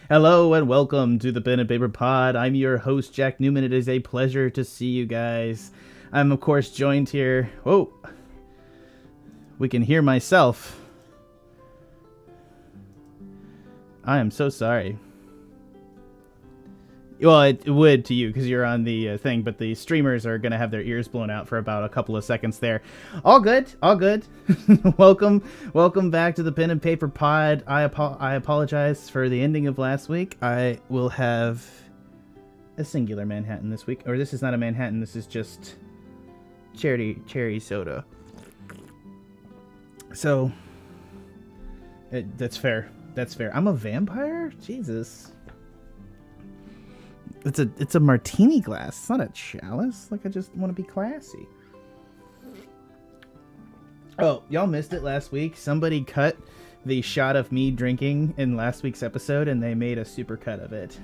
Hello and welcome to the Pen and Paper Pod. I'm your host, Jack Newman. It is a pleasure to see you guys. I'm, of course, joined here. Whoa. We can hear myself. I am so sorry. Well, it would to you because you're on the thing, but the streamers are going to have their ears blown out for about a couple of seconds there. All good. welcome back to the Pen and Paper Pod. I apologize for the ending of last week. I will have a singular Manhattan this week. Or this is not a Manhattan, this is just cherry soda. So, that's fair. I'm a vampire? Jesus. It's a martini glass. It's not a chalice. Like, I just want to be classy. Oh, y'all missed it last week. Somebody cut the shot of me drinking in last week's episode, and they made a super cut of it.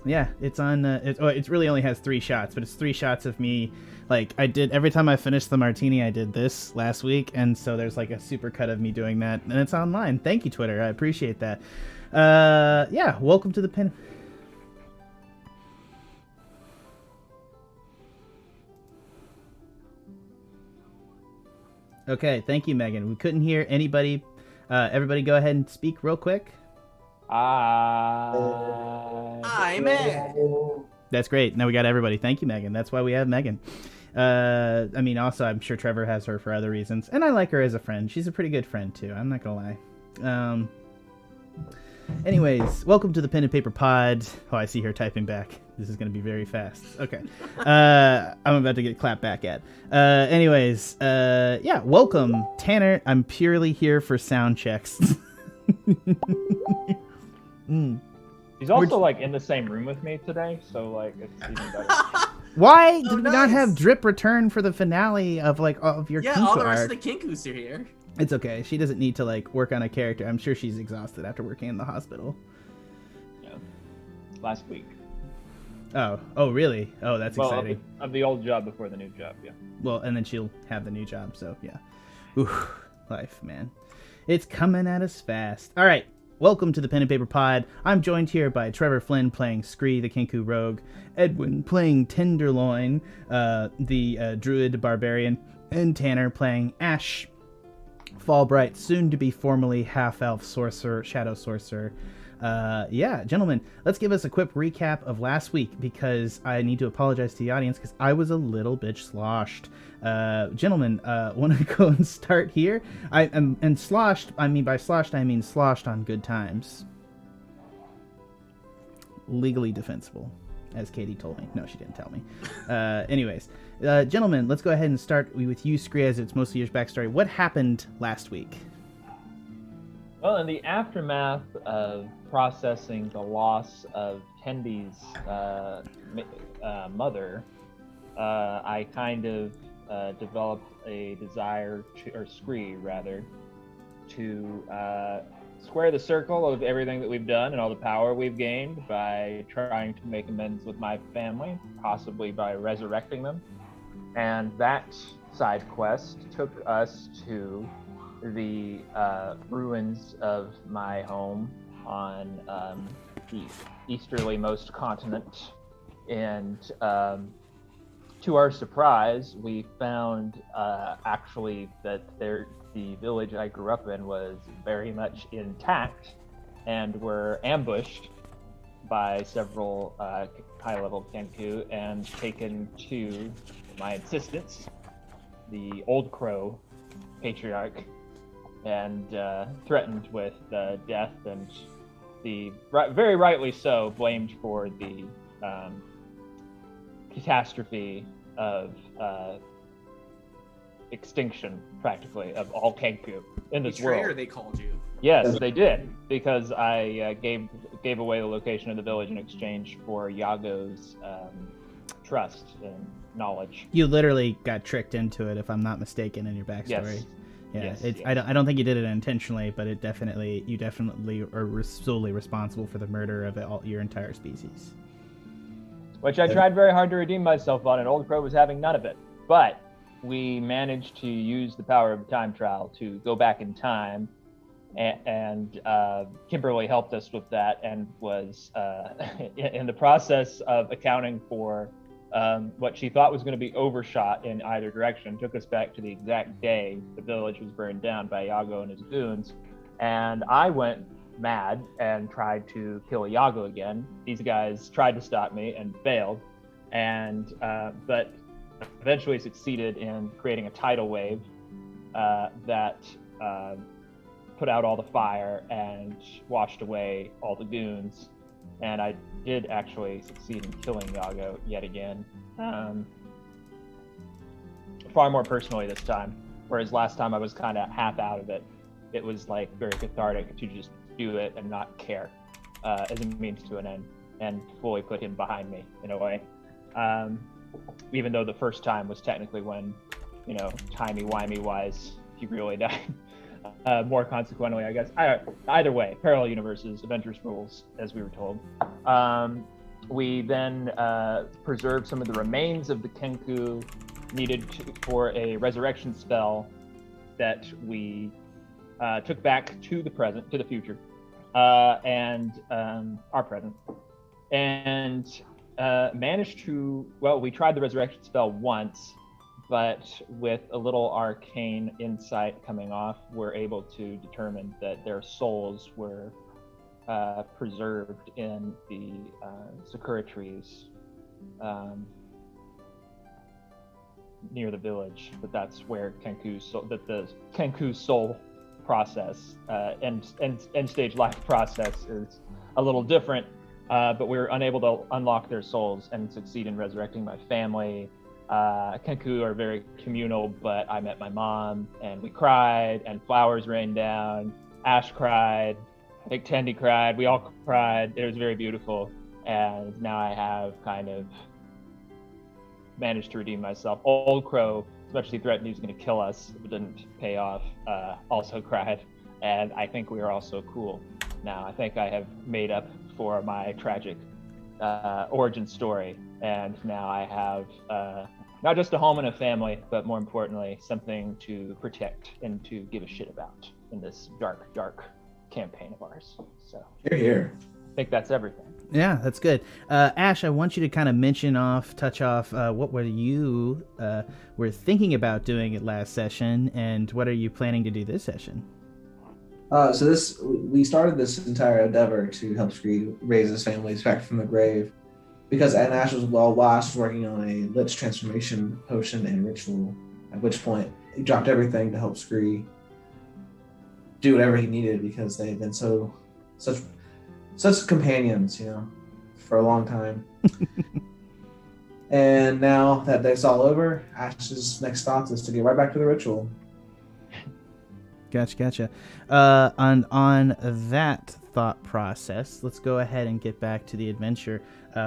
Yeah, it's on. It really only has 3 shots, but it's 3 shots of me. Like, I did every time I finished the martini, I did this last week, and so there's like a super cut of me doing that, and it's online. Thank you, Twitter. I appreciate that. Yeah, welcome to the Pen. Okay, thank you, Megan. We couldn't hear anybody. Everybody go ahead and speak real quick. I'm Megan. That's great. Now we got everybody. Thank you, Megan. That's why we have Megan. I mean, also, I'm sure Trevor has her for other reasons. And I like her as a friend. She's a pretty good friend, too. I'm not going to lie. Anyways, welcome to the Pen and Paper Pod. Oh, I see her typing back. This is going to be very fast. Okay. I'm about to get clapped back at. Anyways, yeah, welcome, Tanner. I'm purely here for sound checks. He's also like in the same room with me today, so like it's even better. Why did we not have Drip return for the finale of like of your Kenku all the rest arc? of the Kenkus are here. It's okay. She doesn't need to like work on a character. I'm sure she's exhausted after working in the hospital. Yeah. Last week. Oh, really? Oh, that's exciting. Of the old job before the new job, yeah. Well, and then she'll have the new job, so yeah. Oof, life, man. It's coming at us fast. All right, welcome to the Pen and Paper Pod. I'm joined here by Trevor Flynn playing Scree, the Kenku Rogue, Edwin playing Tenderloin, the Druid Barbarian, and Tanner playing Ashe, Fallbright, soon to be formally half-elf sorcerer, shadow sorcerer. Yeah, gentlemen, let's give us a quick recap of last week because I need to apologize to the audience because I was a little bit sloshed. Gentlemen, want to go and start here? And sloshed, I mean by sloshed, I mean sloshed on good times. Legally defensible, as Katie told me. No, she didn't tell me. Anyways, gentlemen, let's go ahead and start with you, Scree, as it's mostly your backstory. What happened last week? Well, in the aftermath of processing the loss of Tendy's mother, I kind of developed a desire or Scree rather, to square the circle of everything that we've done and all the power we've gained by trying to make amends with my family, possibly by resurrecting them. And that side quest took us to the ruins of my home on the easterlymost continent. And to our surprise, we found actually that the village I grew up in was very much intact and were ambushed by several high-level Kenku and taken to my insistence, the Old Crow patriarch, and threatened with death and very rightly so blamed for the catastrophe of extinction, practically, of all Kenku in this Betrayer, world. they called you. Yes, they did, because I gave away the location of the village in exchange for Yago's trust and knowledge. You literally got tricked into it, if I'm not mistaken, in your backstory. Yes. Yeah, Yes, it's, yes. I don't think you did it intentionally, but you definitely are solely responsible for the murder of your entire species. Which I tried very hard to redeem myself on, and Old Crow was having none of it. But we managed to use the power of time trial to go back in time and Kimberly helped us with that and was in the process of accounting for what she thought was going to be overshot in either direction. Took us back to the exact day the village was burned down by Iago and his goons, and I went mad and tried to kill Iago again. These guys tried to stop me and failed, and but eventually succeeded in creating a tidal wave that put out all the fire and washed away all the goons. And I did actually succeed in killing Iago yet again, far more personally this time, whereas last time I was kind of half out of it. It was like very cathartic to just do it and not care as a means to an end, and fully put him behind me in a way. Even though the first time was technically when, timey-wimey wise, he really died. More consequently, I guess. Either way, parallel universes, Avengers rules, as we were told. We then preserved some of the remains of the Kenku needed for a resurrection spell that we took back to the present, to the future, and our present, and managed to, we tried the resurrection spell once, but with a little arcane insight coming off, we're able to determine that their souls were preserved in the sakura trees near the village. But that's where the Kenku soul process, end stage life process, is a little different. But we were unable to unlock their souls and succeed in resurrecting my family. Kenku are very communal, but I met my mom and we cried and flowers rained down. Ashe cried, I think Tandy cried, we all cried. It was very beautiful. And now I have kind of managed to redeem myself. Old Crow, especially threatened he was going to kill us if it didn't pay off, also cried. And I think we are also cool now. I think I have made up for my tragic origin story. And now I have not just a home and a family, but more importantly, something to protect and to give a shit about in this dark, dark campaign of ours. So Here. I think that's everything. Yeah, that's good. Ashe, I want you to kind of touch off what were you were thinking about doing at last session, and what are you planning to do this session? We started this entire endeavor to help Scree raise his families back from the grave, because Ashe was working on a Lich transformation potion and ritual, at which point he dropped everything to help Scree do whatever he needed, because they've been such companions, for a long time. And now that that's all over, Ashe's next thought is to get right back to the ritual. Gotcha. On that thought process, let's go ahead and get back to the adventure.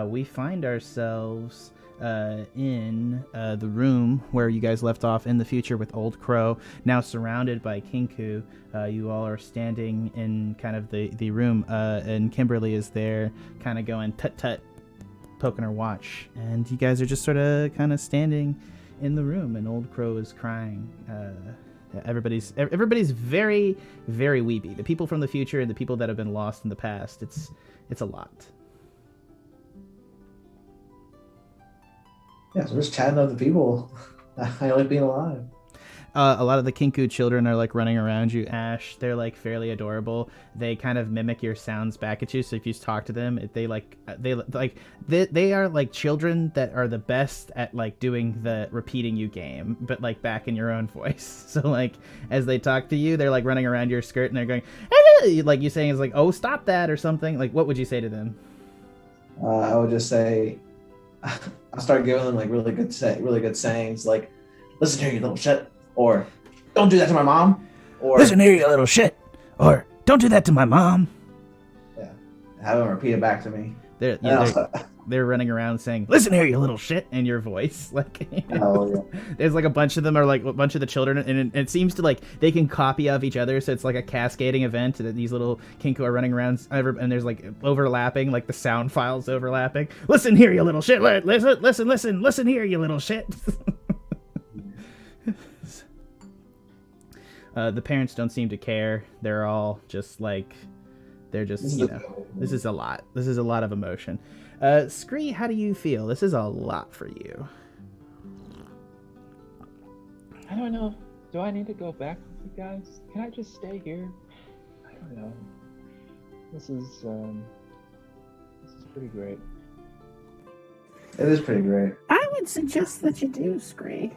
We find ourselves in the room where you guys left off in the future with Old Crow, now surrounded by Kenku. You all are standing in kind of the room, and Kimberly is there kind of going tut-tut, poking her watch. And you guys are just sort of kind of standing in the room, and Old Crow is crying. Everybody's very, very weepy. The people from the future and the people that have been lost in the past. It's a lot. Yeah, so we're just chatting up the people. I like being alive. A lot of the Kenku children are like running around you, Ashe. They're like fairly adorable. They kind of mimic your sounds back at you. So if you talk to them, they are like children that are the best at like doing the repeating you game, but like back in your own voice. So like as they talk to you, they're like running around your skirt and they're going, like you saying is like, oh, stop that or something. Like what would you say to them? I would just say, I'll start giving them like really good sayings, like, listen here, you little shit. Or, don't do that to my mom. Or, listen here, you little shit. Or, don't do that to my mom. Yeah, have them repeat it back to me. They're running around saying, listen here, you little shit, in your voice. Like, yeah. There's like a bunch of them are like a bunch of the children, and it seems to like they can copy of each other, so it's like a cascading event that these little Kenku are running around, and there's like overlapping, like the sound files overlapping. Listen here, you little shit. Listen here, you little shit. The parents don't seem to care. They're all just like, they're just, this is a lot. This is a lot of emotion. Scree, how do you feel? This is a lot for you. I don't know. Do I need to go back with you guys? Can I just stay here? I don't know. This is pretty great. It is pretty great. I would suggest that you do, Scree.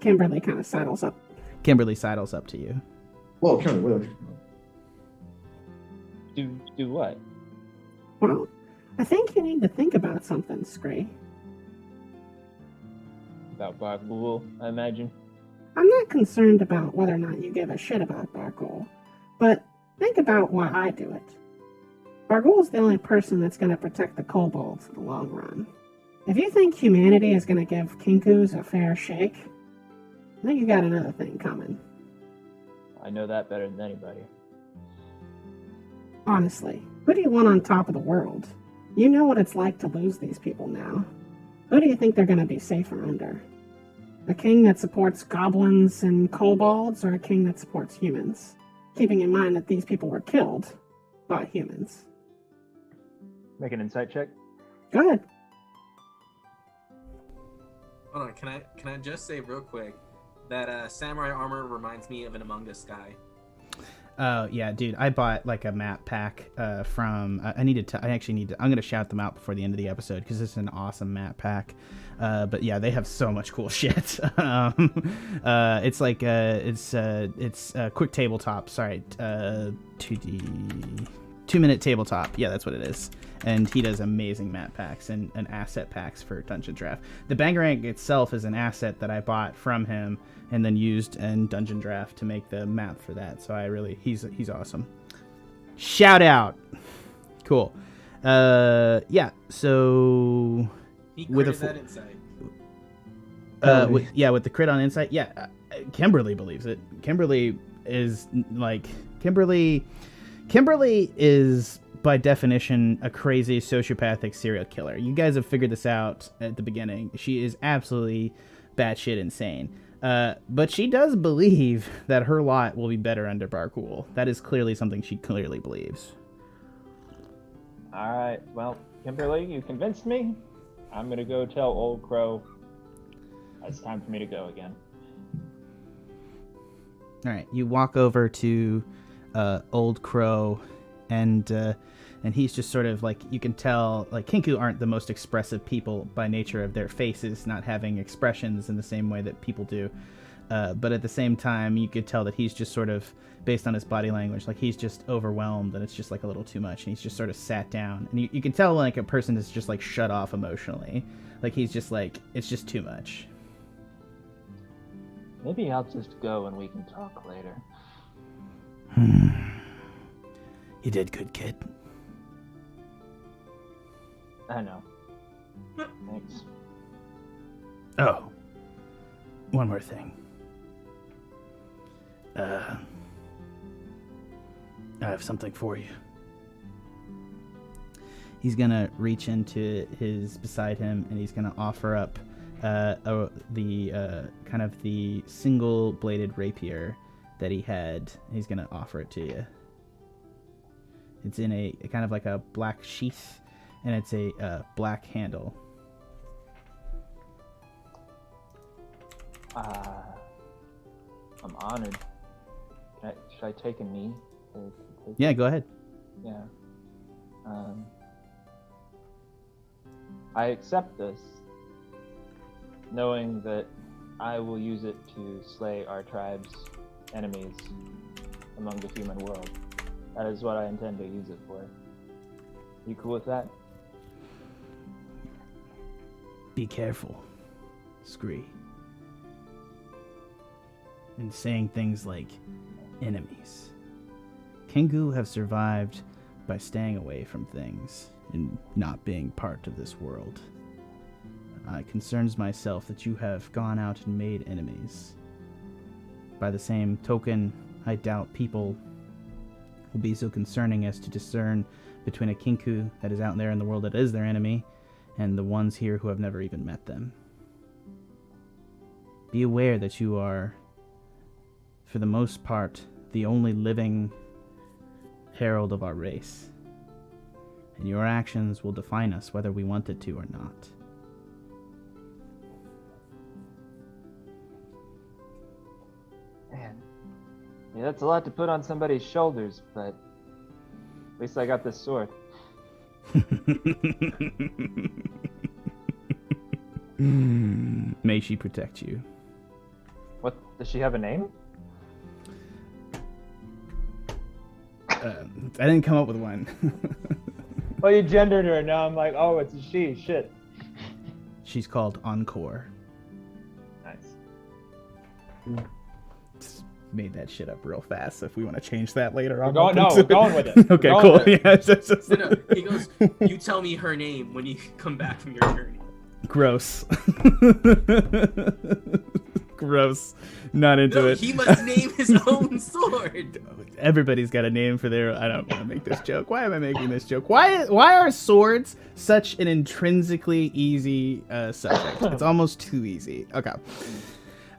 Kimberly kind of sidles up. Kimberly sidles up to you. Whoa, Kimberly, Do what? Well, I think you need to think about something, Scree. About Barghoul, I imagine. I'm not concerned about whether or not you give a shit about Barghoul, but think about why I do it. Barghoul's the only person that's going to protect the kobolds in the long run. If you think humanity is going to give Kenkus a fair shake, I think you got another thing coming. I know that better than anybody. Honestly, who do you want on top of the world? You know what it's like to lose these people now. Who do you think they're going to be safer under? A king that supports goblins and kobolds, or a king that supports humans? Keeping in mind that these people were killed by humans. Make an insight check. Go ahead. Hold on, can I just say real quick that samurai armor reminds me of an Among Us guy. Oh yeah, dude! I bought like a map pack from. I'm gonna shout them out before the end of the episode because it's an awesome map pack. But yeah, they have so much cool shit. It's like it's quick tabletop. Sorry, 2D 2-minute tabletop. Yeah, that's what it is. And he does amazing map packs and asset packs for Dungeon Draft. The Bangarang itself is an asset that I bought from him and then used in Dungeon Draft to make the map for that. So he's awesome. Shout out. Cool. Yeah. So He with critted that insight. with the crit on insight. Yeah, Kimberly believes it. Kimberly is by definition a crazy sociopathic serial killer. You guys have figured this out at the beginning. She is absolutely batshit insane. But she does believe that her lot will be better under Barghoul. That is clearly something she clearly believes. All right. Well, Kimberly, you convinced me. I'm gonna go tell Old Crow it's time for me to go again. All right, you walk over to Old Crow, and he's just sort of like, you can tell, like, Kenku aren't the most expressive people by nature of their faces, not having expressions in the same way that people do. But at the same time, you could tell that he's just sort of, based on his body language, like he's just overwhelmed and it's just like a little too much. And he's just sort of sat down. And you can tell like a person is just like shut off emotionally. Like he's just like, it's just too much. Maybe I'll just go and we can talk later. You did good, kid. I know. Thanks. Oh, one more thing. I have something for you. He's gonna reach into beside him, and he's gonna offer up the kind of the single-bladed rapier that he had. He's gonna offer it to you. It's in a kind of like a black sheath, and it's a black handle. I'm honored. Should I take a knee? Yeah, go ahead. Yeah. I accept this, knowing that I will use it to slay our tribe's enemies among the human world. That is what I intend to use it for. You cool with that? Be careful, Scree. And saying things like enemies. Kenku have survived by staying away from things and not being part of this world. It concerns myself that you have gone out and made enemies. By the same token, I doubt people will be so concerning as to discern between a Kenku that is out there in the world that is their enemy and the ones here who have never even met them. Be aware that you are for the most part, the only living herald of our race. And your actions will define us whether we want it to or not. Man, yeah, that's a lot to put on somebody's shoulders, but at least I got this sword. May she protect you. What, does she have a name? I didn't come up with one. Well, you gendered her, and now I'm like, oh, it's a she. Shit. She's called Encore. Nice. Just made that shit up real fast. So if we want to change that later, We're going with it. Okay, We're cool. going with Yeah, just- No, he goes, you tell me her name when you come back from your journey. Gross. Gross. Not into No, it. he must name his own sword. Everybody's got a name for their. I don't want to make this joke. Why am I making this joke? Why are swords such an intrinsically easy subject? It's almost too easy. Okay.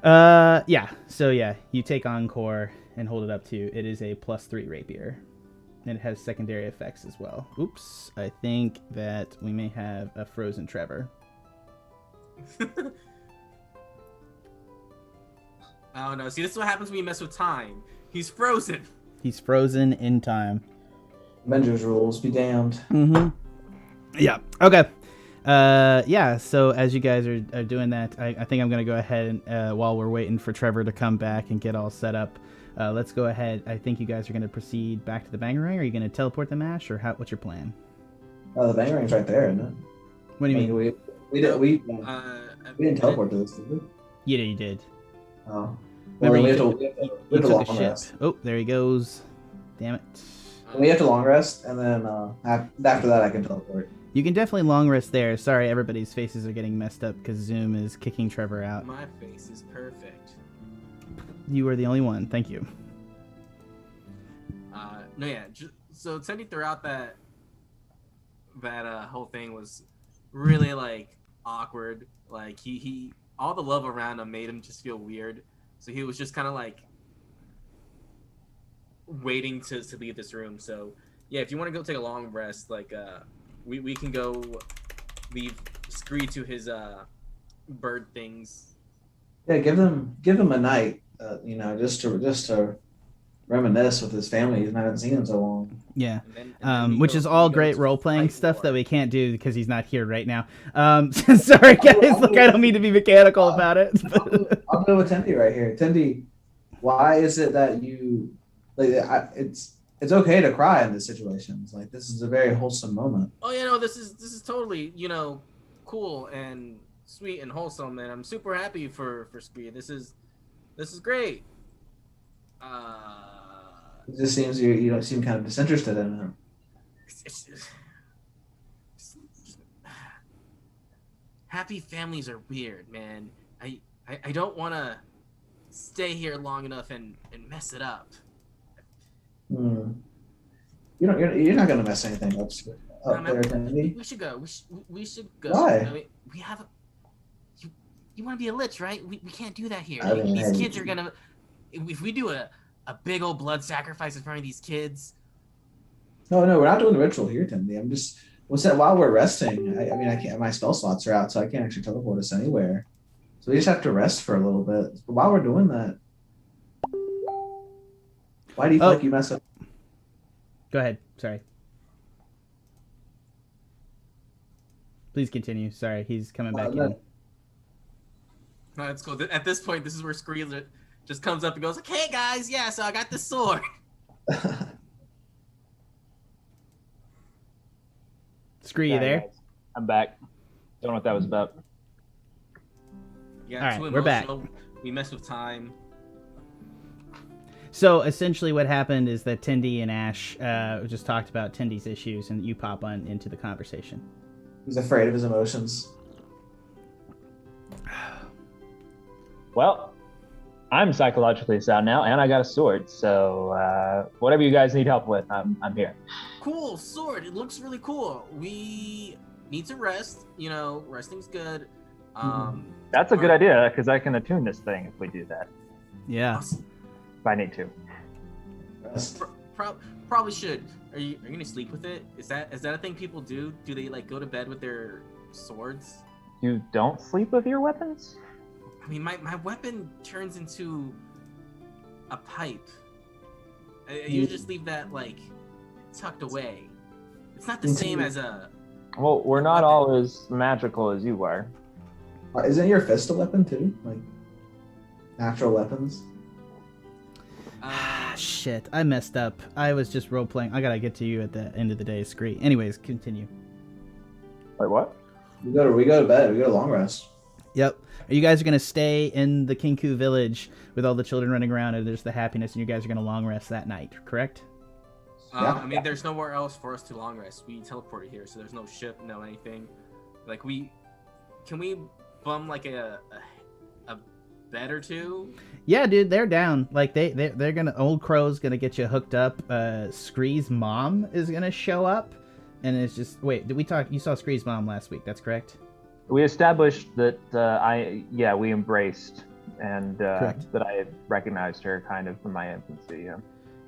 Yeah. So yeah, you take Encore and hold it up to you. It is a +3 rapier, and it has secondary effects as well. Oops. I think that we may have a frozen Trevor. Oh no! See, this is what happens when you mess with time. He's frozen. He's frozen in time. Avengers rules, be damned. Mm-hmm. Yeah. Okay. Yeah. So as you guys are doing that, I think I'm gonna go ahead and while we're waiting for Trevor to come back and get all set up, let's go ahead. I think you guys are gonna proceed back to the Bangarang. Are you gonna teleport them, Ashe, or what's your plan? The Bangarang's right there, isn't it? What do you mean? We didn't teleport to this, did we? Yeah, you did. Oh. Remember, Well, we you have to took a long ship. rest. Oh, there he goes. Damn it. We have to long rest, and then after that I can teleport. You can definitely long rest there. Sorry, everybody's faces are getting messed up because Zoom is kicking Trevor out. My face is perfect. You were the only one. Thank you. No, yeah. So Teddy throughout that whole thing was really like awkward. Like he all the love around him made him just feel weird. So he was just kind of like waiting to leave this room. So yeah, if you want to go take a long rest, like we can go leave Scree to his bird things. Yeah, give him a night. Just to reminisce with his family. He's not haven't seen him so long. Yeah. And then Which we is go- all we go great to role-playing fight stuff war. that we can't do because he's not here right now. Sorry, guys. Look, I don't mean to be mechanical about it. I'll go with Tendi right here. Tendi, why is it that you like? It's okay to cry in this situations. Like this is a very wholesome moment. Oh yeah, no, this is totally cool and sweet and wholesome, and I'm super happy for Scree. This is great. It just seems you don't seem kind of disinterested in him. Happy families are weird, man. I don't want to stay here long enough and mess it up. Hmm. You're not gonna mess anything up there, Tendi. We should go. We should go. Why? I mean, we have. You want to be a lich, right? We can't do that here. I mean, These hey. kids are gonna. If we do a big old blood sacrifice in front of these kids. No, we're not doing the ritual here, Tendi. I'm just. What's that? While we're resting, I mean, I can't. My spell slots are out, so I can't actually teleport us anywhere. So we just have to rest for a little bit. But while we're doing that, why do you feel like you mess up? Go ahead. Sorry. Please continue. Sorry, he's coming back in. No, it's cool. At this point, this is where Scree just comes up and goes, "Okay, guys, yeah, so I got this sword." Scree, you Sorry, there? guys. I'm back. Don't know what that was about. Yeah, All right, too we're back. emotional. We mess with time. So essentially what happened is that Tendi and Ashe just talked about Tendi's issues, and you pop on into the conversation. He's afraid of his emotions. Well, I'm psychologically sound now, and I got a sword. So whatever you guys need help with, I'm here. Cool sword. It looks really cool. We need to rest. Resting's good. That's a good idea because I can attune this thing if we do that. Yeah. Awesome. if I need to. Rest. Probably should. Are you gonna sleep with it? Is that a thing people do? Do they like go to bed with their swords? You don't sleep with your weapons? I mean, my weapon turns into a pipe. You just leave that like tucked away. It's not the same as a. Well, we're not weapon. all as magical as you are. Isn't your fist a weapon too? Like natural weapons? Shit, I messed up. I was just role playing. I gotta get to you at the end of the day, Scree. Anyways, continue. Wait, what? We go to bed. We go to long rest. Yep. You guys are gonna stay in the Kenku village with all the children running around, and there's the happiness, and you guys are gonna long rest that night, correct? Yeah. I mean, there's nowhere else for us to long rest. We teleported here, so there's no ship, no anything. Like can we bum like a bed or two? Yeah, dude, they're down. Like they're gonna. Old Crow's gonna get you hooked up. Scree's mom is gonna show up, and it's just wait. Did we talk? You saw Scree's mom last week. That's correct. We established that we embraced and Correct. that I had recognized her kind of from my infancy. Yeah.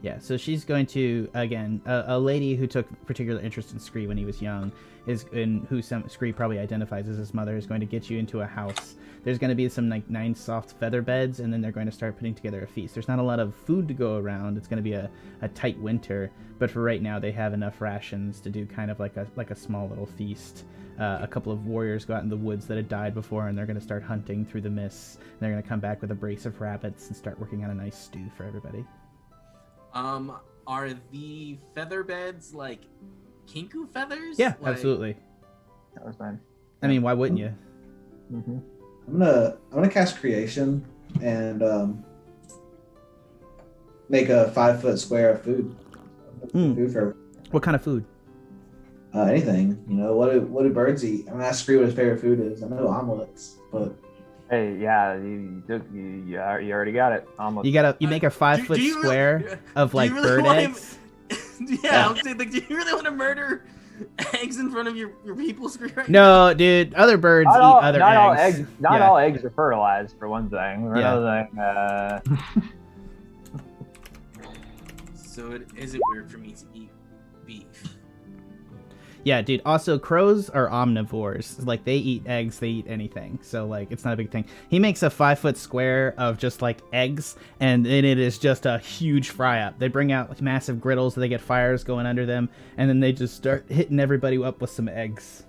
Yeah, so she's going to, again, a lady who took particular interest in Scree when he was young, Scree probably identifies as his mother, is going to get you into a house. There's going to be some like 9 soft feather beds, and then they're going to start putting together a feast. There's not a lot of food to go around. It's going to be a tight winter, but for right now they have enough rations to do kind of like a small little feast. A couple of warriors go out in the woods that had died before, and they're going to start hunting through the mists. And they're going to come back with a brace of rabbits and start working on a nice stew for everybody. Are the feather beds like Kenku feathers? Yeah, Like- absolutely. That was fine. I mean, why wouldn't you? Mm-hmm. I'm gonna cast creation and make a 5-foot square of food. Food for What kind of food? anything. You know, what do birds eat? I'm gonna ask Scree what his favorite food is. I know omelets, but Hey, yeah, you already got it. Almost. You make a 5-foot do you really- square of do like you really bird want him- eggs. Yeah, I'm saying, like, do you really want to murder eggs in front of your people, Scree? Right now? No, dude, other birds Not eat all, other not all eggs. eggs. Not Yeah. all eggs are fertilized, for one thing. For Yeah. another thing, So is it weird for me to eat beef? Yeah, dude. Also, crows are omnivores. Like, they eat eggs, they eat anything. So, like, it's not a big thing. He makes a 5-foot square of just, like, eggs, and then it is just a huge fry-up. They bring out like, massive griddles, so they get fires going under them, and then they just start hitting everybody up with some eggs.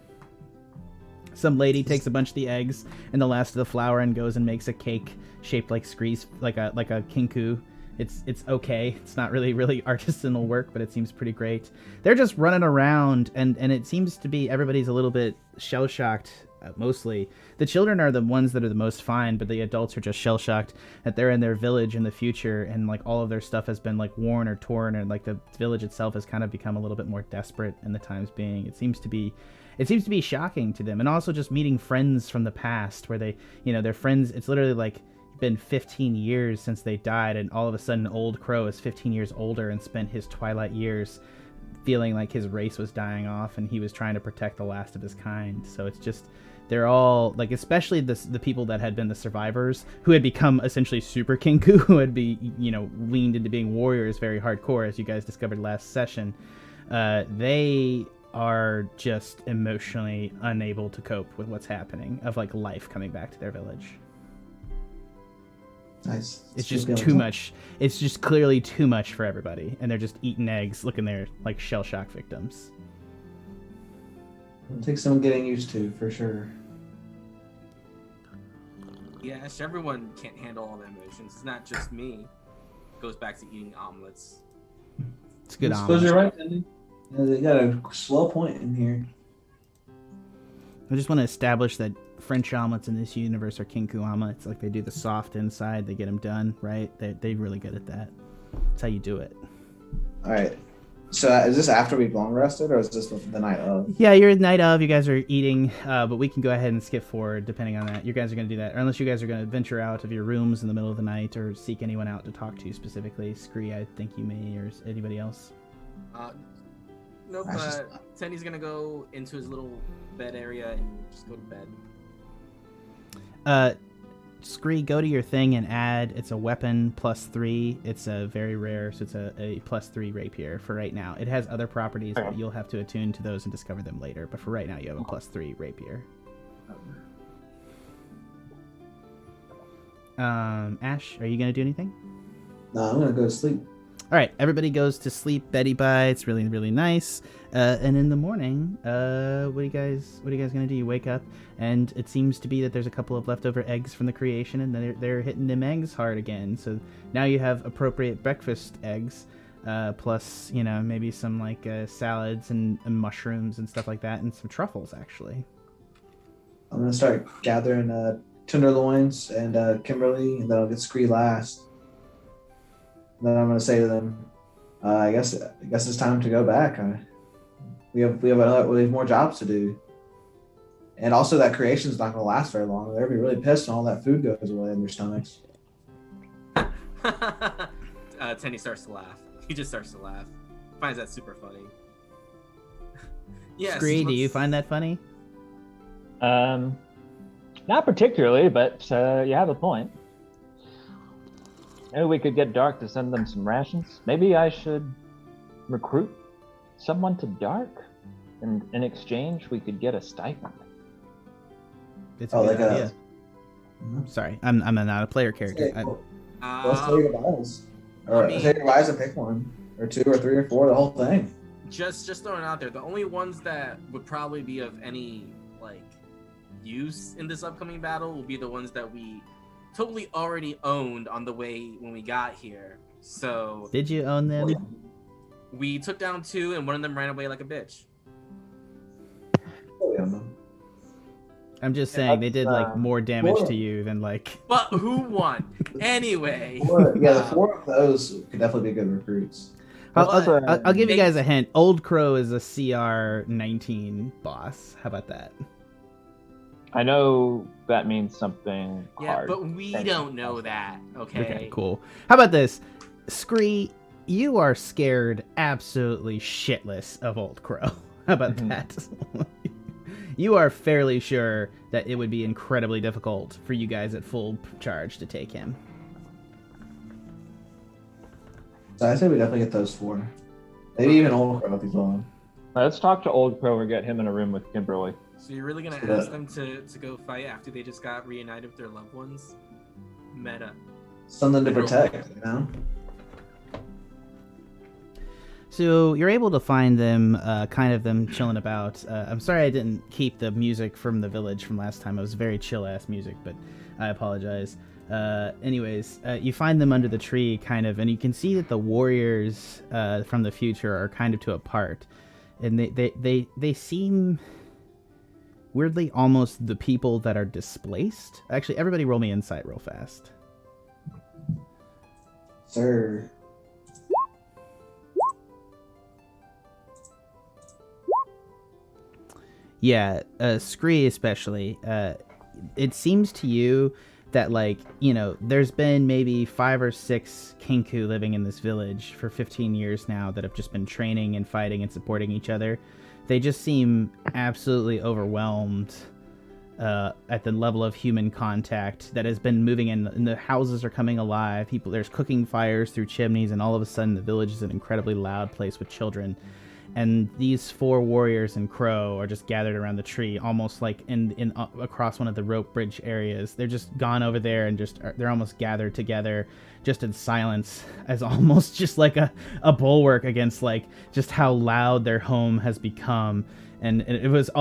Some lady takes a bunch of the eggs and the last of the flour and goes and makes a cake shaped like Scree's, like a Kenku. It's okay. It's not really artisanal work, but it seems pretty great. They're just running around, and it seems to be everybody's a little bit shell-shocked, mostly. The children are the ones that are the most fine, but the adults are just shell-shocked that they're in their village in the future, and like all of their stuff has been like worn or torn, and like the village itself has kind of become a little bit more desperate in the times being. It seems to be shocking to them, and also just meeting friends from the past where they, their friends. It's literally like been 15 years since they died, and all of a sudden Old Crow is 15 years older and spent his twilight years feeling like his race was dying off and he was trying to protect the last of his kind. So it's just, they're all like, especially the people that had been the survivors who had become essentially super Kenku, who had leaned into being warriors very hardcore, as you guys discovered last session. They are just emotionally unable to cope with what's happening, of like life coming back to their village. nice. It's just too much. It's just clearly too much for everybody, and they're just eating eggs, looking there like shell shock victims. It'll take some getting used to, for sure. Yes, everyone can't handle all the emotions. It's not just me. It goes back to eating omelets. It's good I suppose omelet. you're right, Andy. They got a slow point in here. I just want to establish that French omelets in this universe are Kenku omelets. Like, they do the soft inside, they get them done, right? They're really good at that. That's how you do it. All right. So is this after we've long rested, or is this the night of? Yeah, you're night of. You guys are eating, but we can go ahead and skip forward depending on that. You guys are going to do that, or unless you guys are going to venture out of your rooms in the middle of the night or seek anyone out to talk to specifically. Scree, I think you may, or anybody else. Nope. That's just- Tenny's gonna go into his little bed area and just go to bed. Scree, go to your thing and add. It's a weapon +3. It's a very rare, so it's a +3 rapier for right now. It has other properties, but you'll have to attune to those and discover them later. But for right now, you have a +3 rapier. Ashe, are you gonna do anything? No, I'm gonna go to sleep. All right, everybody goes to sleep. Betty bye. It's really, really nice. And in the morning, what are you guys gonna do? You wake up, and it seems to be that there's a couple of leftover eggs from the creation, and they're hitting them eggs hard again. So now you have appropriate breakfast eggs, plus maybe some like salads and mushrooms and stuff like that, and some truffles actually. I'm gonna start gathering tenderloins and Kimberly, and then I'll get Scree last. Then I'm gonna say to them, I guess it's time to go back. We have more jobs to do, and also that creation's not gonna last very long. They'll be really pissed when all that food goes away in their stomachs. Tenny starts to laugh. He just starts to laugh. Finds that super funny. Yes. Scree, do you find that funny? Not particularly, but you have a point. Maybe we could get Dark to send them some rations. Maybe I should recruit someone to Dark, and in exchange we could get a stipend. It's a good idea. Sorry, I'm not a player character. Let's say your buys. Or say your buys and pick one, or two, or three, or four. The whole thing. Just throwing it out there. The only ones that would probably be of any use in this upcoming battle will be the ones that we totally already owned on the way when we got here. So did you own them? We took down 2 and one of them ran away like a bitch. I'm just saying they did more damage to you than But who won? Anyway. The 4 of those could definitely be good recruits. I'll give you guys a hint. Old Crow is a CR 19 boss. How about that? I know that means something hard. But we don't know that, okay? Cool. How about this? Scree, you are scared absolutely shitless of Old Crow. How about that? You are fairly sure that it would be incredibly difficult for you guys at full charge to take him. So I say we definitely get those 4. Maybe even Old Crow if he's on. Let's talk to Old Crow or get him in a room with Kimberly. So you're really gonna ask them to go fight after they just got reunited with their loved ones? Meta. Something to protect, So you're able to find them, them chilling about. I'm sorry I didn't keep the music from the village from last time. It was very chill-ass music, but I apologize. Anyways, you find them under the tree, and you can see that the warriors from the future are kind of to apart. And they seem weirdly almost the people that are displaced. Actually, everybody roll me insight real fast. Sir. Yeah, Scree especially. It seems to you that there's been maybe 5 or 6 Kenku living in this village for 15 years now that have just been training and fighting and supporting each other. They just seem absolutely overwhelmed at the level of human contact that has been moving in, and the houses are coming alive. There's cooking fires through chimneys, and all of a sudden the village is an incredibly loud place with children. And these 4 warriors and Crow are just gathered around the tree, almost like in across one of the rope bridge areas. They're just gone over there and they're almost gathered together, just in silence, as almost just like a bulwark against just how loud their home has become. And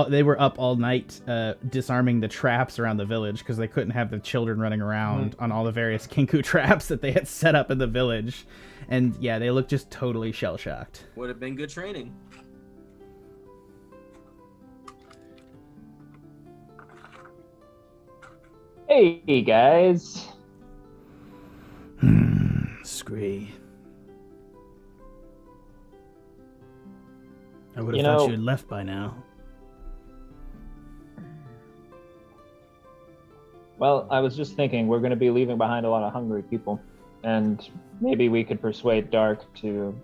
they were up all night disarming the traps around the village because they couldn't have the children running around on all the various Kenku traps that they had set up in the village. And yeah, they look just totally shell-shocked. Would have been good training. Hey guys. Scree. I would have thought you had left by now. Well, I was just thinking we're going to be leaving behind a lot of hungry people, and maybe we could persuade Dark to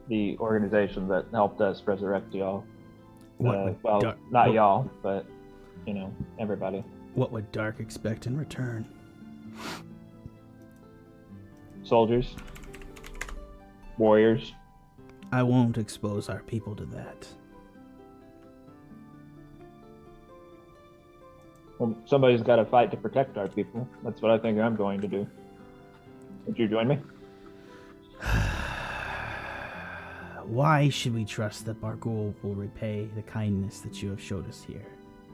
the organization that helped us resurrect y'all. Not y'all, but everybody. What would Dark expect in return? Soldiers. Warriors. I won't expose our people to that. Well, somebody's got to fight to protect our people. That's what I think I'm going to do. Would you join me? Why should we trust that Bargul will repay the kindness that you have showed us here?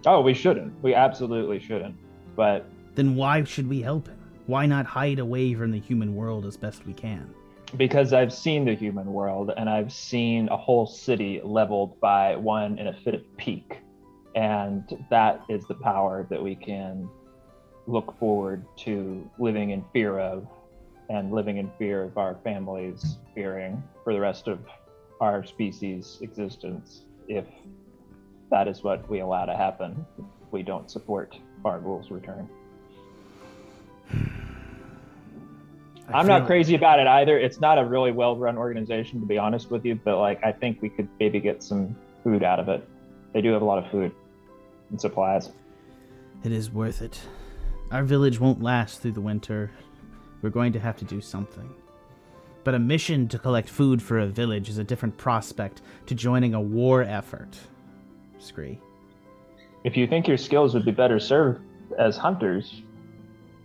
Oh, we shouldn't. We absolutely shouldn't. But Then why should we help him? Why not hide away from the human world as best we can? because I've seen the human world, and I've seen a whole city leveled by one in a fit of pique. And that is the power that we can look forward to living in fear of, and living in fear of our families fearing for the rest of our species' existence, if that is what we allow to happen, if we don't support Bargul's return. I'm not crazy about it either. It's not a really well-run organization, to be honest with you, but like I think we could maybe get some food out of it. They do have a lot of food and supplies. It is worth it. Our village won't last through the winter. We're going to have to do something. But a mission to collect food for a village is a different prospect to joining a war effort. Scree. If you think your skills would be better served as hunters,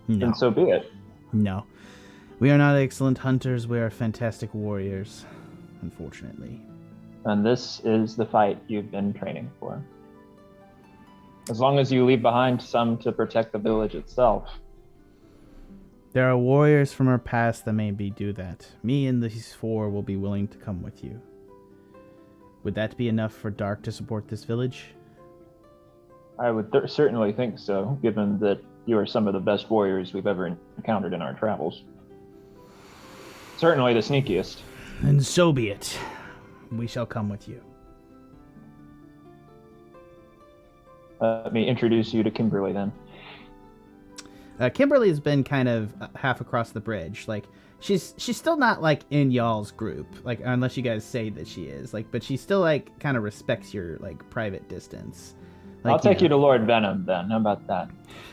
No. then so be it. No. We are not excellent hunters, we are fantastic warriors, unfortunately. And this is the fight you've been training for. As long as you leave behind some to protect the village itself. There are warriors from our past that maybe do that. Me and these four will be willing to come with you. Would that be enough for Dark to support this village? I would certainly think so, given that you are some of the best warriors we've ever encountered in our travels. Certainly the sneakiest. And so be it. We shall come with you. Let me introduce you to Kimberly then. Kimberly has been kind of half across the bridge. Like she's still not like in y'all's group, like unless you guys say that she is. Like, but she still like kind of respects your like private distance. Like, I'll take you to Lord Venom then. How about that?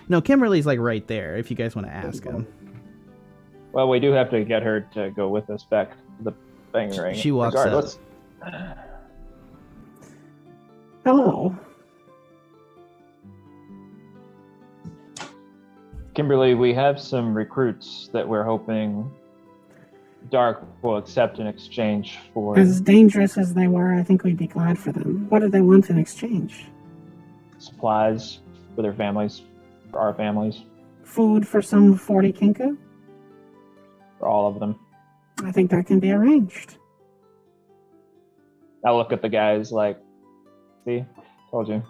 No, Kimberly's like right there. If you guys want to ask him. Well, we do have to get her to go with us back to the Banger Ring. She walks Regardless. Hello. Kimberly, we have some recruits that we're hoping Dark will accept in exchange for As dangerous as they were, I think we'd be glad for them. What do they want in exchange? supplies for their families, for our families, Food for some 40 Kenku? for all of them. I think that can be arranged. I look at the guys like, see, told you.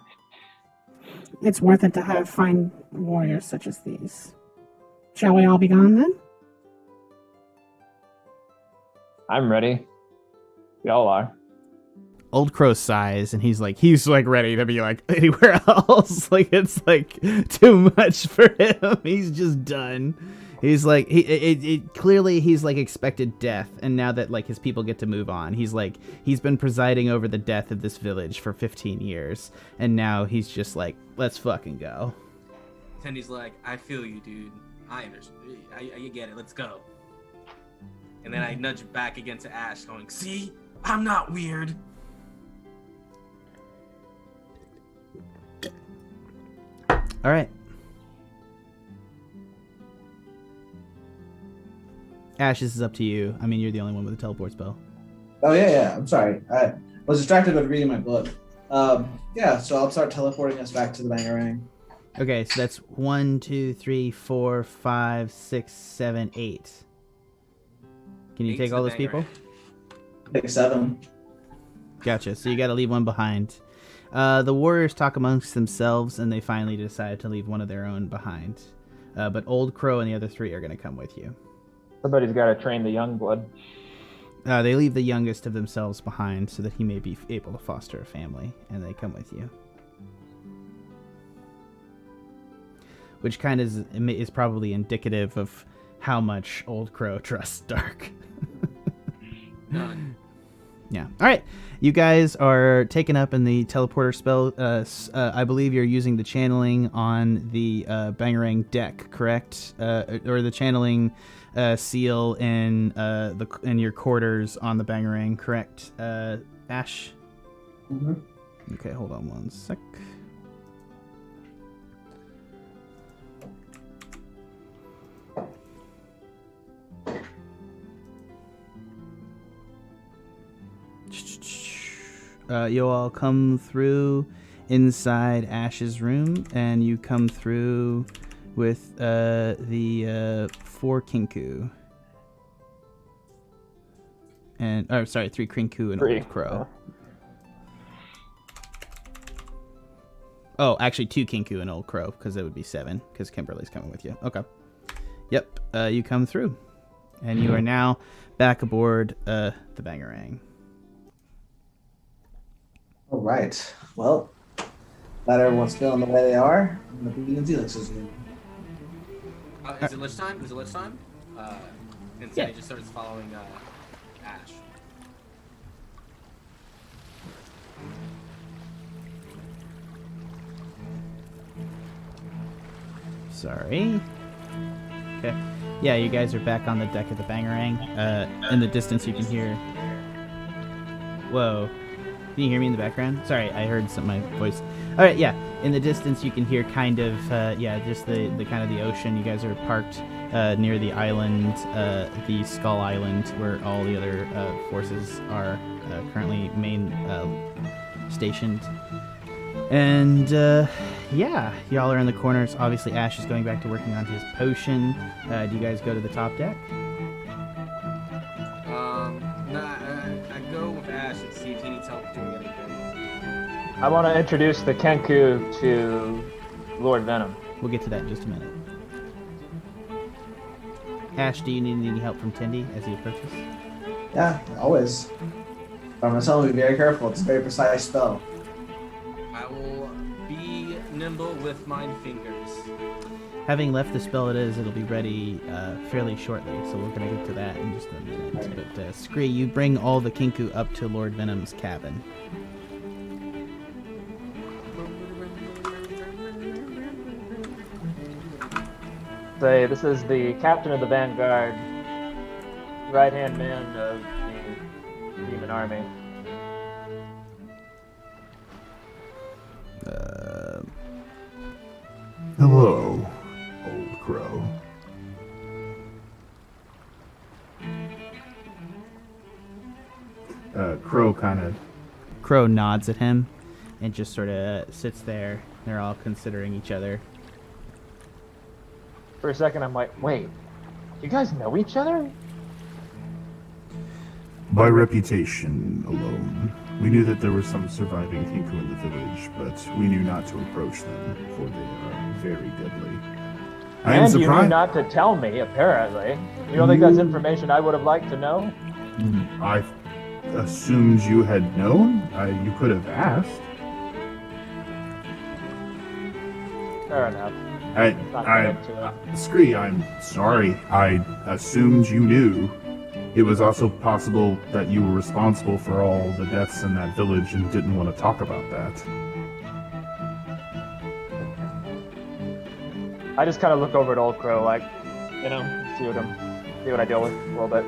It's worth it to have fine warriors such as these. Shall we all be gone then? I'm ready. We all are. Old Crow sighs, and he's like ready to be like anywhere else. Like it's like too much for him. He's just done. He's like clearly he's like expected death, and now that like his people get to move on, he's been presiding over the death of this village for 15 years, and now he's just like, let's fucking go. Tendy's like, I feel you, dude. I understand. You get it. Let's go. And then I nudge back against Ashe, going, see? I'm not weird. All right. Ashe, this is up to you. I mean, you're the only one with a teleport spell. Oh, yeah. I'm sorry. I was distracted with reading my book. Yeah, so I'll start teleporting us back to the Banger Ring. Okay, so that's 1, 2, 3, 4, 5, 6, 7, 8. Can you Eight's take all the those Banger people? Ring. Take 7. Gotcha. So you got to leave one behind. The warriors talk amongst themselves, and they finally decide to leave one of their own behind. But Old Crow and the other 3 are going to come with you. Somebody's got to train the young blood. They leave the youngest of themselves behind so that he may be able to foster a family, and they come with you. Which kind of is probably indicative of how much Old Crow trusts Dark. None. Yeah. All right. You guys are taken up in the teleporter spell. I believe you're using the channeling on the Bangarang deck, correct? Or the channeling seal in your quarters on the Bangarang, correct? Ashe. Mm-hmm. Okay, hold on one sec. You all come through inside Ashe's room, and you come through with the 4 Kenku. And, 3 Kenku and Old Crow. Oh, actually 2 Kenku and Old Crow, because it would be 7, because Kimberly's coming with you. Okay. Yep, you come through. And you are now back aboard the Bangarang. All right. Well, glad everyone's feeling the way they are. I'm going to be in Felix's room. Is it lich time? And so he just starts following Ashe. Sorry. Okay. Yeah, you guys are back on the deck of the Bangarang. In the distance, you can hear. Whoa. Can you hear me in the background? Sorry, I heard my voice. All right, yeah. In the distance, you can hear kind of, just the kind of the ocean. You guys are parked near the island, the Skull Island, where all the other forces are currently stationed. And y'all are in the corners. Obviously, Ashe is going back to working on his potion. Do you guys go to the top deck? I go with Ashe and see if he needs help doing anything. I want to introduce the Kenku to Lord Venom. We'll get to that in just a minute. Ashe, do you need any help from Tindy as he approaches? Yeah, always. But I'm going to tell him to be very careful. It's a very precise spell. I will be nimble with my fingers. Having left the spell it'll be ready fairly shortly, so we're going to get to that in just a minute. Right. But Scree, you bring all the Kenku up to Lord Venom's cabin. Say, this is the captain of the Vanguard, right-hand man of the Demon Army. Hello, Old Crow. Crow nods at him and just sort of sits there. They're all considering each other. For a second, I'm like, wait, you guys know each other? By reputation alone, we knew that there were some surviving Kenku in the village, but we knew not to approach them, for they are very deadly. I am And you knew surprised. not to tell me, apparently. You don't think that's information I would have liked to know? I assumed you had known. You could have asked. Fair enough. Scree, I'm sorry. I assumed you knew. It was also possible that you were responsible for all the deaths in that village and didn't want to talk about that. I just kind of look over at Old Crow, like, see what I deal with a little bit.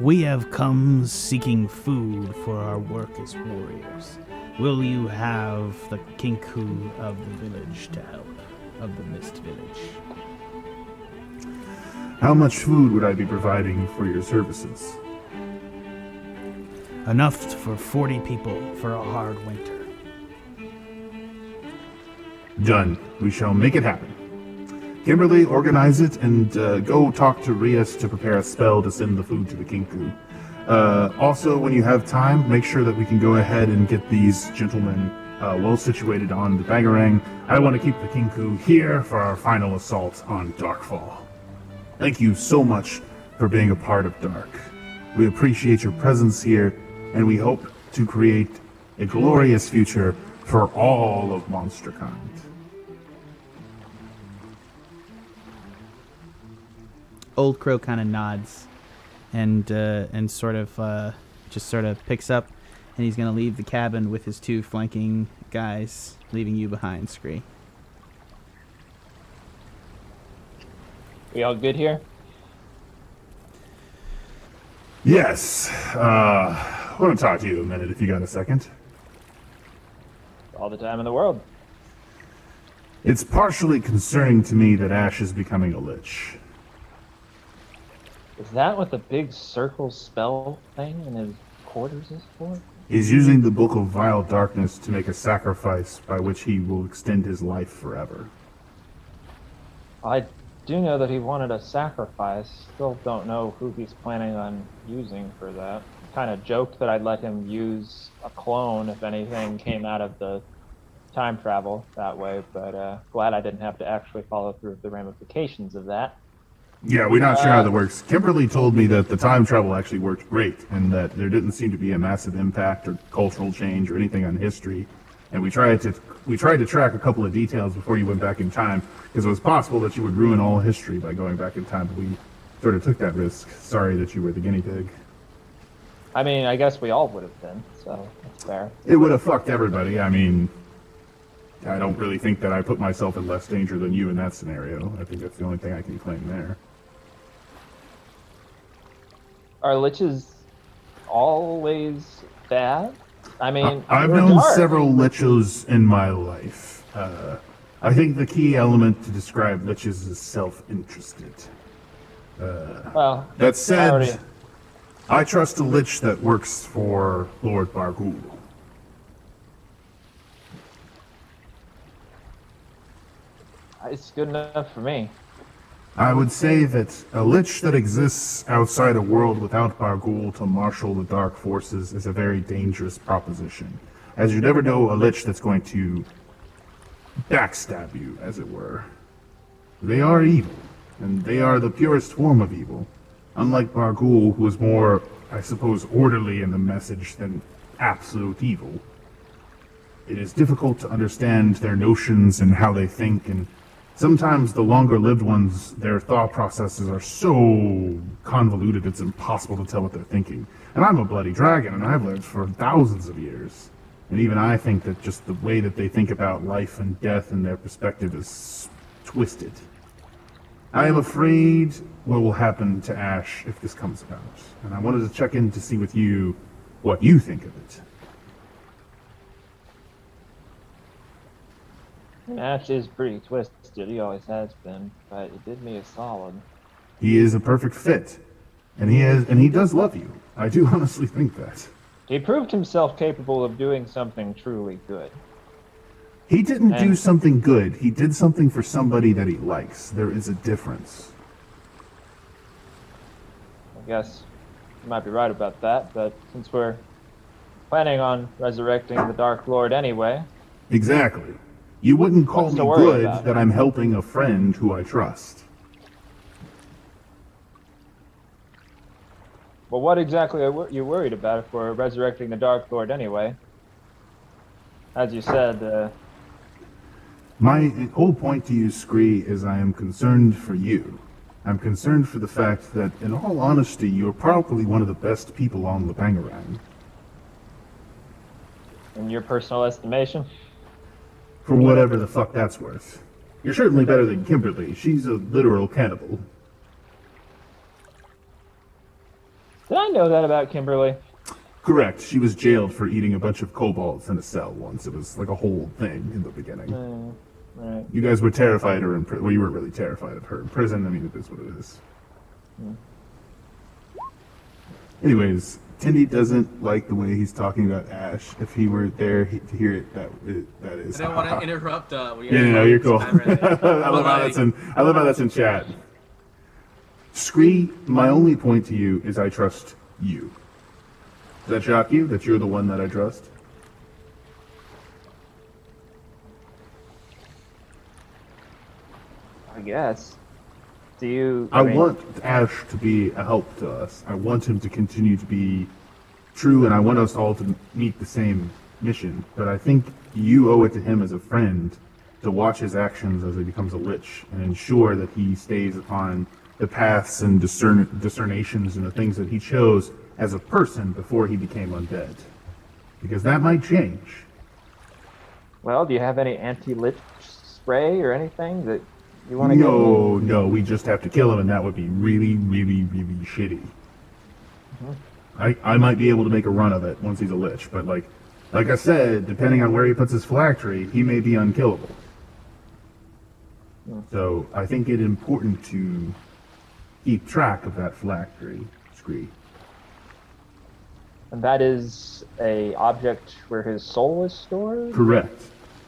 We have come seeking food for our work as warriors. Will you have the Kenku of the village to help, of the Mist Village? How much food would I be providing for your services? Enough for 40 people for a hard winter. Done. We shall make it happen. Kimberly, organize it and go talk to Rias to prepare a spell to send the food to the Kenku. Also, when you have time, make sure that we can go ahead and get these gentlemen well situated on the Bangarang. I want to keep the Kenku here for our final assault on Darkfall. Thank you so much for being a part of Dark. We appreciate your presence here, and we hope to create a glorious future for all of MonsterKind. Old Crow kind of nods and sort of just sort of picks up, and he's going to leave the cabin with his 2 flanking guys, leaving you behind, Scree. We all good here? Yes. I want to talk to you a minute if you got a second. All the time in the world. It's partially concerning to me that Ashe is becoming a lich. Is that what the big circle spell thing in his quarters is for? He's using the Book of Vile Darkness to make a sacrifice by which he will extend his life forever. I do know that he wanted a sacrifice. Still don't know who he's planning on using for that. Kind of joked that I'd let him use a clone if anything came out of the time travel that way, but glad I didn't have to actually follow through with the ramifications of that. Yeah, we're not sure how that works. Kimberly told me that the time travel actually worked great, and that there didn't seem to be a massive impact or cultural change or anything on history. And we tried to track a couple of details before you went back in time, because it was possible that you would ruin all history by going back in time, but we sort of took that risk. Sorry that you were the guinea pig. I mean, I guess we all would have been, so that's fair. It would have fucked everybody. I mean, I don't really think that I put myself in less danger than you in that scenario. I think that's the only thing I can claim there. Are liches always bad? I mean, I've they're known dark. several lichos in my life. I think the key element to describe liches is self-interested. Well, That said, already- I trust a lich that works for Lord Bargul. it's good enough for me. I would say that a lich that exists outside a world without Bargul to marshal the dark forces is a very dangerous proposition, as you never know a lich that's going to backstab you, as it were. They are evil, and they are the purest form of evil, unlike Bargul, who is more, I suppose, orderly in the message than absolute evil. It is difficult to understand their notions and how they think, and sometimes the longer-lived ones, their thought processes are so convoluted it's impossible to tell what they're thinking. And I'm a bloody dragon, and I've lived for thousands of years. And even I think that just the way that they think about life and death and their perspective is twisted. I am afraid what will happen to Ashe if this comes about. And I wanted to check in to see with you what you think of it. Ashe is pretty twisted, he always has been, but it did me a solid. He is a perfect fit. And he does love you. I do honestly think that. He proved himself capable of doing something truly good. He didn't do And- something good. He did something for somebody that he likes. There is a difference. I guess you might be right about that, but since we're planning on resurrecting the Dark Lord anyway, Exactly. You wouldn't call What's me to worry good about? that I'm helping a friend who I trust. well, what exactly are you worried about if we're resurrecting the Dark Lord anyway? As you said, My whole point to you, Scree, is I am concerned for you. I'm concerned for the fact that, in all honesty, you're probably one of the best people on the Bangarang. in your personal estimation, For whatever the fuck that's worth. You're certainly better than Kimberly. She's a literal cannibal. did I know that about Kimberly? Correct. She was jailed for eating a bunch of kobolds in a cell once. It was like a whole thing in the beginning. Right. You guys were terrified of her in prison. Well, you weren't really terrified of her in prison. I mean, it is what it is. Anyways, Tindy doesn't like the way he's talking about Ashe. If he were there to hear it, that is. I don't want to interrupt. Yeah, no, you're cool. I love how that's in chat. Scree, my only point to you is I trust you. Does that shock you that you're the one that I trust? I guess. Do you? I mean, want Ashe to be a help to us. I want him to continue to be true, and I want us all to meet the same mission. But I think you owe it to him as a friend to watch his actions as he becomes a lich and ensure that he stays upon the paths and discernations and the things that he chose as a person before he became undead. Because that might change. Well, do you have any anti-lich spray or anything that you want to No, we just have to kill him, and that would be really, really, really shitty. I might be able to make a run of it once he's a lich, but like I said, depending on where he puts his phylactery, he may be unkillable. So I think it's important to keep track of that phylactery, Scree. And that is a object where his soul is stored? Correct.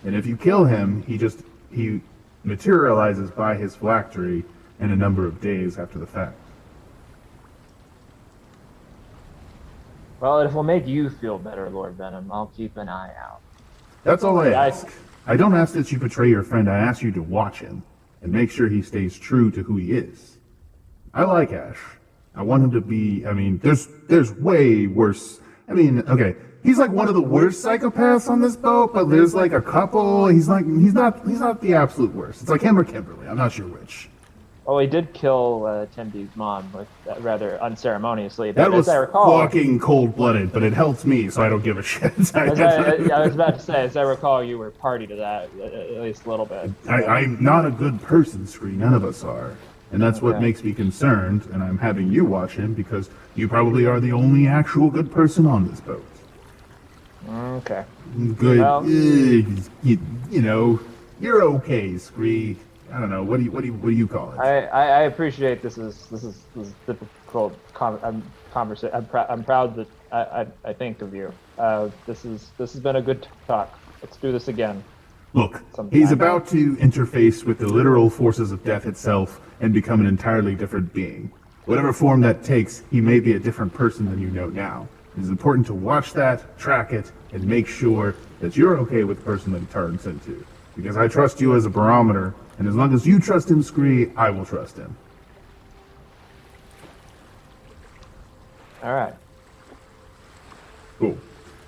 And if you kill him, he materializes by his phylactery in a number of days after the fact. Well, if it will make you feel better, Lord Venom, I'll keep an eye out. That's all I ask. I don't ask that you betray your friend. I ask you to watch him and make sure he stays true to who he is. I like Ashe. I want him to be, there's way worse. Okay, he's like one of the worst psychopaths on this boat, but there's like a couple. He's not the absolute worst. It's like him or Kimberly. I'm not sure which. Well, he did kill Tendy's mom with, rather unceremoniously. That was as I recall, fucking cold-blooded, but it helps me, so I don't give a shit. I was about to say, as I recall, you were party to that, at least a little bit. I'm not a good person, Scree. None of us are. And that's what Okay. makes me concerned, and I'm having you watch him because you probably are the only actual good person on this boat. Okay. Good. Well- You're okay, Scree. I don't know. What do you call it? I appreciate this is difficult conversation. I'm proud that I think of you. This has been a good talk. Let's do this again. Look, Sometime. he's about to interface with the literal forces of death itself and become an entirely different being. Whatever form that takes, he may be a different person than you know now. It is important to watch that, track it, and make sure that you're okay with the person that he turns into. Because I trust you as a barometer, and as long as you trust him, Scree, I will trust him. All right. Cool.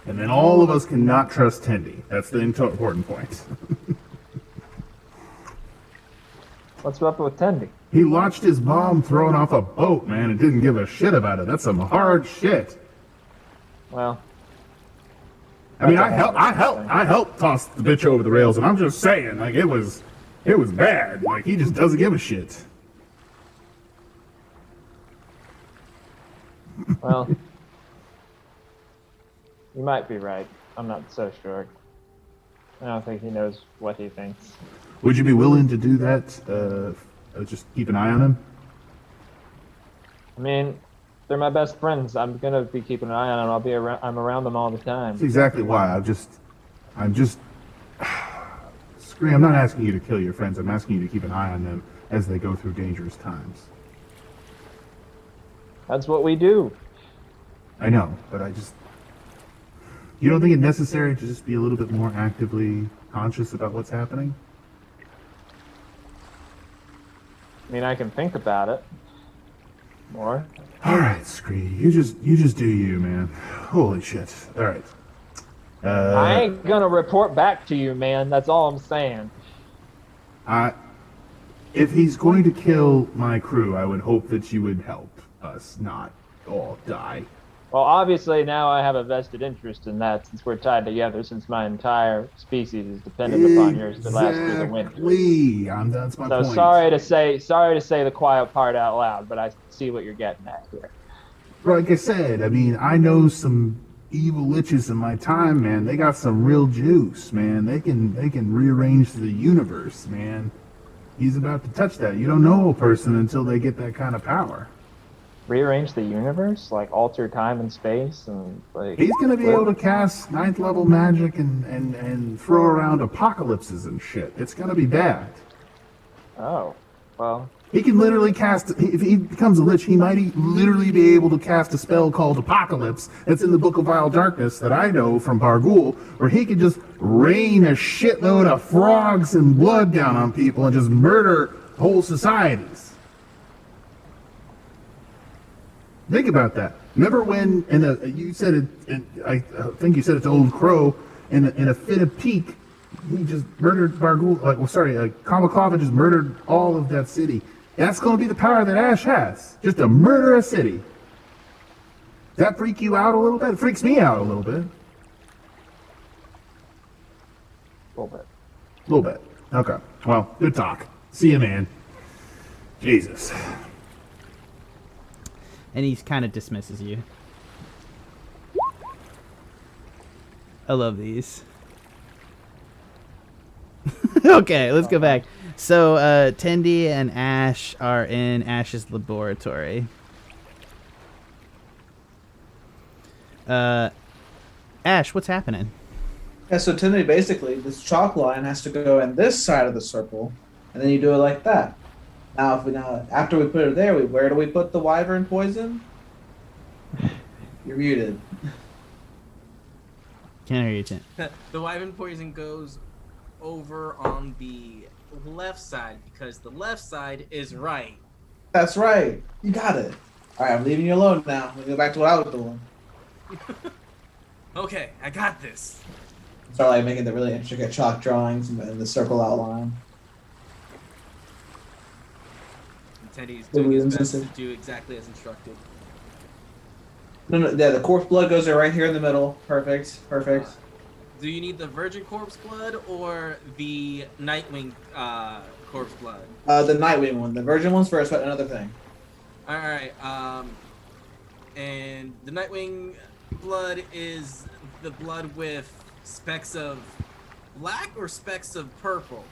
And then all of us cannot trust Tendy. That's the important point. What's up with Tendy? He watched his mom thrown off a boat, man, and didn't give a shit about it. That's some hard shit. Well, I helped toss the bitch over the rails, and I'm just saying, like, it was bad. Like, he just doesn't give a shit. well, you might be right. I'm not so sure. I don't think he knows what he thinks. Would you be willing to do that? Just keep an eye on him? I mean, they're my best friends. I'm gonna be keeping an eye on them. I'm around them all the time. That's exactly why. I'm just. Scree, I'm not asking you to kill your friends. I'm asking you to keep an eye on them as they go through dangerous times. That's what we do. I know, but you don't think it's necessary to just be a little bit more actively conscious about what's happening? I mean, I can think about it more. All right, Scree, you just do you, man. Holy shit. All right. I ain't gonna report back to you, man. That's all I'm saying. If he's going to kill my crew, I would hope that you would help us not all die. Well, obviously now I have a vested interest in that since we're tied together, since my entire species is dependent upon yours to last through the winter. Exactly. That's my So point. sorry to say the quiet part out loud, but I see what you're getting at here. Like I said, I know some evil liches in my time, man. They got some real juice, man. They can rearrange the universe, man. He's about to touch that. You don't know a person until they get that kind of power. Rearrange the universe, like alter time and space, and like. He's gonna be able to cast 9th level magic and throw around apocalypses and shit. It's gonna be bad. Oh, well. He can literally cast, if he becomes a lich, he might literally be able to cast a spell called Apocalypse that's in the Book of Vile Darkness that I know from Bargul, where he can just rain a shitload of frogs and blood down on people and just murder whole societies. Think about that. Remember when, you said it, I think you said it to Old Crow, in a fit of pique, he just murdered Bargul, Kamaklava just murdered all of that city. That's going to be the power that Ashe has. Just to murder a city. Does that freak you out a little bit? It freaks me out a little bit. A little bit. A little bit. Okay. Well, good talk. See you, man. Jesus. And he kind of dismisses you. I love these. Okay, let's go back. So, Tendi and Ashe are in Ashe's laboratory. Ashe, what's happening? Yeah, so Timmy, basically, this chalk line has to go in this side of the circle, and then you do it like that. Now, after we put it there, where do we put the wyvern poison? You're muted. Can't hear you, Chen. The wyvern poison goes over on the left side because the left side is right. That's right. You got it. All right, I'm leaving you alone now. We'll go back to what I was doing. Okay, I got this. Start like making the really intricate chalk drawings and the circle outline. Teddy's doing his best to do exactly as instructed. No, yeah, the corpse blood goes there right here in the middle. Perfect. Do you need the virgin corpse blood or the Nightwing corpse blood? The Nightwing one. The virgin one's first, but another thing. All right. And the Nightwing blood is the blood with specks of black or specks of purple?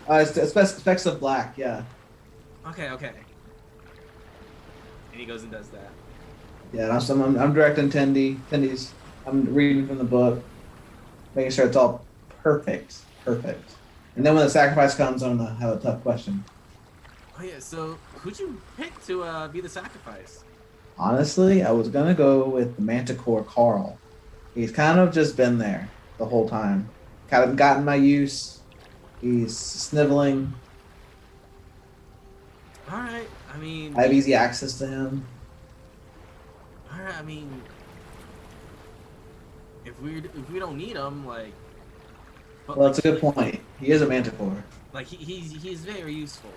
It's specks of black. Yeah. Okay. And he goes and does that. Yeah, I'm directing Tendy's. I'm reading from the book, making sure it's all perfect. And then when the sacrifice comes, I'm gonna have a tough question. Oh yeah, so who'd you pick to be the sacrifice? Honestly, I was gonna go with the Manticore Carl. He's kind of just been there the whole time. Kind of gotten my use. He's sniveling. All right, I mean, I have easy access to him. all right, I mean, if we don't need him, like, but Well, that's a good point. He is a Manticore. like he's very useful.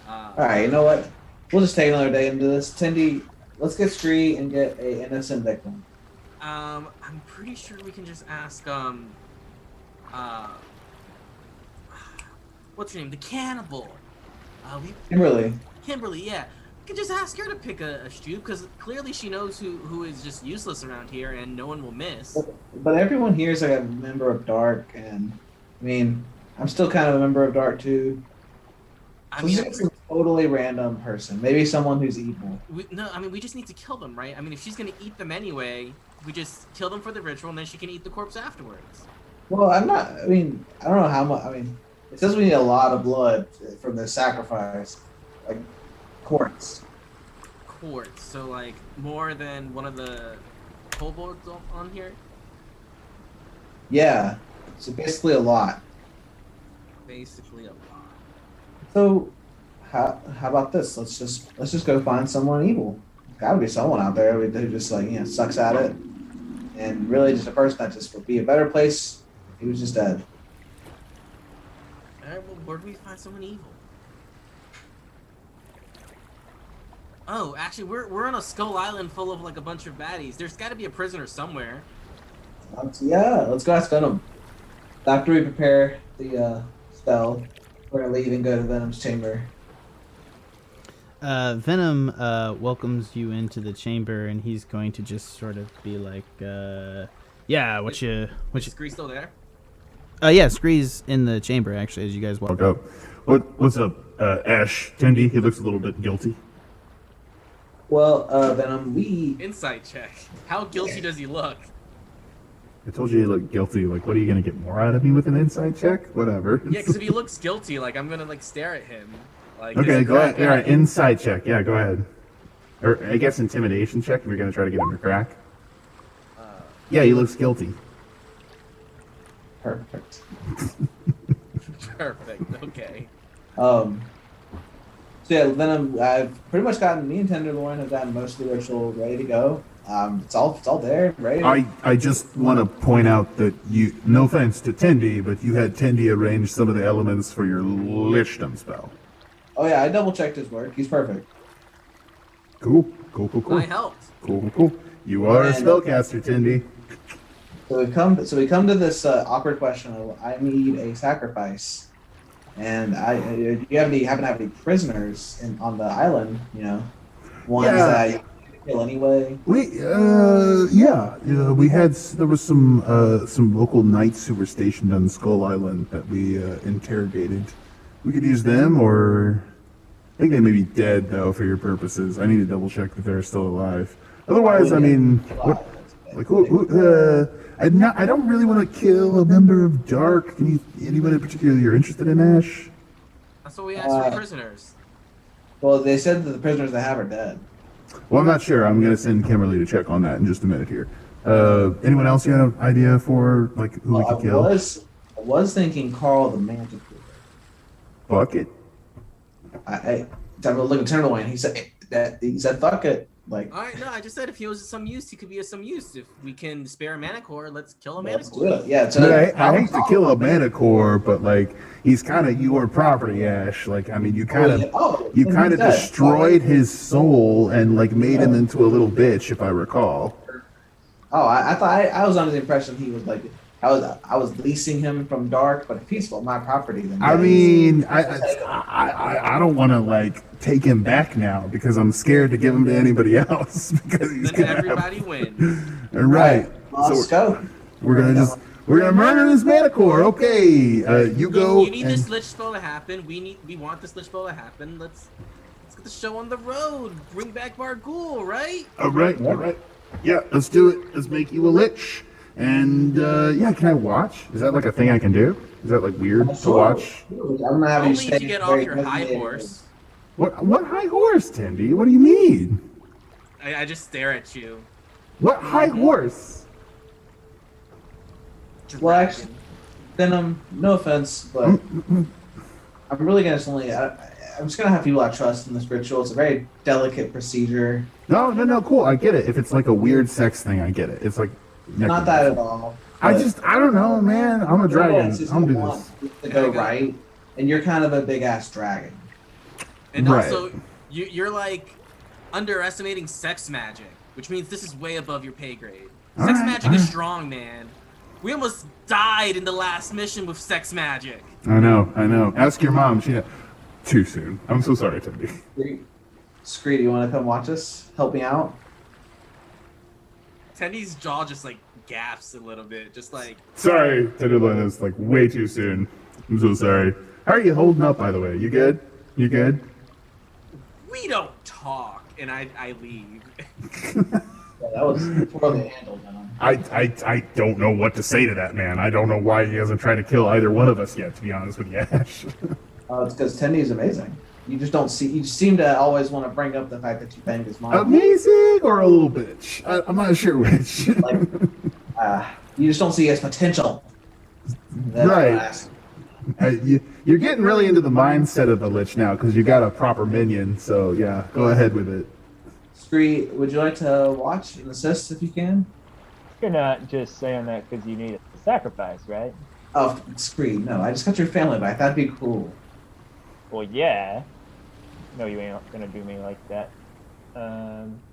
All right, you know what? We'll just take another day into this. Tendy, let's get Scree and get a innocent victim. I'm pretty sure we can just ask what's her name? The cannibal. Kimberly, yeah. We can just ask her to pick a Stu because clearly she knows who is just useless around here and no one will miss. But everyone here is like a member of Dark, and I mean, I'm still kind of a member of Dark too. I So mean, it's a totally random person, maybe someone who's evil. we just need to kill them, right? I mean, if she's gonna eat them anyway, we just kill them for the ritual and then she can eat the corpse afterwards. Well, I don't know how much. I mean, it says we need a lot of blood from this sacrifice, like quartz. Quartz, so like more than one of the kobolds on here. Yeah, so basically a lot. Basically a lot. So, how about this? Let's just go find someone evil. There's gotta be someone out there who just sucks at it, and really just a person that just would be a better place. He was just dead. Alright, well, where do we find someone evil? Oh, actually, we're on a skull island full of like a bunch of baddies. There's got to be a prisoner somewhere. Yeah, let's go ask Venom. After we prepare the spell, we're gonna leave and go to Venom's chamber. Venom welcomes you into the chamber, and he's going to just sort of be like, yeah, what you... Is Scree still there? Yeah, Scree's in the chamber, actually, as you guys walk up. What's up, Ashe? Tendi, he looks a little bit guilty. Well, Venom, Insight check. How guilty does he look? I told you he looked guilty. Like, what are you going to get more out of me with an insight check? Whatever. Yeah, because if he looks guilty, like, I'm going to, like, stare at him. Like, Okay, go ahead. All right, insight check. Yeah, go ahead. Or, I guess, intimidation check if you're going to try to get him to crack. Yeah, he looks guilty. perfect. Perfect, okay. So yeah, Venom, I've pretty much gotten, me and Tenderloin have gotten most of the ritual ready to go. It's all there, ready. I just want to point out that you, no offense to Tendi, but you had Tendi arrange some of the elements for your Lichtum spell. Oh yeah, I double checked his work. He's perfect. Cool. I helped. Cool. You are a spellcaster, Tindy. So we come to this awkward question of I need a sacrifice, and do you happen to have any prisoners on the island? You know, ones that you can kill anyway. There was some local knights who were stationed on Skull Island that we interrogated. We could use them, or I think they may be dead though for your purposes. I need to double check that they're still alive. Otherwise, I mean, I don't really want to kill a member of Dark. Anybody in particular you're interested in, Ashe? That's what we asked for prisoners. Well, they said that the prisoners they have are dead. Well, I'm not sure. I'm going to send Kimberly to check on that in just a minute here. Anyone else you have an idea for who we could kill? I was thinking Carl the Manticore. Fuck it. I'm looking at Loin. He said fuck it. Like, all right, no, I just said if he was of some use, he could be of some use. If we can spare a Manicore, let's kill a Manicore. Yeah, I hate to kill a Manicore, but he's kind of your property, Ashe. You kind of destroyed his soul and made him into a little bitch, if I recall. Oh, I thought I was under the impression he was I was leasing him from Dark, but if he's on my property, then I mean, I don't want to take him back now because I'm scared to give him to anybody else because he's then everybody wins. Right. Let's go. We're gonna murder this Manicore. Okay, you go. You need this lich spell to happen. We want this lich spell to happen. Let's get the show on the road. Bring back Barghoul, right? All right. Yeah, let's do it. Let's make you a lich. And can I watch? Is that a thing I can do? Is that weird to watch? I'm gonna have Only if you get off your high horse. What high horse, Tindy? What do you mean? I just stare at you. What high horse? Well, actually, then no offense, but I'm really gonna I'm just gonna have people I trust in this ritual. It's a very delicate procedure. No, cool. I get it. If it's a weird sex thing, I get it. It's not that at all. I don't know, man. I'm a dragon. I'm gonna do this. To go right, and you're kind of a big ass dragon. And also, you're underestimating sex magic, which means this is way above your pay grade. Sex magic is strong, man. We almost died in the last mission with sex magic. I know. Ask your mom. She too soon. I'm so sorry, Tindy. Scree, do you want to come watch us? Help me out? Tendy's jaw just gaps a little bit, Sorry, Tenderloin, is way too soon. I'm so sorry. How are you holding up, by the way? You good? We don't talk, and I leave. Yeah, that was poorly handled. I don't know what to say to that man. I don't know why he hasn't tried to kill either one of us yet, to be honest with you, Ashe. It's because Tendy is amazing. You just seem to always want to bring up the fact that you banged his mom. Amazing or a little bitch? I'm not sure which. You just don't see his potential. Right. You're getting really into the mindset of the lich now because you got a proper minion. So yeah, go ahead with it. Scree, would you like to watch and assist if you can? You're not just saying that because you need a sacrifice, right? Oh, Scree, no. I just got your family back. That'd be cool. Well, yeah. No, you ain't gonna do me like that.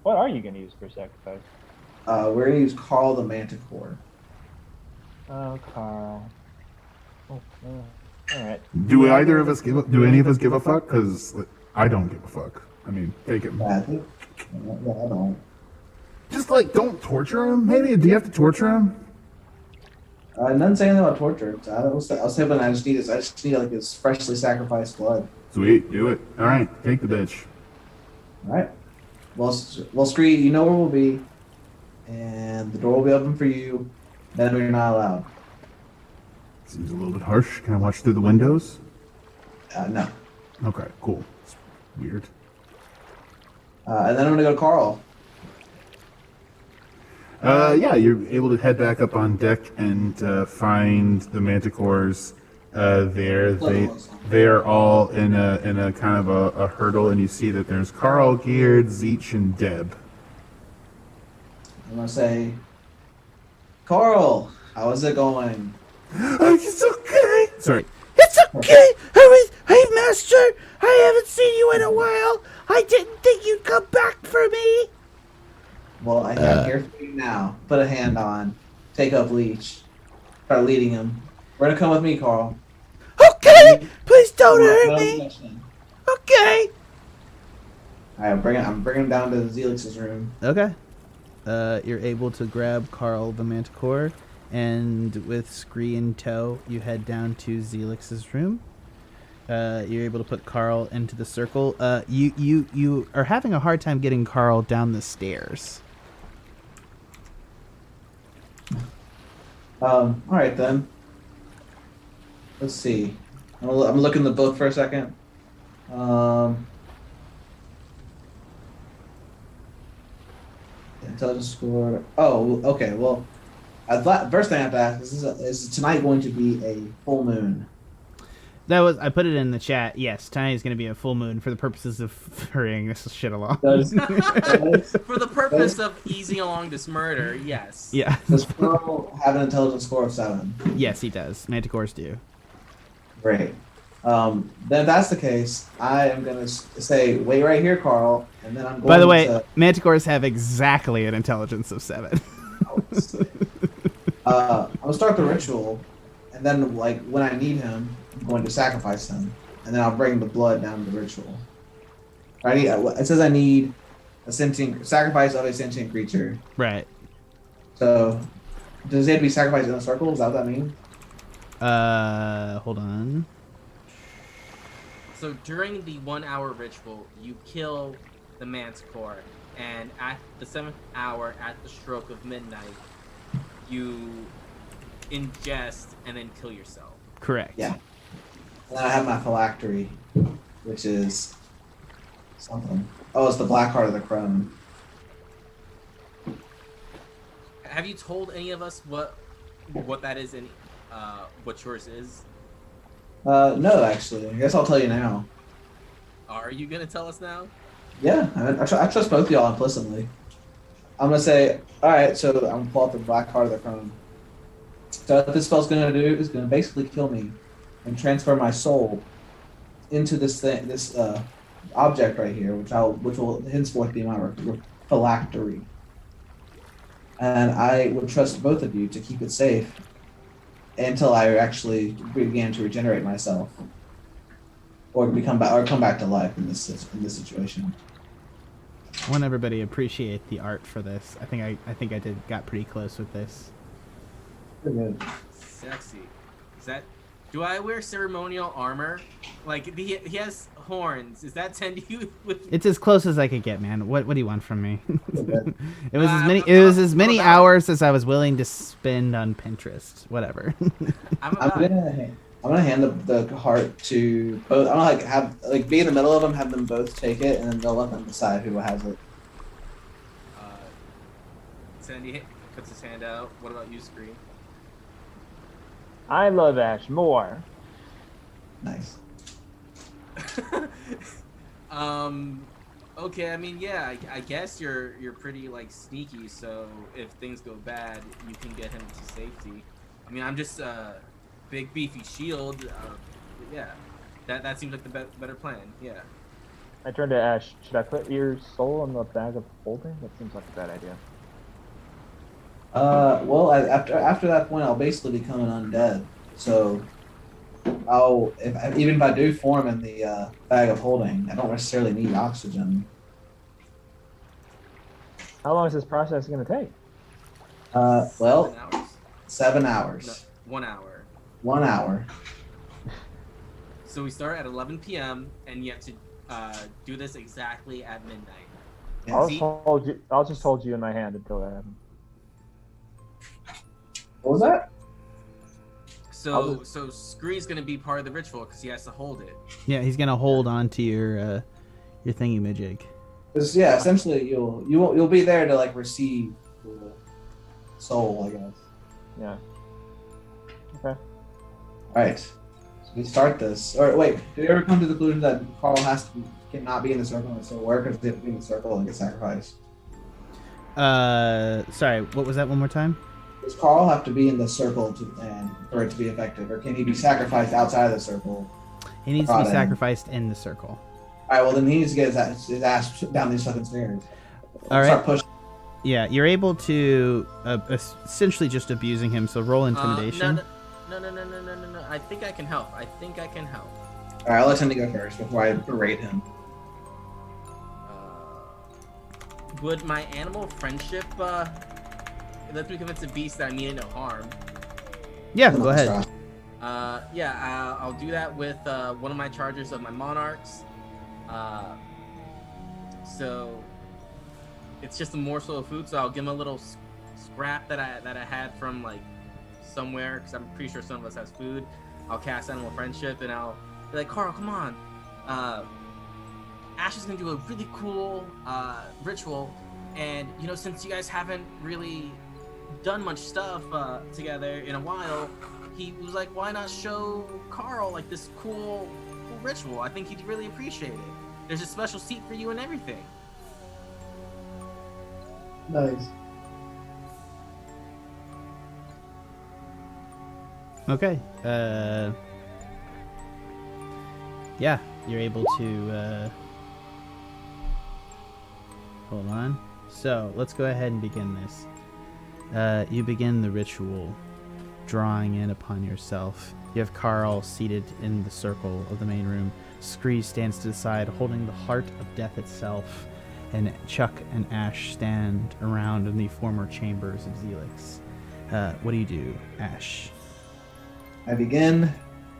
What are you gonna use for sacrifice? We're gonna use Carl the Manticore. Oh, Carl. Oh, all right. Do any of us give a fuck? Because I don't give a fuck. I mean, take him. Yeah, I don't. Just don't torture him. Maybe do you have to torture him? Nothing saying about torture. I was hoping I just need his freshly sacrificed blood. Sweet, do it. All right, take the bitch. All right. Well, Scree, you know where we'll be, and the door will be open for you. Then you're not allowed. Seems a little bit harsh. Can I watch through the windows? No. Okay, cool. It's weird. And then I'm gonna go to Carl. Yeah, you're able to head back up on deck and find the manticores there. They are all in a kind of a hurdle, and you see that there's Carl, Geard, Zeech, and Deb. I'm gonna say, Carl, how is it going? It's okay. Sorry. It's okay. Hey, Master. I haven't seen you in a while. I didn't think you'd come back for me. Well, I'm here for you now. Put a hand on. Take up leech. Start leading him. We're gonna come with me, Carl. Okay, please don't Come on, hurt no me. touching. Okay. All right, I'm bringing him down to Zelix's room. Okay. You're able to grab Carl the Manticore, and with Scree in tow, you head down to Zelix's room. You're able to put Carl into the circle. You are having a hard time getting Carl down the stairs. All right then. Let's see. I'm looking in the book for a second. Intelligence score. Oh, okay. Well, first thing I have to ask is tonight going to be a full moon? I put it in the chat. Yes, tonight is going to be a full moon for the purposes of hurrying this shit along. For the purpose of easing along this murder, yes. Yeah. Does Carl have an intelligence score of 7? Yes, he does. Manticores do. Great. Then if that's the case, I am going to say, wait right here, Carl, and then I'm going By the way, to... Manticores have exactly an intelligence of 7. I'm going to start the ritual, and then, like, when I need him, I'm going to sacrifice him, and then I'll bring the blood down to the ritual. It says I need a sacrifice of a sentient creature. Right. So, does it have to be sacrificed in a circle? Is that what that means? Hold on. So during the 1 hour ritual, you kill the Manticore, and at the 7th hour, at the stroke of midnight, you ingest and then kill yourself. Correct. Yeah. And then I have my phylactery, which is something. Oh, it's the black heart of the crone. Have you told any of us what that is and what yours is? No, actually. I guess I'll tell you now. Are you gonna tell us now? Yeah, I trust both of y'all implicitly. I'm gonna say, all right. So I'm gonna pull out the black heart of the crone. So what this spell's gonna do is gonna basically kill me and transfer my soul into this object right here, which will henceforth be my phylactery. And I would trust both of you to keep it safe until I actually began to regenerate myself, or come back to life in this situation. I want everybody to appreciate the art for this. I think I got pretty close with this. Sexy. Is that? Do I wear ceremonial armor? Like he has horns. Is that tend you with? It's as close as I could get, man. What do you want from me? It was as many hours as I was willing to spend on Pinterest. Whatever. I'm gonna hand the heart to both. I'm gonna be in the middle of them, have them both take it, and then they'll let them decide who has it. Sandy puts his hand out. What about you, Scree? I love Ashe more. Nice. Okay, I mean, yeah, I guess you're pretty like sneaky, so if things go bad, you can get him to safety. I mean, I'm just big beefy shield. Yeah, that seems like the better plan. Yeah. I turn to Ashe. Should I put your soul in the bag of holding? That seems like a bad idea. Well, after that point, I'll basically become an undead. So, even if I do form in the bag of holding, I don't necessarily need oxygen. How long is this process going to take? Well, 7 hours. 7 hours. No, 1 hour. 1 hour. So we start at 11 p.m. and you have to do this exactly at midnight. Yeah. I'll just hold you in my hand until that happens. What was that? So Scree's gonna be part of the ritual because he has to hold it. Yeah, he's gonna hold on to your thingy majig. Yeah, essentially you'll be there to like receive the soul, I guess. Yeah. Okay. Alright. So we start this. Or wait, did you ever come to the conclusion that Carl cannot be in the circle and it still work, or does he have to be in the circle and get sacrificed? Sorry, what was that one more time? Does Carl have to be in the circle for it to be effective, or can he be sacrificed outside of the circle? He needs to Brought be in. sacrificed in the circle. All right, well then he needs to get his ass down these fucking stairs. All right. Start pushing. Yeah, you're able to essentially just abusing him. So roll intimidation. No. I think I can help. All right, I'll let Tindy go first before I berate him. Would my animal friendship let me convince a beast that I mean no harm? Yeah, go ahead. I'll do that with one of my chargers of my monarchs. So it's just a morsel of food, so I'll give him a little scrap that I had from like somewhere, because I'm pretty sure some of us has food. I'll cast animal friendship, and I'll be like, Carl, come on. Ashe is gonna do a really cool ritual, and since you guys haven't really done much stuff together in a while, he was like, why not show Carl like this cool ritual? I think he'd really appreciate it. There's a special seat for you and everything. Nice. Okay. Yeah, you're able to. Hold on. So let's go ahead and begin this. You begin the ritual, drawing in upon yourself. You have Carl seated in the circle of the main room. Scree stands to the side, holding the heart of death itself, and Chuck and Ashe stand around in the former chambers of Zelix. What do you do, Ashe? I begin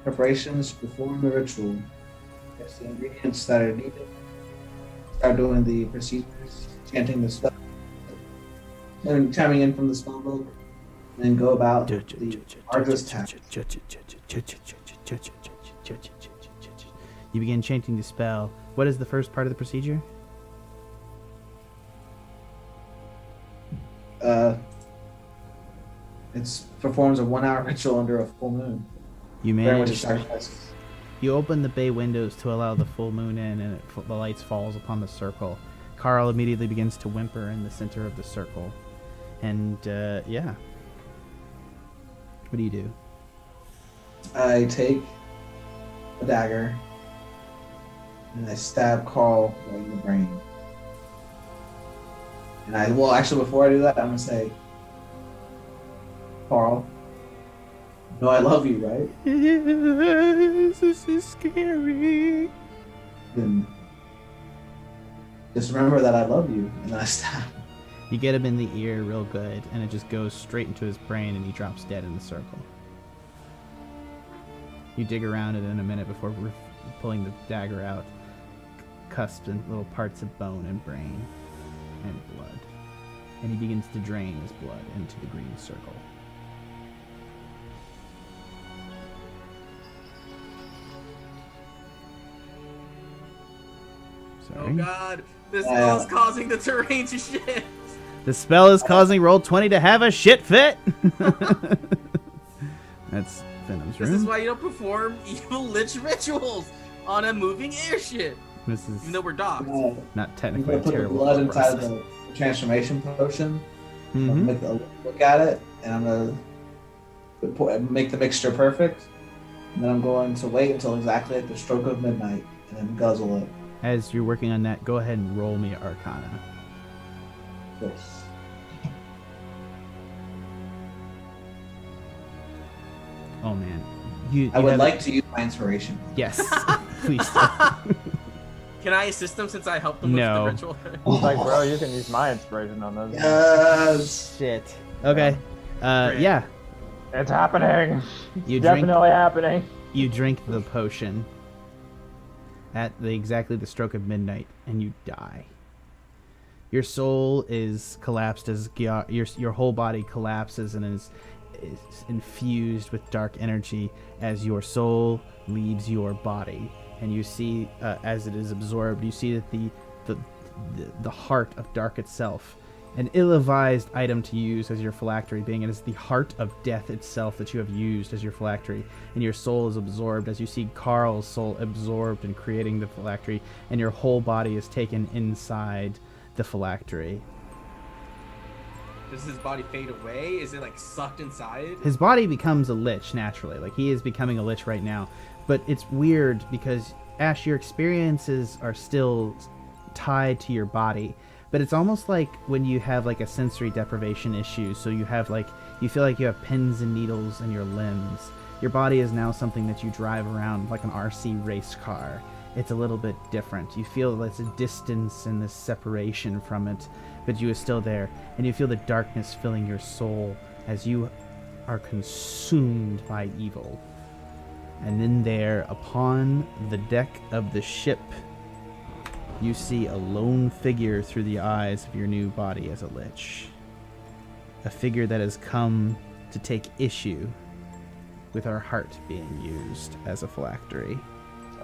preparations to perform the ritual. Get the ingredients that are needed. Start doing the procedures, chanting the spell, and chiming in from the spell book, and then go about the arduous task. You begin chanting the spell. What is the first part of the procedure? It performs a 1-hour ritual under a full moon. You Very much a manage. sacrifice. You open the bay windows to allow the full moon in, and the lights falls upon the circle. Carl immediately begins to whimper in the center of the circle. And, yeah. What do you do? I take a dagger and I stab Carl right in the brain. And actually, before I do that, I'm gonna say, Carl, you know I love you, right? Yes, this is scary. Then just remember that I love you, and then I stab. You get him in the ear real good, and it just goes straight into his brain, and he drops dead in the circle. You dig around it in a minute before pulling the dagger out, cusps and little parts of bone and brain and blood. And he begins to drain his blood into the green circle. Sorry. Oh god, this spell is causing the terrain to shift. The spell is causing Roll20 to have a shit fit. That's Venom's room. This is why you don't perform evil lich rituals on a moving airship. This is Even though we're dogs. not I'm technically gonna a put the terrible blood thought inside process. the transformation potion. I'm Mhm. gonna make a look at it, and I'm gonna make the mixture perfect. And then I'm going to wait until exactly at the stroke of midnight, and then guzzle it. As you're working on that, go ahead and roll me Arcana. Yes. Oh man, I would like to use my inspiration. Yes, please. Do. Can I assist them since I helped them No. with the ritual? It's like, bro, you can use my inspiration on those. Yes. Shit. Okay. Great. Yeah. It's happening. You drink. Definitely happening. You drink the potion at exactly the stroke of midnight, and you die. Your soul is collapsed as your whole body collapses and is infused with dark energy as your soul leaves your body, and you see as it is absorbed, you see that the heart of dark itself, an ill-advised item to use as your phylactery, being it is the heart of death itself that you have used as your phylactery, and your soul is absorbed as you see Carl's soul absorbed in creating the phylactery, and your whole body is taken inside the phylactery. Does his body fade away? Is it like sucked inside? His body becomes a lich naturally, like he is becoming a lich right now, but it's weird because, Ashe, your experiences are still tied to your body, but it's almost like when you have like a sensory deprivation issue, so you have like, you feel like you have pins and needles in your limbs. Your body is now something that you drive around like an RC race car. It's a little bit different. You feel there's a distance and this separation from it, but you are still there, and you feel the darkness filling your soul as you are consumed by evil. And then there, upon the deck of the ship, you see a lone figure through the eyes of your new body as a lich. A figure that has come to take issue with our heart being used as a phylactery.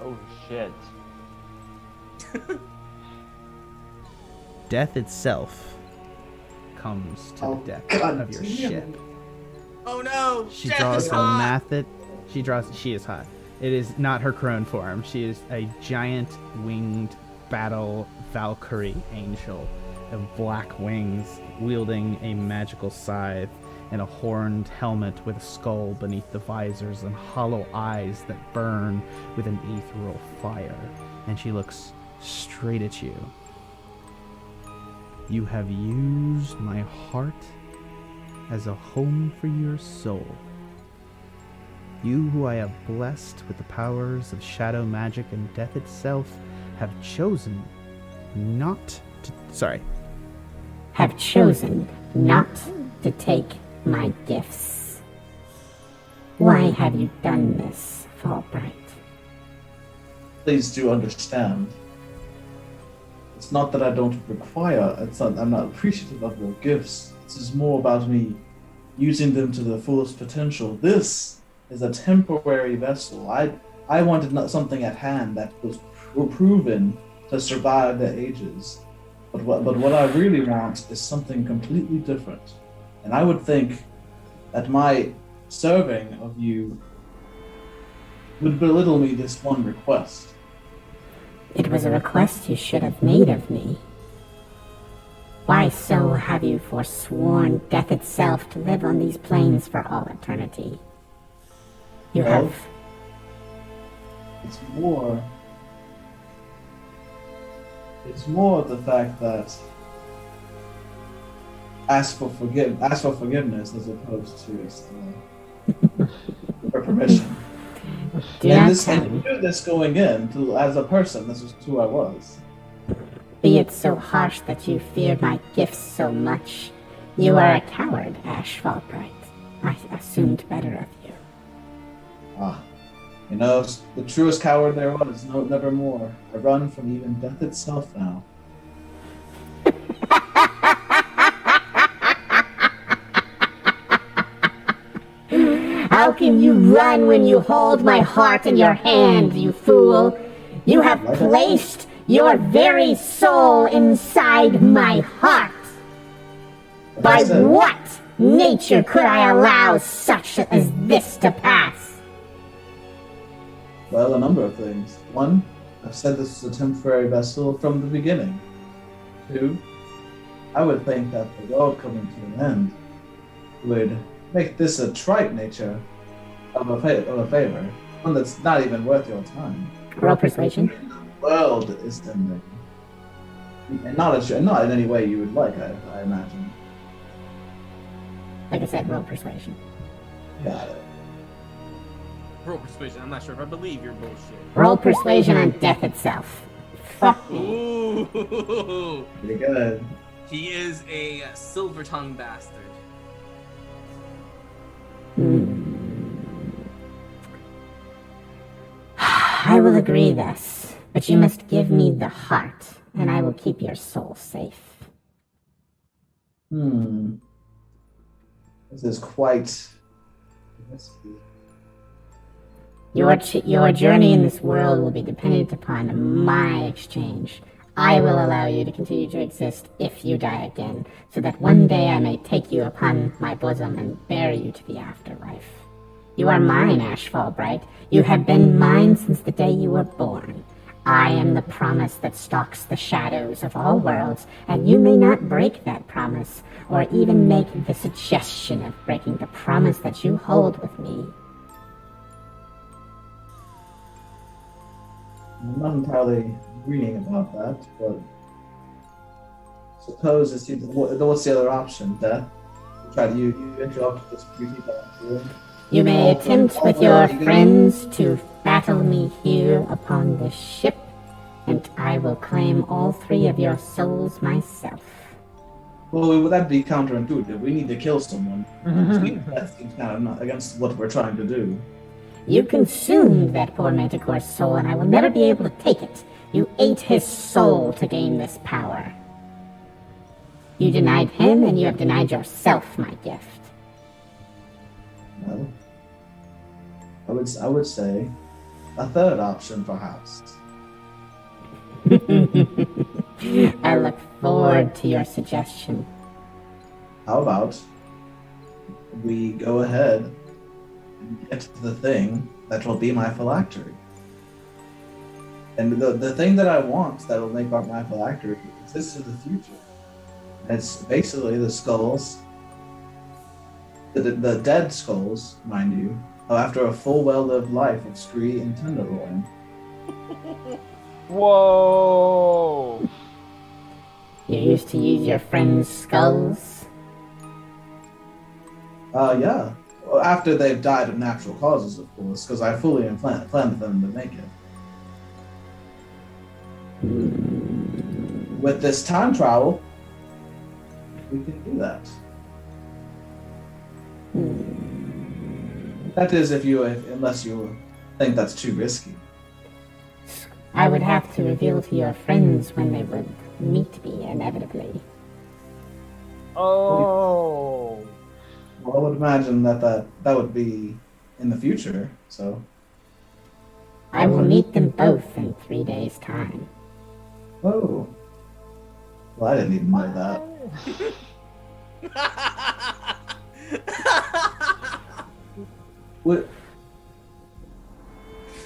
Oh shit. Death itself comes to the deck of your ship. Oh no! She Death draws is a hot! She is hot. It is not her crone form. She is a giant winged battle Valkyrie angel of black wings, wielding a magical scythe and a horned helmet with a skull beneath the visors and hollow eyes that burn with an ethereal fire. And she looks straight at you. You have used my heart as a home for your soul. You who I have blessed with the powers of shadow magic and death itself have chosen not to... Have chosen not to take my gifts. Why have you done this, Fallbright? Please do understand. It's not that I don't require, I'm not appreciative of your gifts. This is more about me using them to their fullest potential. This is a temporary vessel. I wanted something at hand that was proven to survive the ages. But what I really want is something completely different. And I would think that my serving of you would belittle me this one request. It was a request you should have made of me. Why so have you forsworn death itself to live on these plains for all eternity? You Well, have... It's more the fact that ask for forgiveness as opposed to for permission. Do And not this, tell and me. you knew this going in as a person. This was who I was. Be it so harsh that you fear my gifts so much. You are a coward, Ashe Fallbright. I assumed better of you. You know, the truest coward there was. No, never more. I run from even death itself now. How can you run when you hold my heart in your hand, you fool? You have placed your very soul inside my heart. By what nature could I allow such as this to pass? Well, a number of things. One, I've said this is a temporary vessel from the beginning. Two, I would think that the world coming to an end would make this a trite nature of a favor. One that's not even worth your time. Roll persuasion. The world is ending. And not in any way you would like, I imagine. Like I said, roll persuasion. Got it. Roll persuasion. I'm not sure if I believe your bullshit. Roll persuasion on death itself. Fuck me. Ooh. Pretty good. He is a silver-tongued bastard. I will agree thus, but you must give me the heart, and I will keep your soul safe. This is quite... Your journey in this world will be dependent upon my exchange. I will allow you to continue to exist if you die again, so that one day I may take you upon my bosom and bear you to the afterlife. You are mine, Ashe Fallbright. You have been mine since the day you were born. I am the promise that stalks the shadows of all worlds, and you may not break that promise, or even make the suggestion of breaking the promise that you hold with me. I'm not entirely agreeing about that, but suppose it's either, what's the other option? Death? Try to you interrupt this beauty volunteer. You may attempt with your friends to battle me here upon this ship, and I will claim all 3 of your souls myself. Well, would that be counterintuitive? We need to kill someone. That seems kind of not against what we're trying to do. You consumed that poor Manticore's soul, and I will never be able to take it. You ate his soul to gain this power. You denied him, and you have denied yourself my gift. Well, I would say a third option, perhaps. I look forward to your suggestion. How about we go ahead and get to the thing that will be my phylactery? And the thing that I want that will make up my phylactery exists in the future. It's basically the skulls, the dead skulls, mind you, after a full well-lived life of Scree and Loin. Whoa! You used to use your friends' skulls? Yeah. Well, after they've died of natural causes, of course, because I fully planned them to make it. With this time travel, we can do that. That is, unless you think that's too risky. I would have to reveal to your friends when they would meet me, inevitably. Oh! Well, I would imagine that would be in the future, so... I will meet them both in 3 days' time. Oh. Well, I didn't even know that.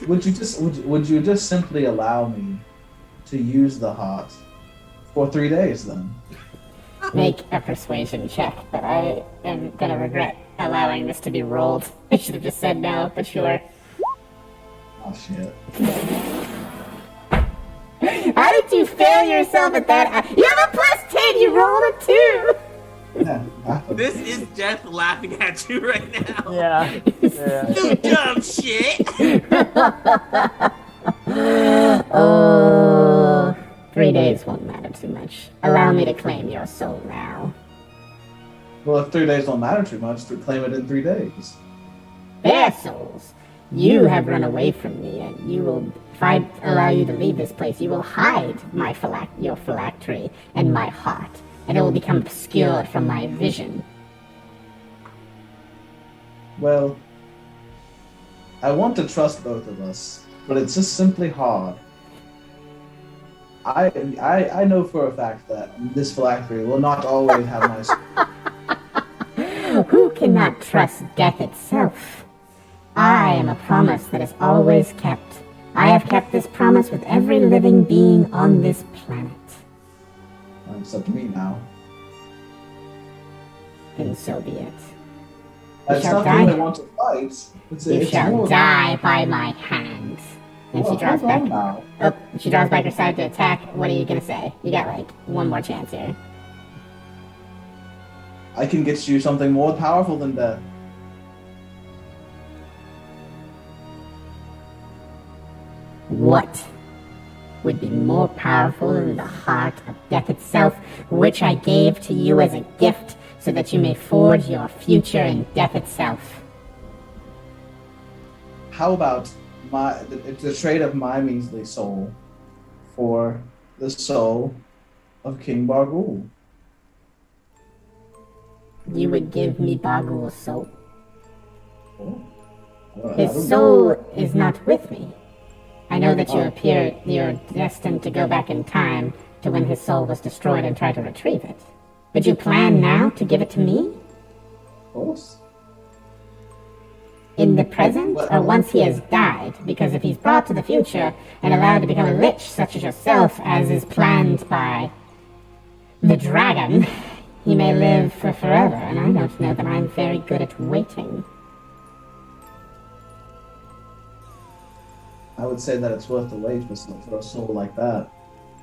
Would you just simply allow me to use the heart for 3 days then? Make a persuasion check, but I am gonna regret allowing this to be rolled. I should have just said no, but sure. Oh shit. How did you fail yourself at that? You have a +10, you rolled a 2! Yeah. This is Jeff laughing at you right now. Yeah. You dumb shit. Oh, 3 days won't matter too much. Allow me to claim your soul now. Well, if 3 days don't matter too much, to claim it in 3 days. Their souls. You have run away from me, and you will, if I allow you to leave this place, you will hide your phylactery and my heart, and it will become obscured from my vision. Well, I want to trust both of us, but it's just simply hard. I know for a fact that this phylactery will not always have my soul. Who cannot trust death itself? I am a promise that is always kept. I have kept this promise with every living being on this planet. Except me now. And so be it. That's shall not that I die. want to fight. You shall die by my hand. And she draws back. Now. Oh, she draws back her side to attack. What are you gonna say? You got like one more chance here. I can get you something more powerful than death. What would be more powerful than the heart of death itself, which I gave to you as a gift so that you may forge your future in death itself? How about the trade of my measly soul for the soul of King Bargul? You would give me Bargul's soul? Oh. His soul is not with me. I know that you're destined to go back in time to when his soul was destroyed and try to retrieve it. Would you plan now to give it to me? Of course. In the present, or once he has died? Because if he's brought to the future and allowed to become a lich such as yourself, as is planned by the dragon, he may live for forever, and I don't know that I'm very good at waiting. I would say that it's worth the wait for a soul like that.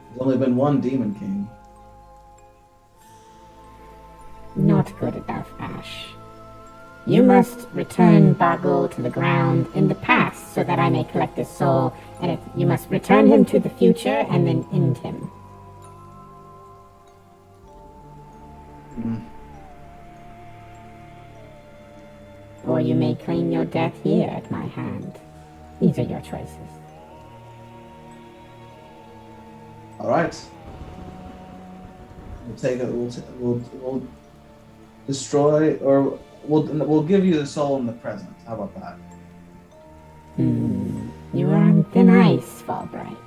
There's only been one Demon King. Not good enough, Ashe. You must return Bargul to the ground in the past so that I may collect his soul, and you must return him to the future and then end him. Or you may claim your death here at my hand. These are your choices. All right. We'll take it. We'll destroy, or we'll give you the soul in the present. How about that? You are on thin ice, Fallbright.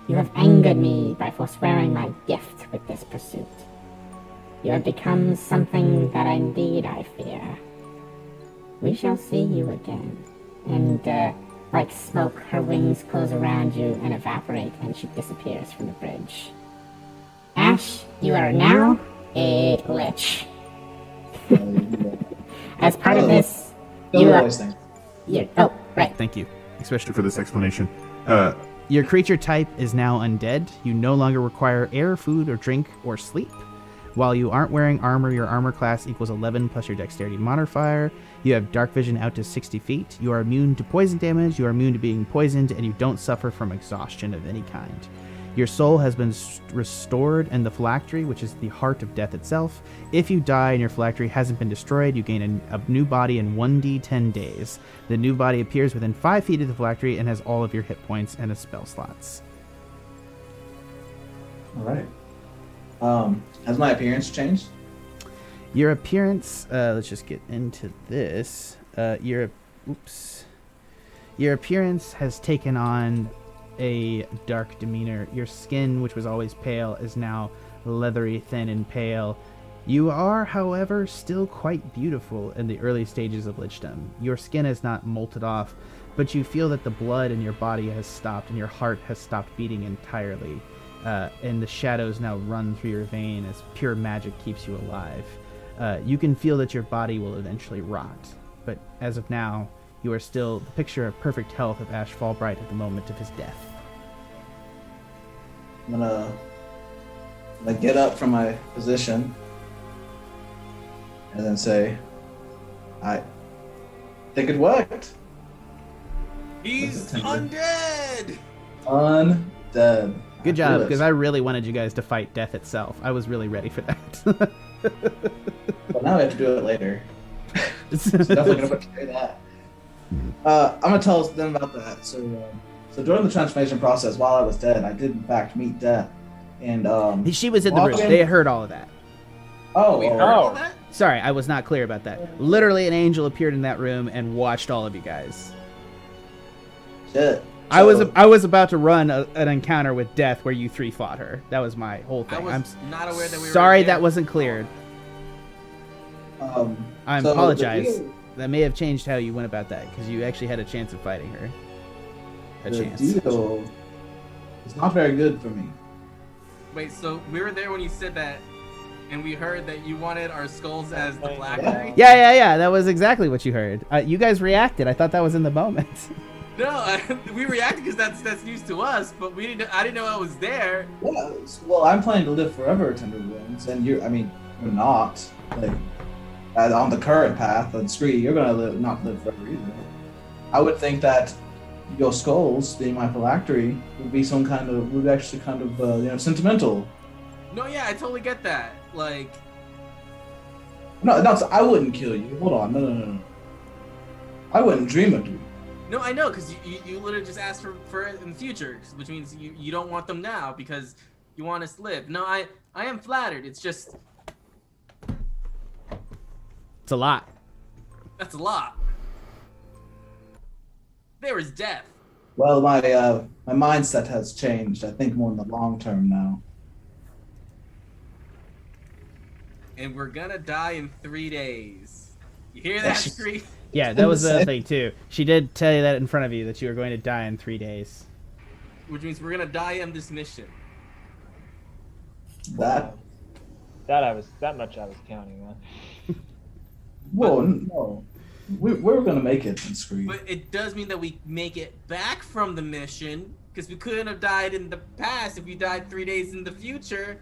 You have angered me by forswearing my gift with this pursuit. You have become something that indeed I fear. We shall see you again. And, like smoke, her wings close around you and evaporate, and she disappears from the bridge. Ashe, you are now a lich. As part of this, you are... Oh, right. Thank you. Especially for this explanation. Your creature type is now undead. You no longer require air, food, or drink, or sleep. While you aren't wearing armor, your armor class equals 11 plus your dexterity modifier. You have dark vision out to 60 feet. You are immune to poison damage. You are immune to being poisoned, and you don't suffer from exhaustion of any kind. Your soul has been restored in the phylactery, which is the heart of death itself. If you die and your phylactery hasn't been destroyed, you gain a new body in 1d10 days. The new body appears within 5 feet of the phylactery and has all of your hit points and the spell slots. All right. Has my appearance changed? Your appearance, let's just get into this. Your appearance has taken on a dark demeanor. Your skin, which was always pale, is now leathery, thin, and pale. You are, however, still quite beautiful in the early stages of lichdom. Your skin has not molted off, but you feel that the blood in your body has stopped and your heart has stopped beating entirely. And the shadows now run through your vein as pure magic keeps you alive. You can feel that your body will eventually rot, but as of now, you are still the picture of perfect health of Ashe Fallbright at the moment of his death. I'm gonna get up from my position and then say, I think it worked. He's undead! Undead. Good job, because I really wanted you guys to fight death itself. I was really ready for that. Well, now we have to do it later. So definitely gonna portray that. I'm gonna tell them about that. So during the transformation process, while I was dead, I did in fact meet death, and she was in the room. They heard all of that. Oh. Sorry, I was not clear about that. Literally, an angel appeared in that room and watched all of you guys. Shit. I was about to run an encounter with death where you three fought her. That was my whole thing. I'm not aware that we were. Sorry that wasn't cleared. I so apologize. That may have changed how you went about that, because you actually had a chance of fighting her. The deal is not very good for me. Wait, so we were there when you said that, and we heard that you wanted our skulls as the phylactery? Yeah. That was exactly what you heard. You guys reacted. I thought that was in the moment. No, we reacted because that's news to us, but I didn't know I was there. Well, I'm planning to live forever, Tender Wounds, and you're not. Like, on the current path, and Scree, you're gonna not live forever either. I would think that your skulls, being my phylactery, would actually kind of sentimental. No, yeah, I totally get that. Like, no, I wouldn't kill you. Hold on, no. I wouldn't dream of you. No, I know, because you literally just asked for it in the future, which means you don't want them now because you want us to live. No, I am flattered. It's just... It's a lot. That's a lot. There is death. Well, my mindset has changed. I think more in the long term now. And we're gonna die in 3 days. You hear that, Scree? Yeah, that was the other thing, too. She did tell you that in front of you, that you were going to die in 3 days. Which means we're gonna die on this mission. That much I was counting on. Whoa, no. We're gonna make it in Scree. But it does mean that we make it back from the mission, because we couldn't have died in the past if we died 3 days in the future.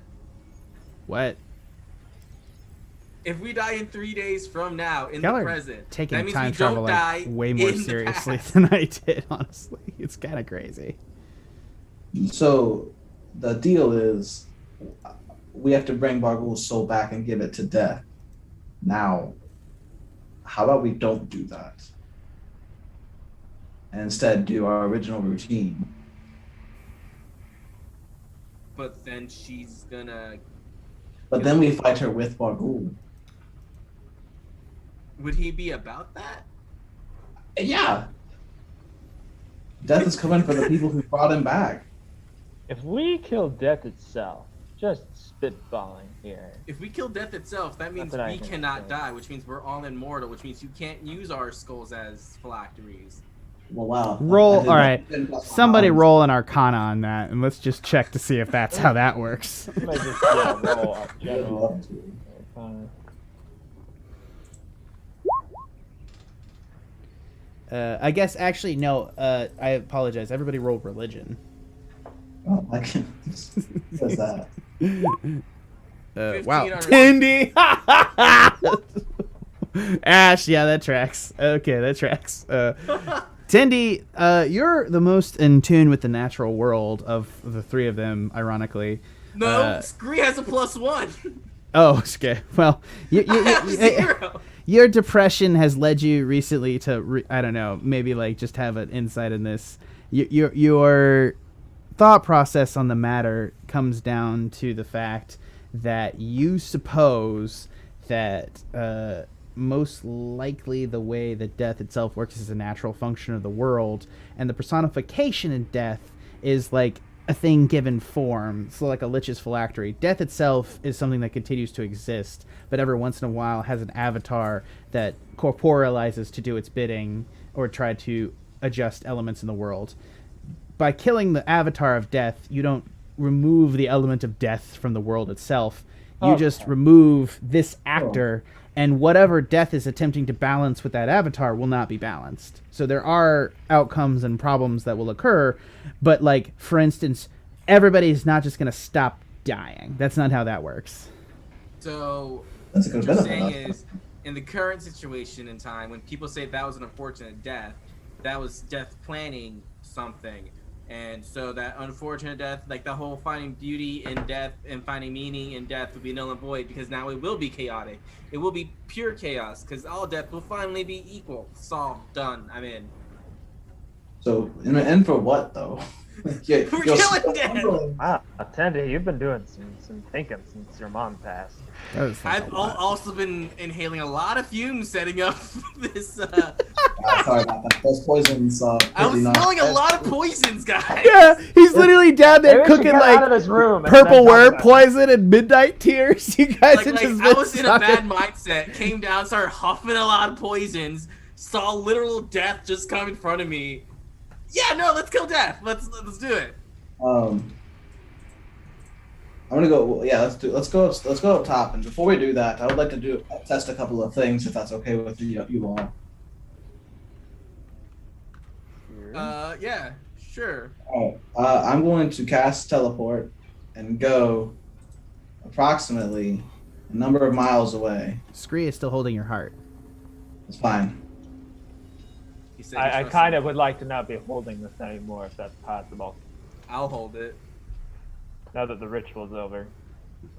What? If we die in 3 days from now in Y'all the are present, taking that means time we travel don't like die way more in the seriously past. than I did. Honestly, it's kind of crazy. So the deal is, we have to bring Bargul's soul back and give it to Death. Now, how about we don't do that? And instead do our original routine. But then she's gonna. But then we fight her with Bargul. Would he be about that? Yeah. Death is coming for the people who brought him back. If we kill death itself, just spitballing here. If we kill death itself, that means That's what I we think, cannot yeah. die, which means we're all immortal, which means you can't use our skulls as phylacteries. Well, wow. Roll. I All did right. that. Plus Somebody one. roll an Arcana on that, and let's just check to see if that's how that works. I might just roll up I'd general. love to. I guess actually no. I apologize. Everybody rolled religion. Oh, I can. What's that? 15 Wow. on Tindy. Ashe. Yeah, that tracks. Okay, that tracks. Tindy, you're the most in tune with the natural world of the three of them. Ironically. No, Scree has a +1. Oh, okay. Well, I have 0. your depression has led you recently to I don't know, maybe like just have an insight in this. Your thought process on the matter comes down to the fact that you suppose that most likely the way that death itself works is a natural function of the world, and the personification in death is like a thing given form, so like a lich's phylactery. Death itself is something that continues to exist, but every once in a while has an avatar that corporealizes to do its bidding or try to adjust elements in the world. By killing the avatar of death, you don't remove the element of death from the world itself. You just remove this actor, and whatever death is attempting to balance with that avatar will not be balanced. So there are outcomes and problems that will occur, but like, for instance, everybody's not just going to stop dying. That's not how that works. So That's a good what you're benefit. saying is, in the current situation in time, when people say that was an unfortunate death, that was death planning something. And so that unfortunate death, like the whole finding beauty in death and finding meaning in death, would be null and void, because now it will be chaotic. It will be pure chaos, because all death will finally be equal. Solved. Done. I'm in. So, in the end for what, though? Yeah, We're you're killing still death! fumbling. Wow, Tandy, you've been doing some thinking since your mom passed. That was like I've a lot. also been inhaling a lot of fumes setting up this. Sorry about that. Those poisons. I was pretty nice. smelling a lot of poisons, guys. Yeah, he's literally down there Maybe we should cooking get out of like this room and purple then talk worm about it. poison and midnight tears. You guys Like, are just I was in a bad sucking. mindset, came down, started huffing a lot of poisons, saw literal death just come in front of me. Yeah, no, let's kill death. Let's do it. I'm gonna go. Yeah, let's go up top. And before we do that, I would like to test a couple of things, if that's okay with you all. Yeah, sure. All right. I'm going to cast teleport and go approximately a number of miles away. Scree is still holding your heart. It's fine. He said I kind of would like to not be holding this anymore, if that's possible. I'll hold it. Now that the ritual's over.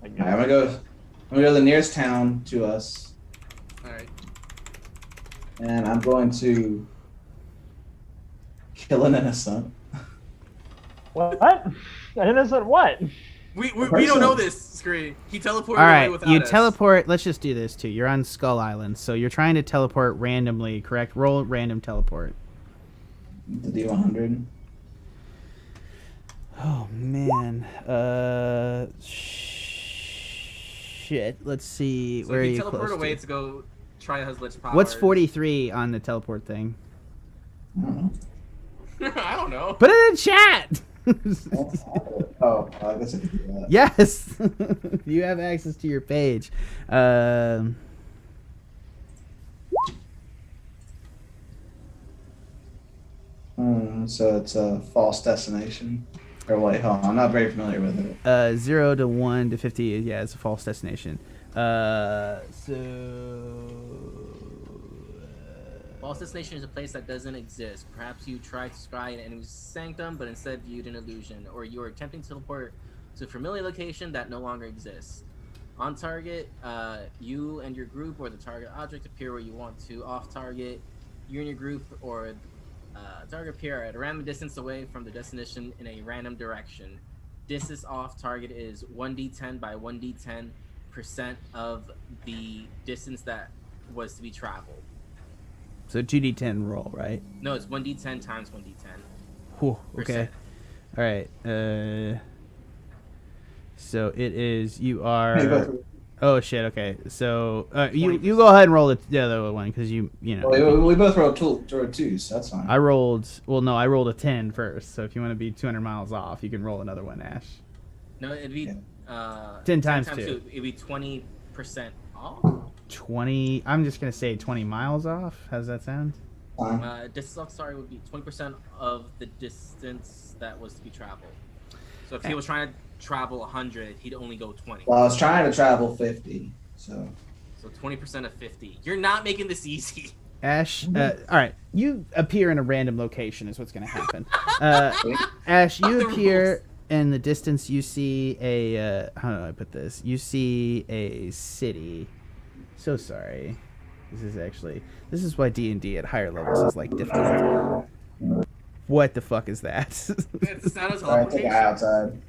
I guess. All right, I'm gonna go to the nearest town to us, All right. and I'm going to kill an innocent. What? An innocent what? We don't know this, Scree. He teleported All away right, without you us. teleport. Let's just do this too. You're on Skull Island, so you're trying to teleport randomly, correct? Roll random teleport. The D100. Oh man. Shit. Let's see. So Where are he you teleported close away to? to go try his lich power. What's 43 on the teleport thing? I don't know. I don't know. Put it in chat. Oh, I guess I could do that. Yes, you have access to your page. So it's a false destination. Or wait, hold on. I'm not very familiar with it. 0 to 1 to 50. Yeah, it's a false destination. False destination is a place that doesn't exist. Perhaps you tried to scry an enemy's sanctum, but instead viewed an illusion, or you are attempting to teleport to a familiar location that no longer exists. On target, you and your group or the target object appear where you want to. Off target, you and your group or target appear at a random distance away from the destination in a random direction. Distance off target is 1d10 by 1d10% of the distance that was to be traveled. So 2d10 roll, right? No, it's 1d10 times 1d10. Whew, okay. Percent. All right. So it is. You are. Hey, go through. Oh shit. Okay. So you go ahead and roll the other one because you know. Well, we both rolled two, so that's fine. I rolled. Well, no, I rolled a 10 first. So if you want to be 200 miles off, you can roll another one, Ash. No, it'd be 10 times 2. It'd be 20% off. 20. I'm just gonna say 20 miles off. How does that sound? Fine. Distance off, sorry, would be 20% of the distance that was to be traveled. So if he was trying to travel 100, he'd only go 20. Well, I was trying to travel 50, so 20% of 50. You're not making this easy. Ash, all right. You appear in a random location is what's gonna happen. Ash, you The appear rules. in the distance. You see a how do I put this? You see a city. So sorry. This is why D&D at higher levels is like difficult. What the fuck is that? It's not a all right, take it teleportation. outside.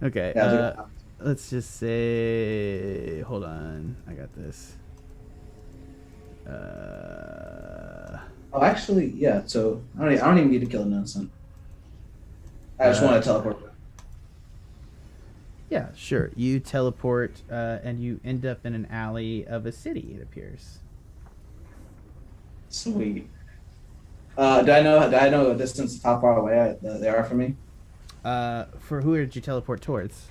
Okay. Yeah, take it out. Let's just say. Hold on. I got this. Oh, actually, yeah. So I don't even need to kill an innocent. I just want to teleport. Yeah, sure. You teleport, and you end up in an alley of a city. It appears. Sweet. Do I know a distance how far away they are from me? For who did you teleport towards?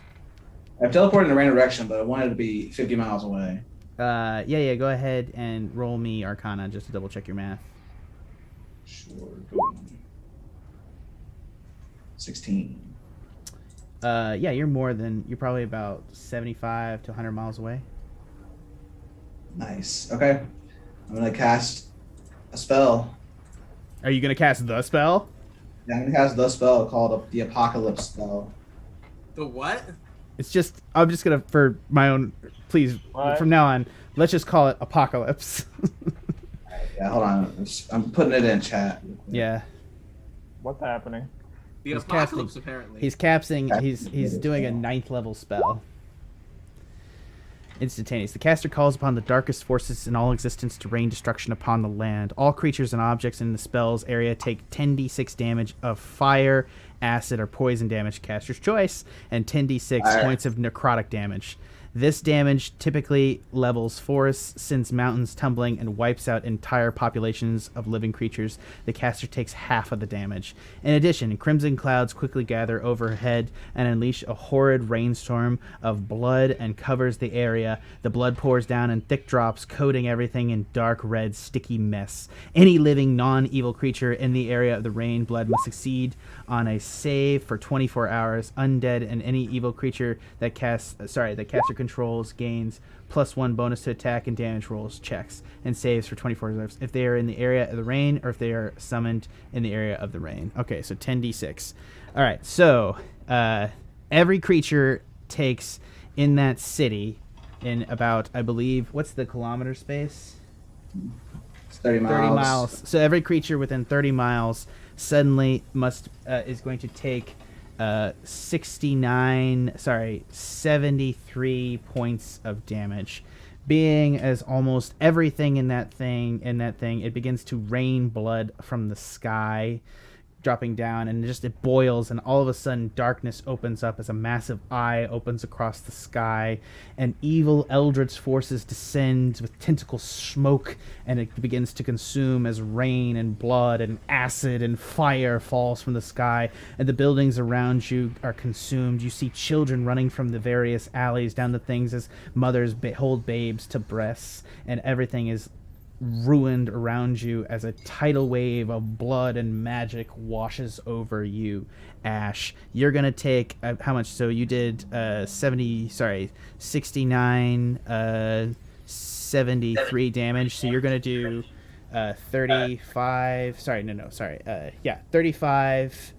I've teleported in a random direction, but I wanted to be 50 miles away. Yeah. Go ahead and roll me Arcana just to double check your math. Sure. 16. Yeah, you're probably about 75 to 100 miles away. Nice. Okay. I'm gonna cast a spell. Are you gonna cast the spell? Yeah, I'm gonna cast the spell called the Apocalypse spell. The what? I'm just gonna, for my own, please, What? from now on, let's just call it Apocalypse. Yeah, hold on. I'm putting it in chat. Yeah. What's happening? The He's apocalypse, casting- apparently. He's doing a 9th level spell. Instantaneous. The caster calls upon the darkest forces in all existence to rain destruction upon the land. All creatures and objects in the spell's area take 10d6 damage of fire, acid, or poison damage, caster's choice, and 10d6 Fire. points of necrotic damage. This damage typically levels forests, sends mountains tumbling, and wipes out entire populations of living creatures. The caster takes half of the damage. In addition, crimson clouds quickly gather overhead and unleash a horrid rainstorm of blood and covers the area. The blood pours down in thick drops, coating everything in dark red, sticky mess. Any living non-evil creature in the area of the rain blood must succeed on a save for 24 hours. Undead and any evil creature that caster controls gains +1 bonus to attack and damage rolls, checks, and saves for 24 hours if they are in the area of the rain or if they are summoned in the area of the rain. Okay, so 10d6. All right, so every creature takes in that city in about, I believe, what's the kilometer space? It's 30 miles. 30 miles. So every creature within 30 miles suddenly is going to take 73 points of damage. Being as almost everything in that thing, it begins to rain blood from the sky, dropping down, and it boils, and all of a sudden darkness opens up as a massive eye opens across the sky, and evil eldritch forces descend with tentacle smoke, and it begins to consume as rain and blood and acid and fire falls from the sky, and the buildings around you are consumed. You see children running from the various alleys down the things as mothers hold babes to breasts, and everything is ruined around you as a tidal wave of blood and magic washes over you. Ashe, you're gonna take how much? So you did 69 73 damage, so you're gonna do 35 35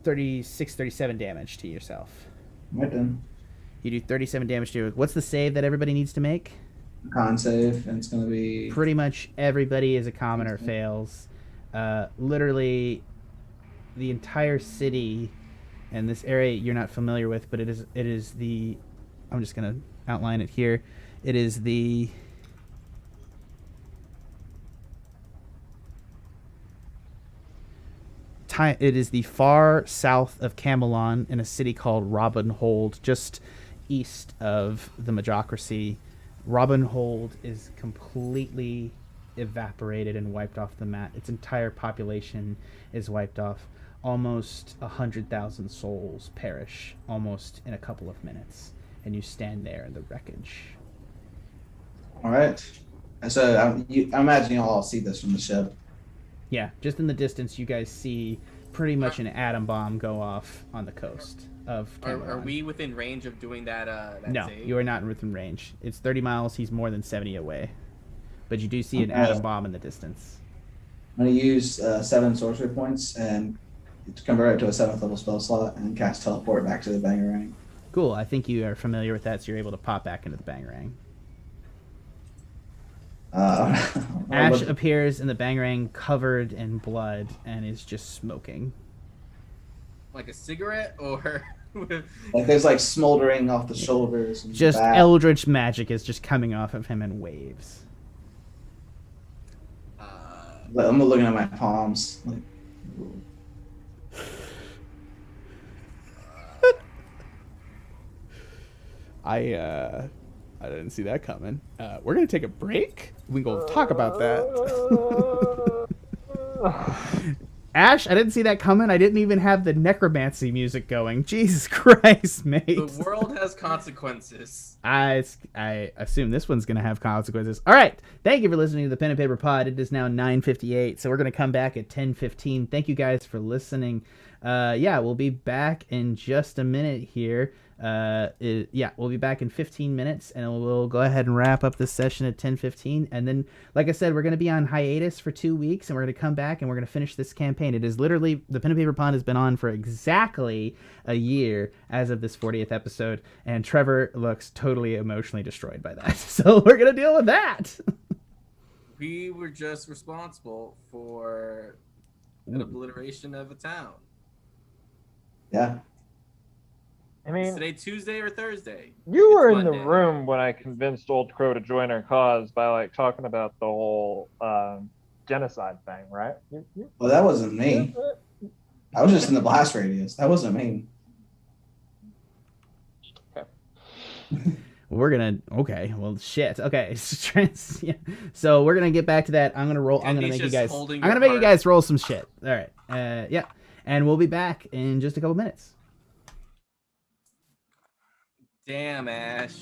36 37 damage to yourself. Right then. You do 37 damage to you. What's the save that everybody needs to make? Con save, and it's going to be... Pretty much everybody is a commoner fails. Literally, the entire city, and this area you're not familiar with, but it is the... I'm just going to outline it here. It is the... It is the far south of Camelon in a city called Robinhold, just east of the Majocracy. Robinhold is completely evaporated and wiped off the map. Its entire population is wiped off. Almost 100,000 souls perish almost in a couple of minutes, and you stand there in the wreckage. All right. So I imagine you all see this from the ship. Yeah, just in the distance, you guys see pretty much an atom bomb go off on the coast of Camelon. Are we within range of doing that? No, save? you are not within range. It's 30 miles. He's more than 70 away. But you do see an atom bomb in the distance. I'm going to use 7 sorcery points and convert it to a 7th level spell slot and cast teleport back to the Bangarang. Cool. I think you are familiar with that, so you're able to pop back into the Bangarang. Ashe appears in the Bangarang covered in blood and is just smoking. Like a cigarette, or like there's like smoldering off the shoulders. And just back. eldritch magic is just coming off of him in waves. I'm looking at my palms. Like, I didn't see that coming. We're gonna take a break. We can go talk about that. Ashe, I didn't see that coming. I didn't even have the necromancy music going. Jesus Christ, mate. the world has consequences. I assume this one's gonna have consequences. All right, thank you for listening to the Pen and Paper Pod. It is now 9:58, so we're gonna come back at 10:15. Thank you guys for listening. We'll be back in just a minute here. We'll be back in 15 minutes, and we'll go ahead and wrap up this session at 10:15. And then, like I said, we're going to be on hiatus for 2 weeks, and we're going to come back and we're going to finish this campaign. It is literally, the Pen and Paper Pod has been on for exactly a year as of this 40th episode, and Trevor looks totally emotionally destroyed by that. So we're going to deal with that. We were just responsible for an obliteration of a town. yeah. I mean, Is today Tuesday or Thursday? you were It's in the Monday. room when I convinced Old Crow to join our cause by like talking about the whole genocide thing, right? Well, that wasn't me. I was just in the blast radius. That wasn't me. Shit. Okay. So we're gonna get back to that. I'm gonna roll. I'm And gonna he's make you just guys. holding I'm gonna your make you heart. guys roll some shit. All right. And we'll be back in just a couple minutes. Damn, Ashe.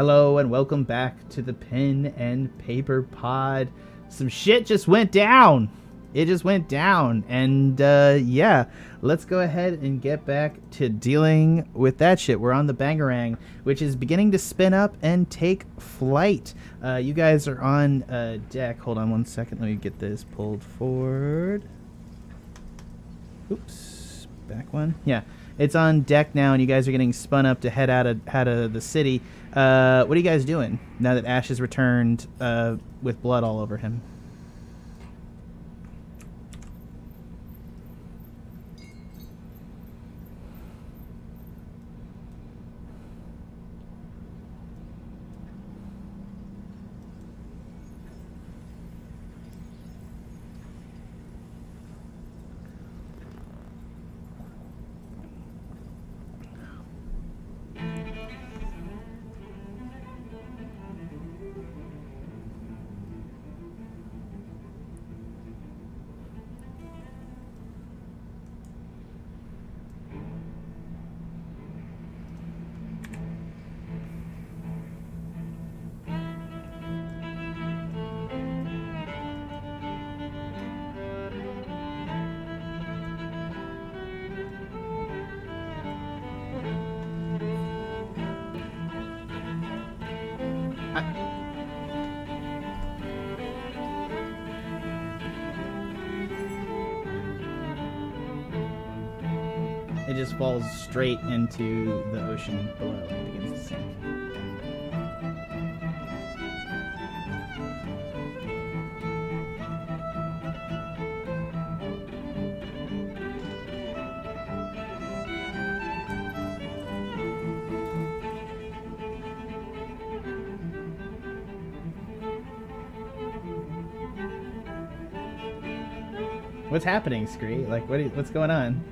Hello and welcome back to the Pen and Paper Pod. Some shit just went down. It just went down. And yeah, let's go ahead and get back to dealing with that shit. We're on the Bangarang, which is beginning to spin up and take flight. You guys are on deck. Hold on one second. Let me get this pulled forward. Oops. Back one. Yeah. It's on deck now, and you guys are getting spun up to head out of the city. What are you guys doing now that Ashe has returned with blood all over him? It just falls straight into the ocean below and begins to sink. What's happening, Scree? Like, what's going on?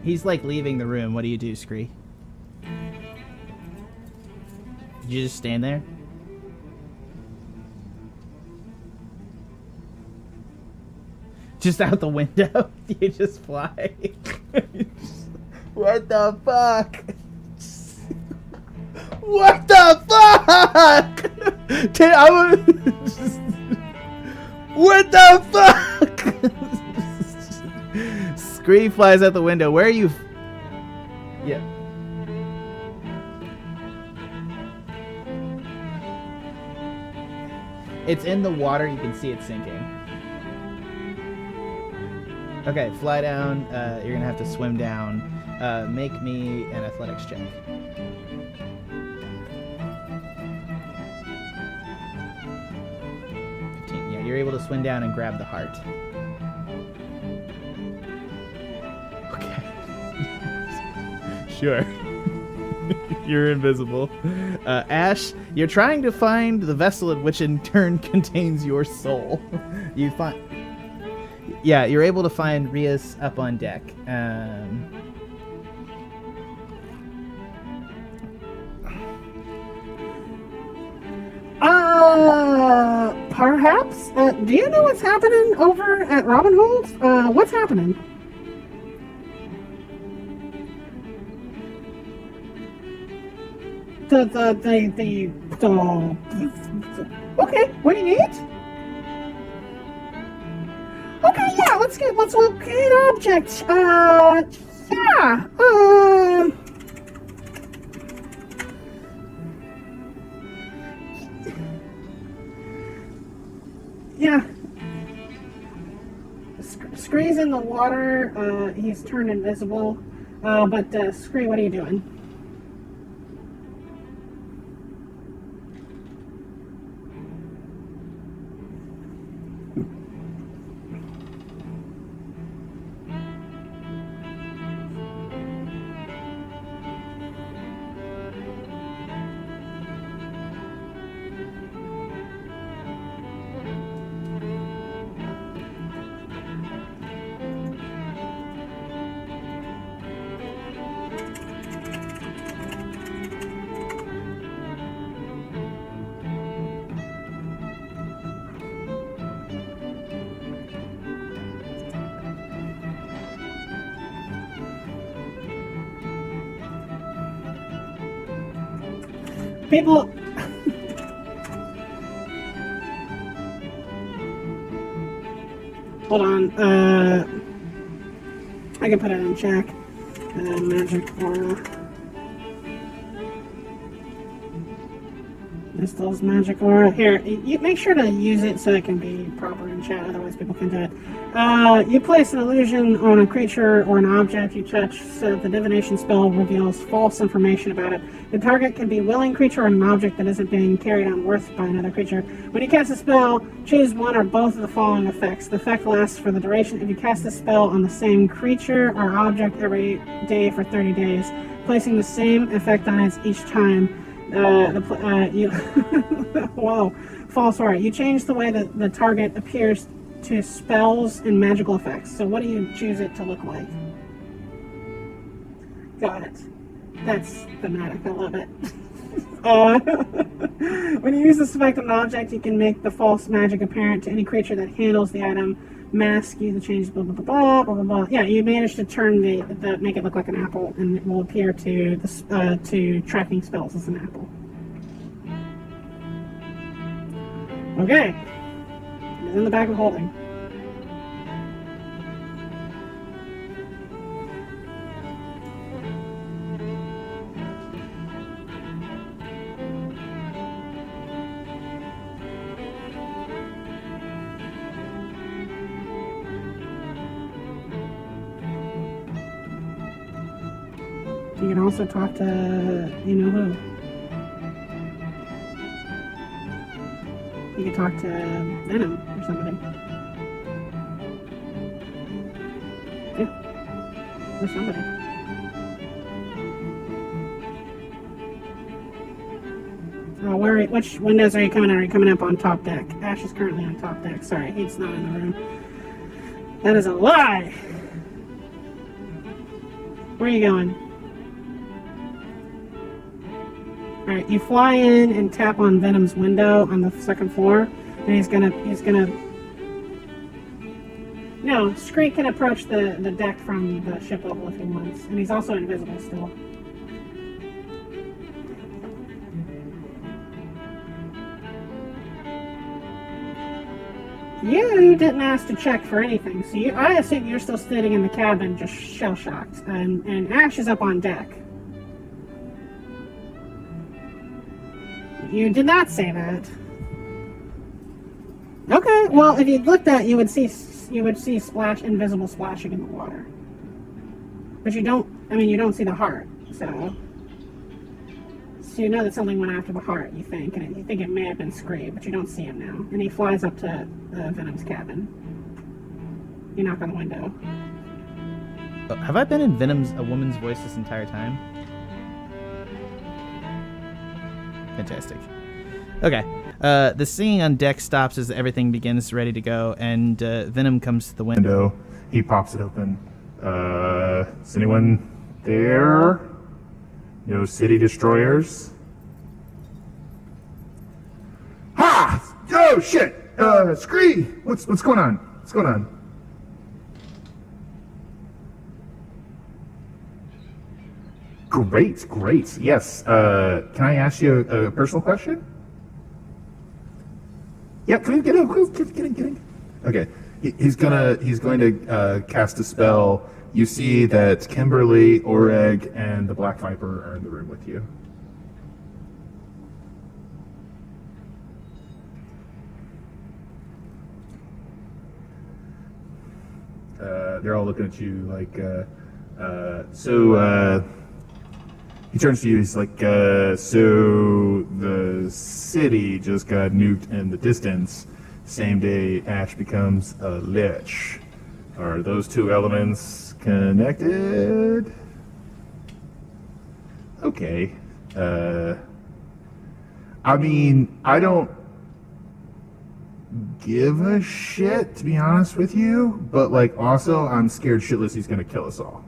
He's like leaving the room. What do you do, Scree? Did you just stand there? Just out the window? You just fly? What the fuck? What the fuck? What the fuck? Scree flies out the window. Where are you? Yeah. It's in the water. You can see it sinking. Okay, fly down. You're gonna have to swim down. Make me an athletics check. 15. Yeah, you're able to swim down and grab the heart. Sure. You're invisible. Ashe, you're trying to find the vessel which in turn contains your soul. You find... Yeah, you're able to find Rias up on deck. Perhaps? Do you know what's happening over at Robinhold's? What's happening? Okay, what do you need? Okay, yeah, let's locate objects. Yeah, yeah. Scree's in the water, he's turned invisible, but Scree, what are you doing? People. Hold on. I can put it in check. Magic aura. Crystal's magic aura. Here, you make sure to use it so it can be proper in chat, otherwise people can do it. You place an illusion on a creature or an object you touch so that the divination spell reveals false information about it. The target can be a willing creature or an object that isn't being carried on worth by another creature. When you cast a spell, choose one or both of the following effects. The effect lasts for the duration. If you cast the spell on the same creature or object every day for 30 days, placing the same effect on it each time. Whoa, false art. You change the way that the target appears to spells and magical effects. So what do you choose it to look like? Got it. That's thematic. I love it. When you use this effect on an object, you can make the false magic apparent to any creature that handles the item. Mask you the change blah blah blah blah blah blah. Yeah, you managed to turn the make it look like an apple, and it will appear to the to tracking spells as an apple. Okay, it's in the bag of holding. You can also talk to you-know-who. You can talk to Venom or somebody. Yeah. Or somebody. Which windows are you coming at? Are you coming up on top deck? Ashe is currently on top deck. Sorry, he's not in the room. That is a lie! Where are you going? Alright, you fly in and tap on Venom's window on the second floor, and he's gonna... No, Scree can approach the deck from the ship level if he wants, and he's also invisible still. You didn't ask to check for anything, so I assume you're still sitting in the cabin just shell-shocked, and Ashe is up on deck. You did not say that. Okay, well, if you looked at it, you would see invisible splashing in the water. But you don't see the heart, so you know that something went after the heart, you think, and you think it may have been Scree, but you don't see him now. And he flies up to Venom's cabin. You knock on the window. Have I been in a woman's voice this entire time? Fantastic. Okay. The singing on deck stops as everything begins ready to go, and Venom comes to the window. He pops it open. Is anyone there? No city destroyers? Ha! Oh shit! Scree! What's going on? What's going on? Great. Yes. Can I ask you a personal question? Yeah, come in, get in. Okay. He's going to cast a spell. You see that Kimberly, Oreg, and the Black Viper are in the room with you. They're all looking at you like, he turns to you, he's like, so the city just got nuked in the distance. Same day Ashe becomes a lich. Are those two elements connected? Okay. I mean, I don't give a shit, to be honest with you, but like also I'm scared shitless he's gonna kill us all.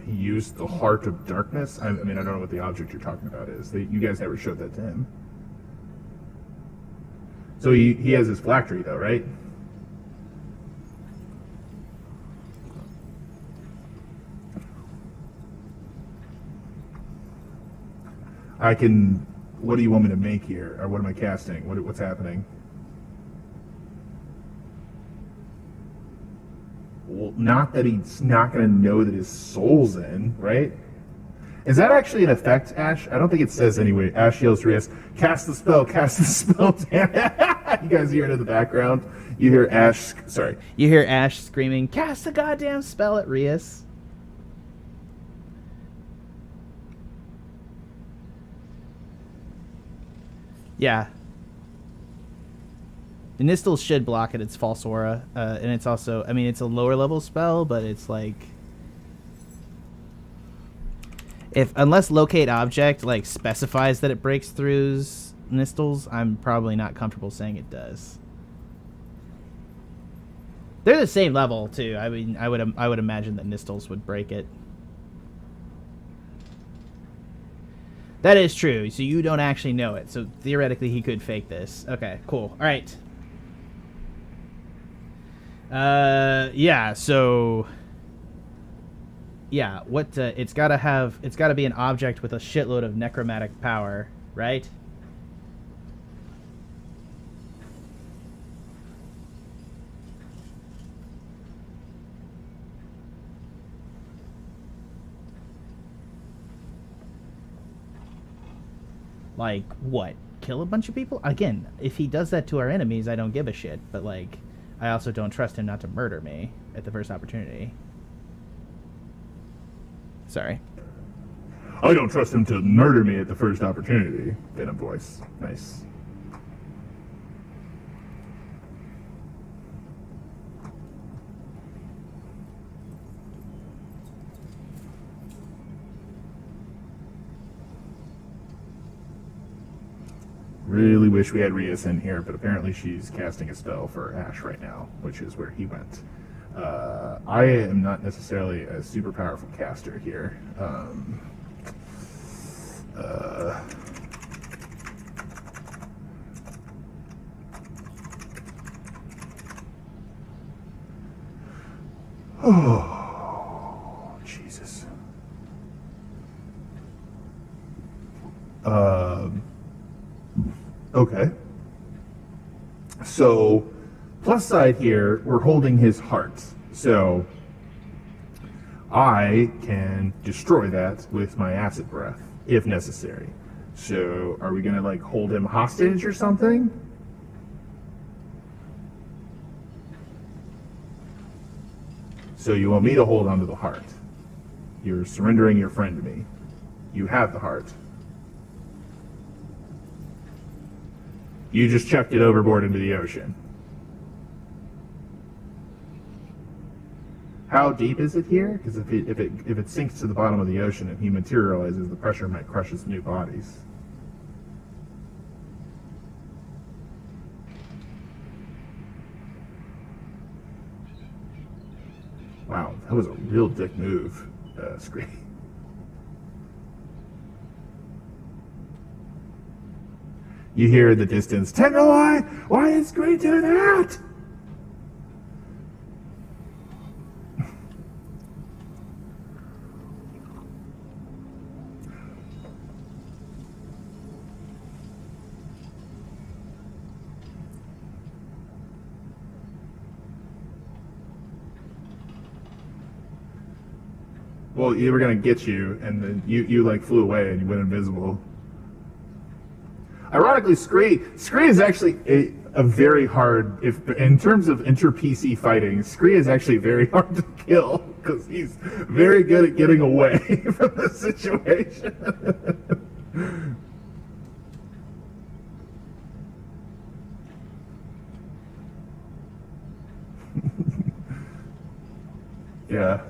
he used the Heart of Darkness. I mean, I don't know what the object you're talking about is. You guys never showed that to him. So he has his phylactery, though, right? I can... What do you want me to make here? Or what am I casting? What's happening? Well, not that he's not going to know that his soul's in, right? Is that actually an effect, Ashe? I don't think it says anyway. Ashe yells to Rias, cast the spell, damn it. You guys hear it in the background? You hear Ashe, sorry. You hear Ashe screaming, cast the goddamn spell at Rias. Yeah. The Nistel should block it. It's false aura. And it's also, I mean, it's a lower level spell, but it's like... Unless locate object, like, specifies that it breaks through Nistels, I'm probably not comfortable saying it does. They're the same level, too. I mean, I would imagine that Nistels would break it. That is true. So you don't actually know it. So theoretically, he could fake this. Okay, cool. All right. Yeah. So. Yeah. What? It's got to be an object with a shitload of necromantic power, right? Like, what? Kill a bunch of people? Again, if he does that to our enemies, I don't give a shit. But, like, I also don't trust him not to murder me at the first opportunity. Sorry. I don't trust him to murder me at the first opportunity. Venom voice. Nice. Really wish we had Rias in here, but apparently she's casting a spell for Ashe right now, which is where he went. I am not necessarily a super powerful caster here. Oh, Jesus. Okay. So, plus side here, we're holding his heart. So, I can destroy that with my acid breath, if necessary. So, are we gonna, like, hold him hostage or something? So you want me to hold onto the heart. You're surrendering your friend to me. You have the heart. You just chucked it overboard into the ocean. How deep is it here? Because if it sinks to the bottom of the ocean and he materializes, the pressure might crush his new bodies. Wow, that was a real dick move, Scree. You hear in the distance, Tenderloin, why did Scree do that? Well, they were gonna get you, and then you like flew away and you went invisible. Ironically, Scree is actually a very hard, if in terms of inter-PC fighting, Scree is actually very hard to kill because he's very good at getting away from the situation. Yeah.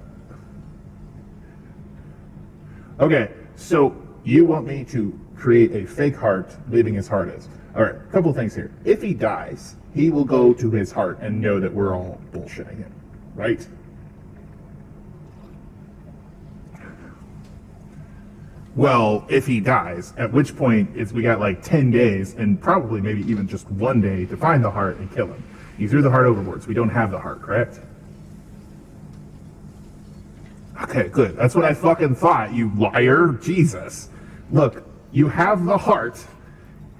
Okay, so you want me to create a fake heart, leaving his heart as. Alright, a couple of things here. If he dies, he will go to his heart and know that we're all bullshitting him, right? Well, if he dies, at which point we got like 10 days and probably maybe even just 1 day to find the heart and kill him. You threw the heart overboard, so we don't have the heart, correct? Okay, good. That's what I fucking thought, you liar. Jesus. Look, you have the heart.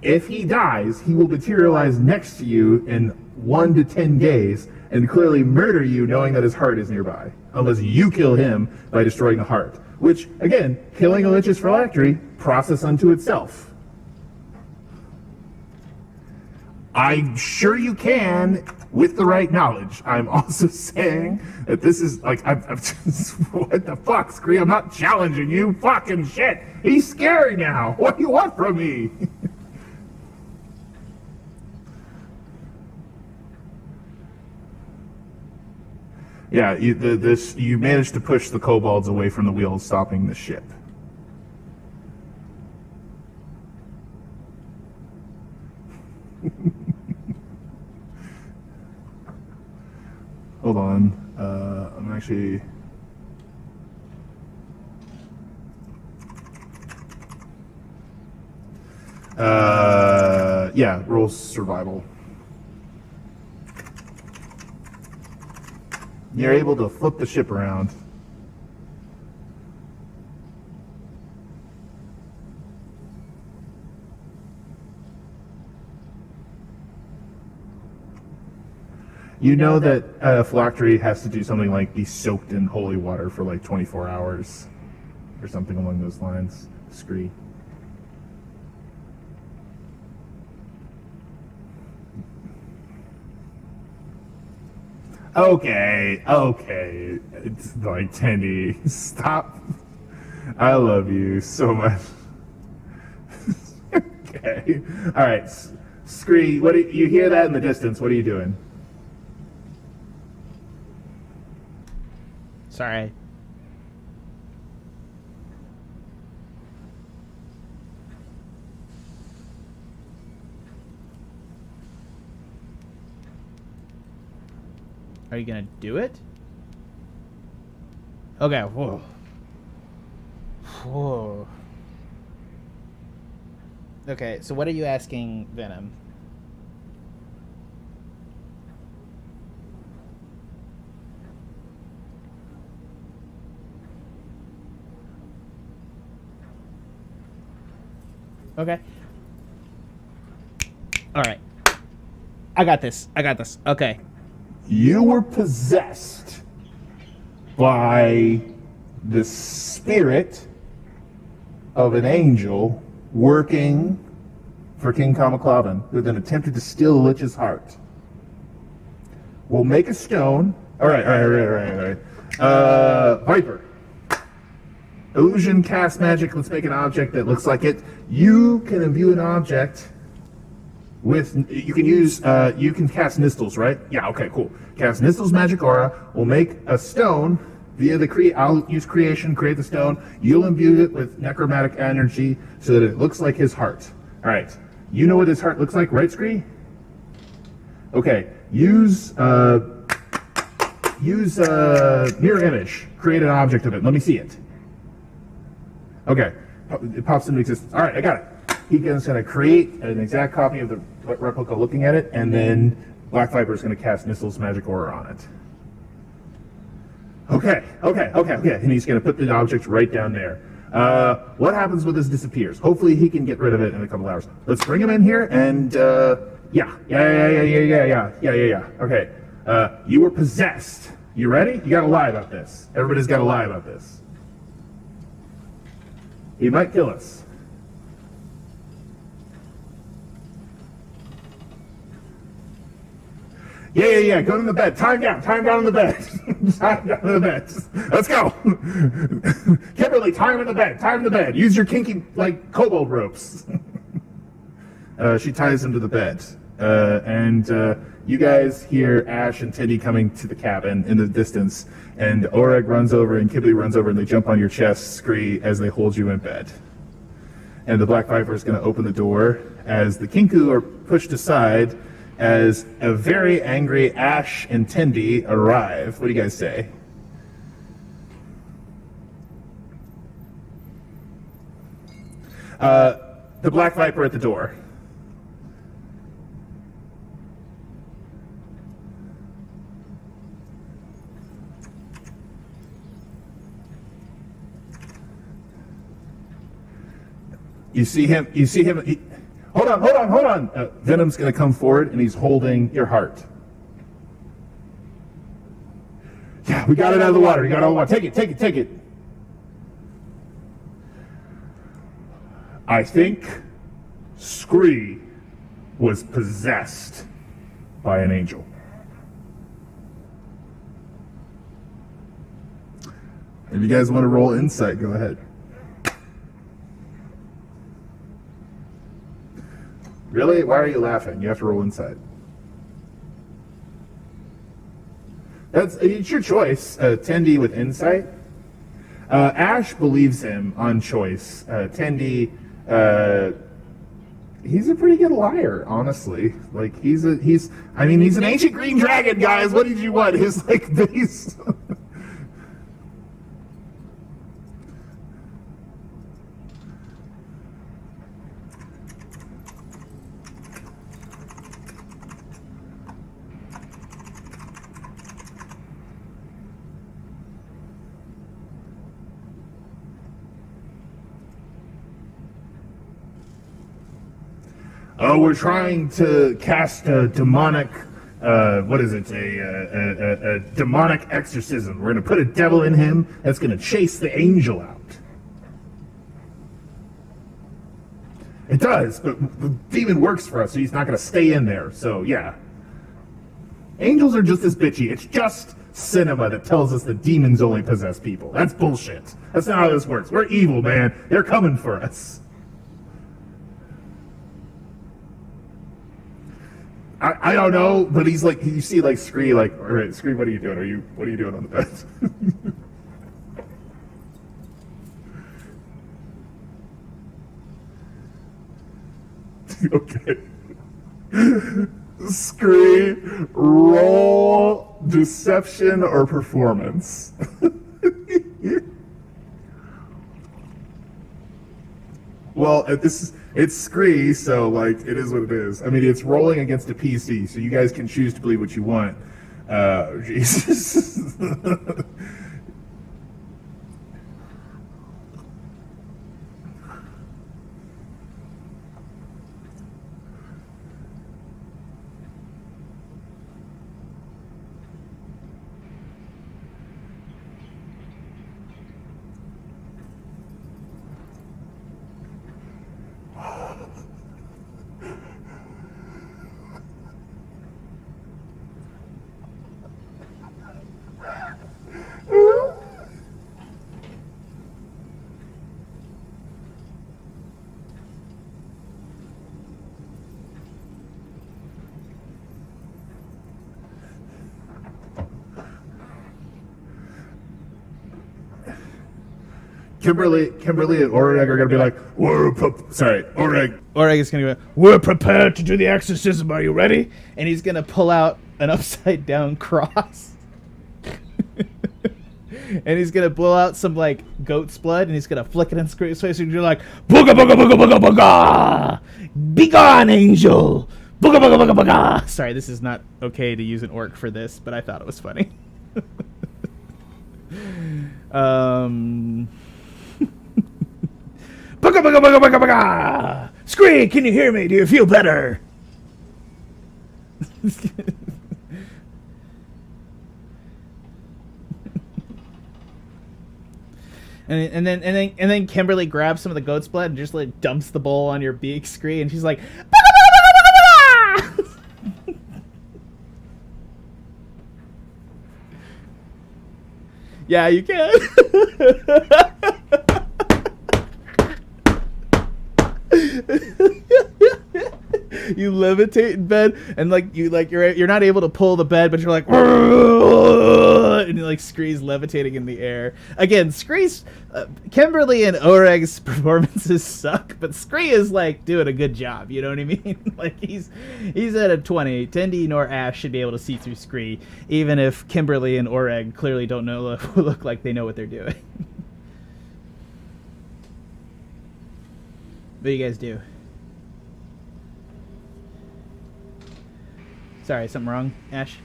If he dies, he will materialize next to you in 1 to 10 days and clearly murder you knowing that his heart is nearby. Unless you kill him by destroying the heart. Which, again, killing a lich is phylactery, process unto itself. I'm sure you can, with the right knowledge. I'm also saying that this is, like, I'm just, what the fuck, Scree? I'm not challenging you. Fucking shit. He's scary now. What do you want from me? Yeah, you managed to push the kobolds away from the wheel, stopping the ship. Hold on. I'm actually... yeah, roll survival. You're able to flip the ship around. You know that phylactery has to do something like be soaked in holy water for like 24 hours or something along those lines. Scree. Okay. It's like Tendy. Stop. I love you so much. Okay. All right. Scree, you hear that in the distance? What are you doing? Sorry. Are you gonna do it? Okay, whoa. Whoa. Okay, so what are you asking Venom? Okay. Alright. I got this. Okay. You were possessed by the spirit of an angel working for King Kamaclavan, who then attempted to steal the Lich's heart. We'll make a stone. All right. Viper. Illusion, cast magic. Let's make an object that looks like it. You can imbue an object with, you can cast Nistles, right? Yeah, okay, cool. Cast Nistles magic aura. We'll make a stone via the I'll use creation, create the stone. You'll imbue it with necromantic energy so that it looks like his heart. All right. You know what his heart looks like, right, Scree? Okay. Use mirror image. Create an object of it. Let me see it. Okay. It pops into existence. All right, I got it. He's going to create an exact copy of the replica looking at it, and then Black Viper is going to cast Nistles magic aura on it. Okay. And he's going to put the object right down there. What happens when this disappears? Hopefully he can get rid of it in a couple hours. Let's bring him in here and, yeah. Okay. You were possessed. You ready? You got to lie about this. Everybody's got to lie about this. He might kill us. Yeah. Go to the bed. Time down on the bed. Time down on the bed. Let's go. Kimberly, time in the bed. Use your kinky, like, kobold ropes. She ties him to the bed. And you guys hear Ashe and Teddy coming to the cabin in the distance. And Oreg runs over and Kimberly runs over and they jump on your chest, Scree, as they hold you in bed. And the Black Viper is going to open the door as the Kenku are pushed aside as a very angry Ashe and Tendy arrive. What do you guys say? The Black Viper at the door. You see him. Hold on. Venom's going to come forward, and he's holding your heart. Yeah, we got it out of the water. Take it. I think Scree was possessed by an angel. If you guys want to roll insight, go ahead. Really? Why are you laughing? You have to roll insight. It's your choice. Tendi with insight. Ashe believes him on choice. Tendi, he's a pretty good liar, honestly. Like he's an ancient green dragon, guys. What did you want? He's like these. We're trying to cast a demonic, what is it? A demonic exorcism. We're going to put a devil in him that's going to chase the angel out. It does, but the demon works for us, so he's not going to stay in there. So, yeah. Angels are just as bitchy. It's just cinema that tells us that demons only possess people. That's bullshit. That's not how this works. We're evil, man. They're coming for us. I don't know, but he's like, you see like Scree, like, all right, Scree, what are you doing? What are you doing on the bed? Okay. Scree, roll deception or performance. Well, it's Scree, so like it is what it is. I mean, it's rolling against a PC, so you guys can choose to believe what you want. Jesus. Kimberly and Oreg are going to be like, Oreg is going to go, we're prepared to do the exorcism. Are you ready? And he's going to pull out an upside down cross. And he's going to blow out some like goat's blood, and he's going to flick it in Scree's face, and you're like, booga booga booga booga booga! Be gone, angel! Booga booga booga booga! Sorry, this is not okay to use an orc for this, but I thought it was funny. Booga booga booga booga booga! Scree, can you hear me? Do you feel better? And then Kimberly grabs some of the goat's blood and just like dumps the bowl on your beak, Scree, and she's like, booga booga booga booga booga! Yeah, you can. You levitate in bed, and you're not able to pull the bed, but you're like, and like Scree's levitating in the air. Again, Scree's Kimberly and Oreg's performances suck, but Scree is like doing a good job. You know what I mean? Like he's at a 20. Tendi nor Ashe should be able to see through Scree, even if Kimberly and Oreg clearly don't look like they know what they're doing. do you guys do? Sorry, something wrong, Ashe?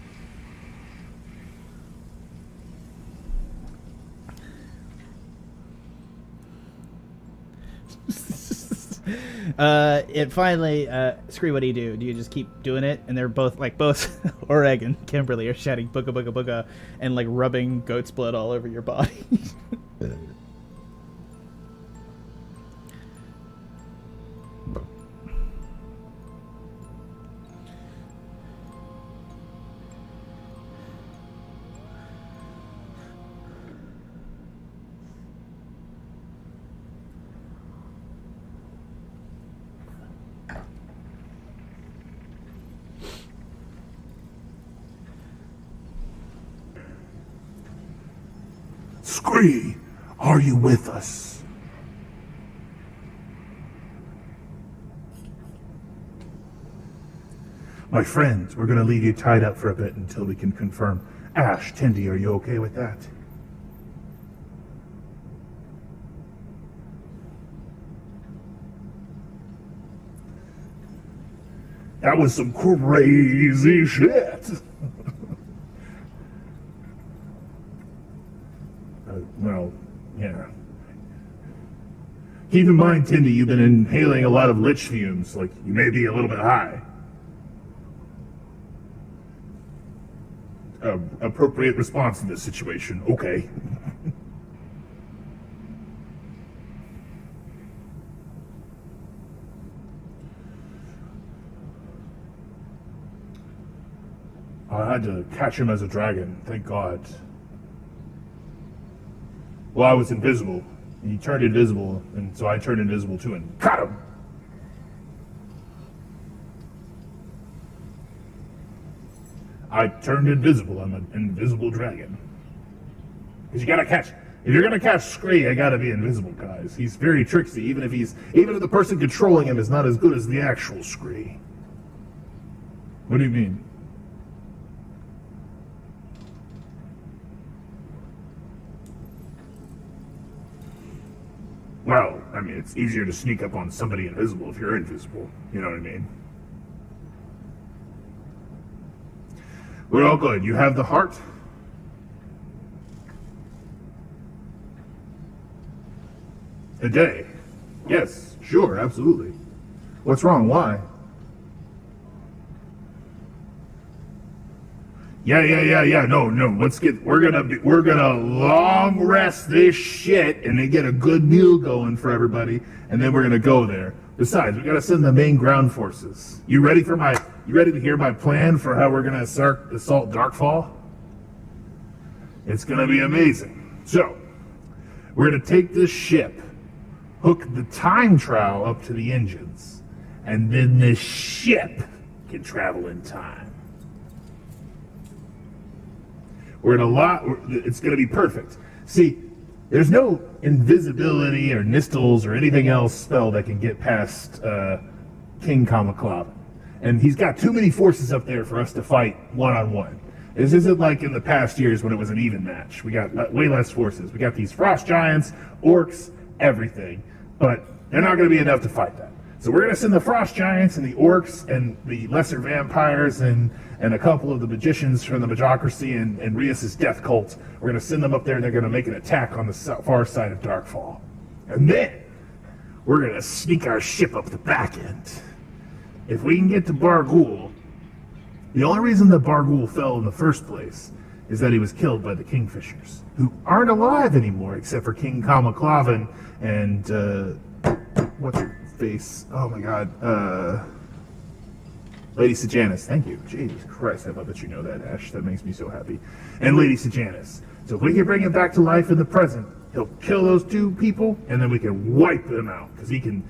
It finally, Scree, what do you do? Do you just keep doing it? And they're both Oreg and Kimberly are shouting booga booga booga and like rubbing goat's blood all over your body. Scree, are you with us? My friends, we're going to leave you tied up for a bit until we can confirm. Ashe, Tindy, are you okay with that? That was some crazy shit. Well, yeah. Keep in mind, Tindy, you've been inhaling a lot of lich fumes. Like, you may be a little bit high. Appropriate response in this situation. Okay. I had to catch him as a dragon, thank God. Well, I was invisible. He turned invisible, and so I turned invisible too and caught him! I turned invisible. I'm an invisible dragon. Because if you're gonna catch Scree, I gotta be invisible, guys. He's very tricksy, even if the person controlling him is not as good as the actual Scree. What do you mean? Well, I mean, it's easier to sneak up on somebody invisible if you're invisible. You know what I mean? We're all good. You have the heart? A day? Yes, sure, absolutely. What's wrong? Why? Yeah. No. We're gonna long rest this shit and then get a good meal going for everybody, and then we're gonna go there. Besides, we gotta send the main ground forces. You ready to hear my plan for how we're gonna assault Darkfall? It's gonna be amazing. So, we're gonna take this ship, hook the time trowel up to the engines, and then this ship can travel in time. It's going to be perfect. See, there's no invisibility or nistles or anything else spell that can get past King Kamaclava. And he's got too many forces up there for us to fight one-on-one. This isn't like in the past years when it was an even match. We got way less forces. We got these frost giants, orcs, everything. But they're not going to be enough to fight that. So we're going to send the frost giants and the orcs and the lesser vampires and a couple of the magicians from the Magocracy and Rias's death cult. We're going to send them up there and they're going to make an attack on the far side of Darkfall. And then we're going to sneak our ship up the back end. If we can get to Barghoul, the only reason that Barghoul fell in the first place is that he was killed by the Kingfishers, who aren't alive anymore except for King Kamaclavan and what's her face? Oh my god. Lady Sejanus, thank you. Jesus Christ, I love that you know that, Ashe. That makes me so happy. And Lady Sejanus. So if we can bring him back to life in the present, he'll kill those two people, and then we can wipe them out, because he can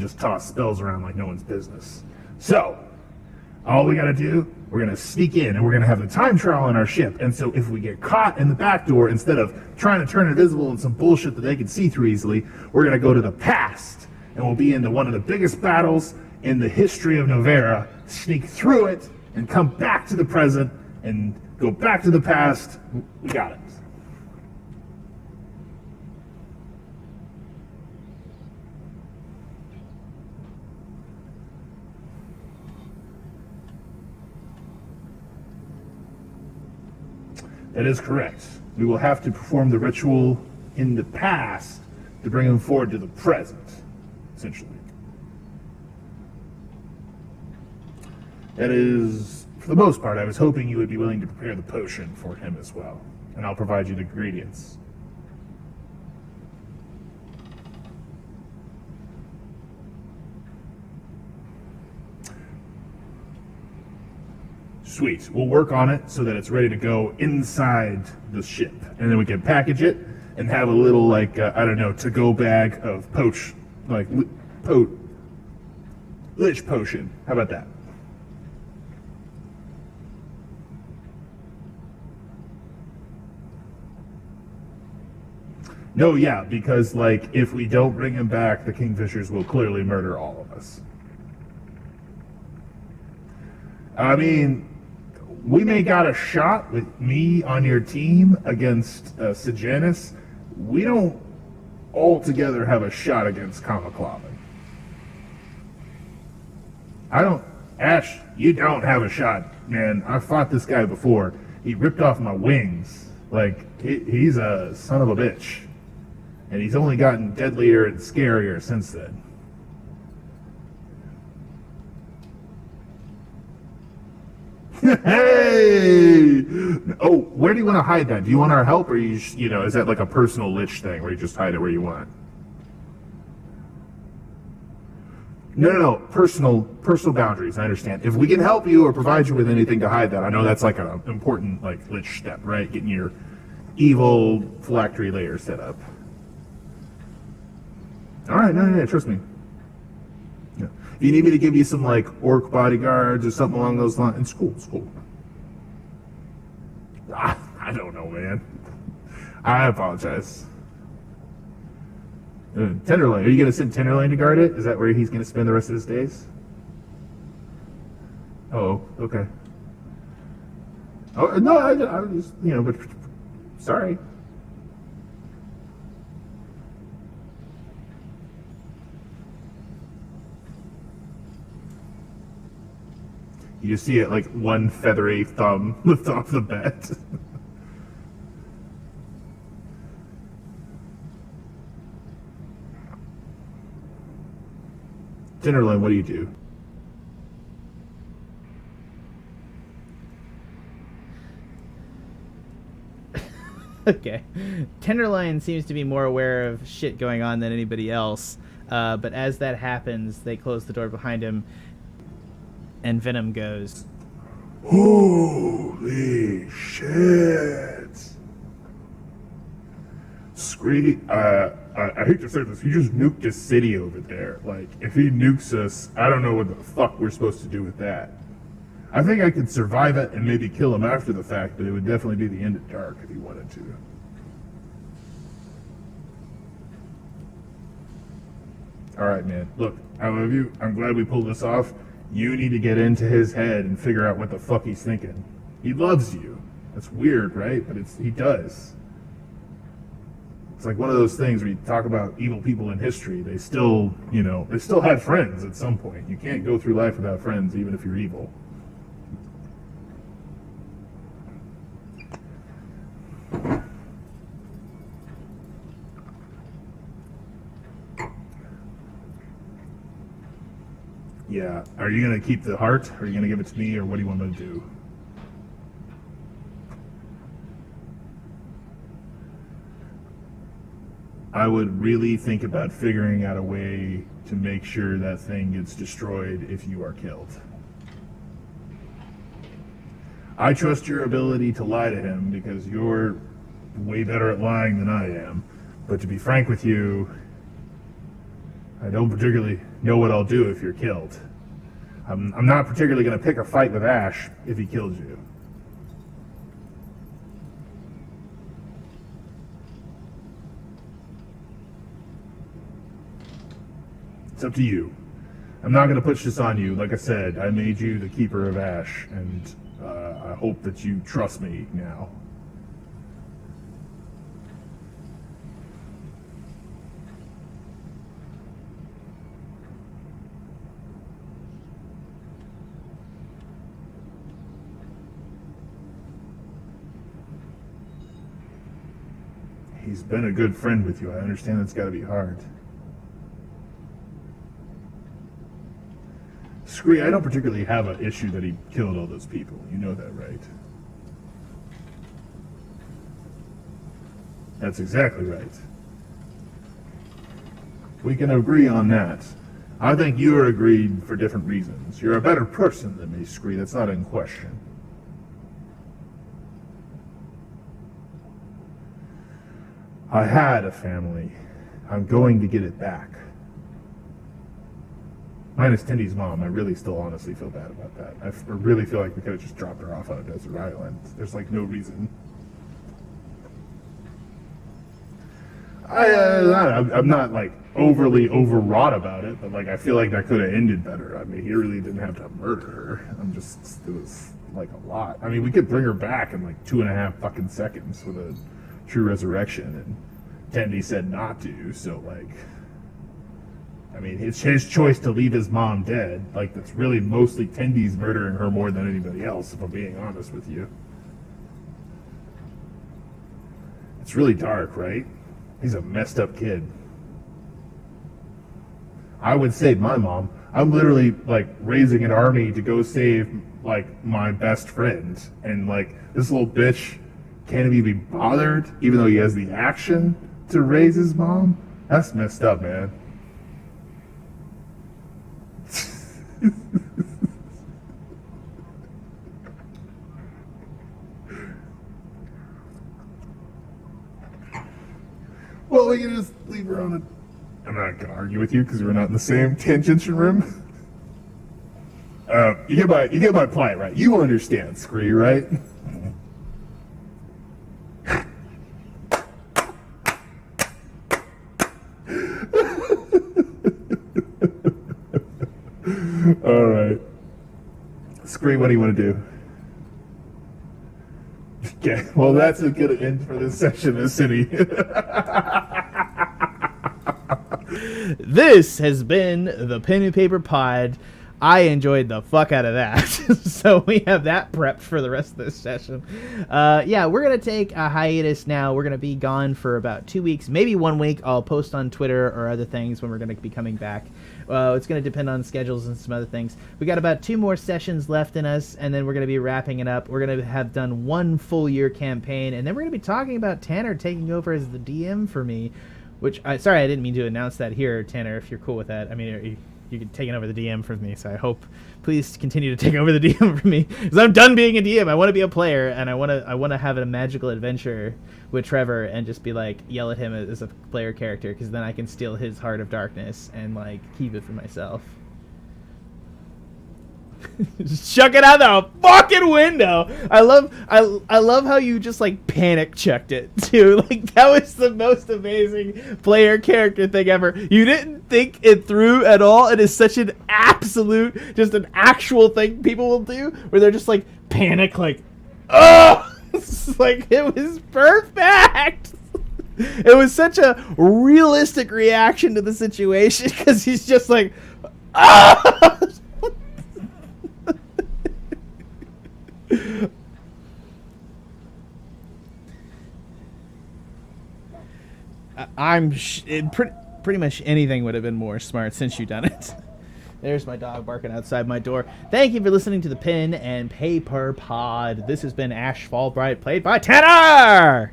just toss spells around like no one's business. So, all we gotta do, we're gonna sneak in, and we're gonna have the time trial on our ship, and so if we get caught in the back door, instead of trying to turn invisible in some bullshit that they can see through easily, we're gonna go to the past, and we'll be into one of the biggest battles in the history of Novera, sneak through it, and come back to the present, and go back to the past. We got it. That is correct. We will have to perform the ritual in the past to bring him forward to the present, essentially. That is, for the most part, I was hoping you would be willing to prepare the potion for him as well, and I'll provide you the ingredients. Sweet. We'll work on it so that it's ready to go inside the ship, and then we can package it and have a little, like, I don't know, to-go bag of lich potion. How about that? No, yeah, because, like, if we don't bring him back, the Kingfishers will clearly murder all of us. I mean, we may got a shot with me on your team against Sejanus. We don't altogether have a shot against Kamaklavan. Ashe, you don't have a shot, man. I fought this guy before. He ripped off my wings. Like, he's a son of a bitch. And he's only gotten deadlier and scarier since then. Hey! Oh, where do you want to hide that? Do you want our help, or is that like a personal lich thing where you just hide it where you want? No. Personal boundaries. I understand. If we can help you or provide you with anything to hide that, I know that's like an important like lich step, right? Getting your evil phylactery layer set up. All right, no, trust me. Yeah. If you need me to give you some like orc bodyguards or something along those lines, it's cool. I don't know, man. I apologize. Tenderloin, are you going to send Tenderloin to guard it? Is that where he's going to spend the rest of his days? Oh, okay. Oh, no, I was just, but sorry. You see it like one feathery thumb lift off the bed. Tenderloin, what do you do? Okay. Tenderloin seems to be more aware of shit going on than anybody else. But as that happens, they close the door behind him, and Venom goes, "Holy shit! Scree, I hate to say this, he just nuked a city over there. Like, if he nukes us, I don't know what the fuck we're supposed to do with that. I think I could survive it and maybe kill him after the fact, but it would definitely be the end of Dark if he wanted to." Alright, man. Look, I love you. I'm glad we pulled this off. You need to get into his head and figure out what the fuck he's thinking. He loves you. That's weird, right? But he does. It's like one of those things where you talk about evil people in history. They still had friends at some point. You can't go through life without friends, even if you're evil. Yeah. Are you going to keep the heart? Or are you going to give it to me? Or what do you want me to do? I would really think about figuring out a way to make sure that thing gets destroyed if you are killed. I trust your ability to lie to him because you're way better at lying than I am. But to be frank with you, I don't particularly know what I'll do if you're killed. I'm not particularly going to pick a fight with Ashe if he kills you. It's up to you. I'm not going to push this on you. Like I said, I made you the keeper of Ashe, and I hope that you trust me now. He's been a good friend with you. I understand that's got to be hard. Scree, I don't particularly have an issue that he killed all those people. You know that, right? That's exactly right. We can agree on that. I think you are agreed for different reasons. You're a better person than me, Scree. That's not in question. I had a family. I'm going to get it back. Minus Tindy's mom, I really still honestly feel bad about that. I really feel like we could have just dropped her off on a desert island. There's like no reason. I'm not like overly overwrought about it, but like I feel like that could have ended better. I mean, he really didn't have to murder her. It was like a lot. I mean, we could bring her back in like 2.5 fucking seconds with a true resurrection, and Tendy said not to, so like, I mean, it's his choice to leave his mom dead. Like, that's really mostly Tendy's murdering her more than anybody else, if I'm being honest with you. It's really dark, right? He's a messed up kid. I would save my mom. I'm literally, like, raising an army to go save, like, my best friend. And, like, this little bitch can't even be bothered, even though he has the action to raise his mom? That's messed up, man. Well, we can just leave her on a... I'm not going to argue with you because we're not in the same tangential room. You get my plight, right? You understand, Scree, right? All right. Scree, what do you want to do? Okay, well, that's a good end for this session of City. This has been the Pen and Paper Pod. I enjoyed the fuck out of that. So we have that prepped for the rest of this session. Yeah, we're going to take a hiatus now. We're going to be gone for about 2 weeks, maybe 1 week. I'll post on Twitter or other things when we're going to be coming back. It's going to depend on schedules and some other things. We got about 2 more sessions left in us, and then we're going to be wrapping it up. We're going to have done 1 full year campaign, and then we're going to be talking about Tanner taking over as the DM for me, which, sorry, I didn't mean to announce that here, Tanner, if you're cool with that. I mean, you can taking over the DM from me, so I hope please continue to take over the DM from me, because I'm done being a DM. I want to be a player, and I want to have a magical adventure with Trevor and just be like, yell at him as a player character, because then I can steal his Heart of Darkness and like keep it for myself. Just chuck it out the fucking window. I love how you just like panic checked it too. Like, that was the most amazing player character thing ever. You didn't think it through at all. It is such an absolute, just an actual thing people will do where they're just like panic, like, oh, it's like, it was perfect. It was such a realistic reaction to the situation because he's just like, ah. Pretty much anything would have been more smart since you done it. There's my dog barking outside my door. Thank you for listening to the Pen and Paper Pod. This has been Ashe Fallbright, played by Tanner,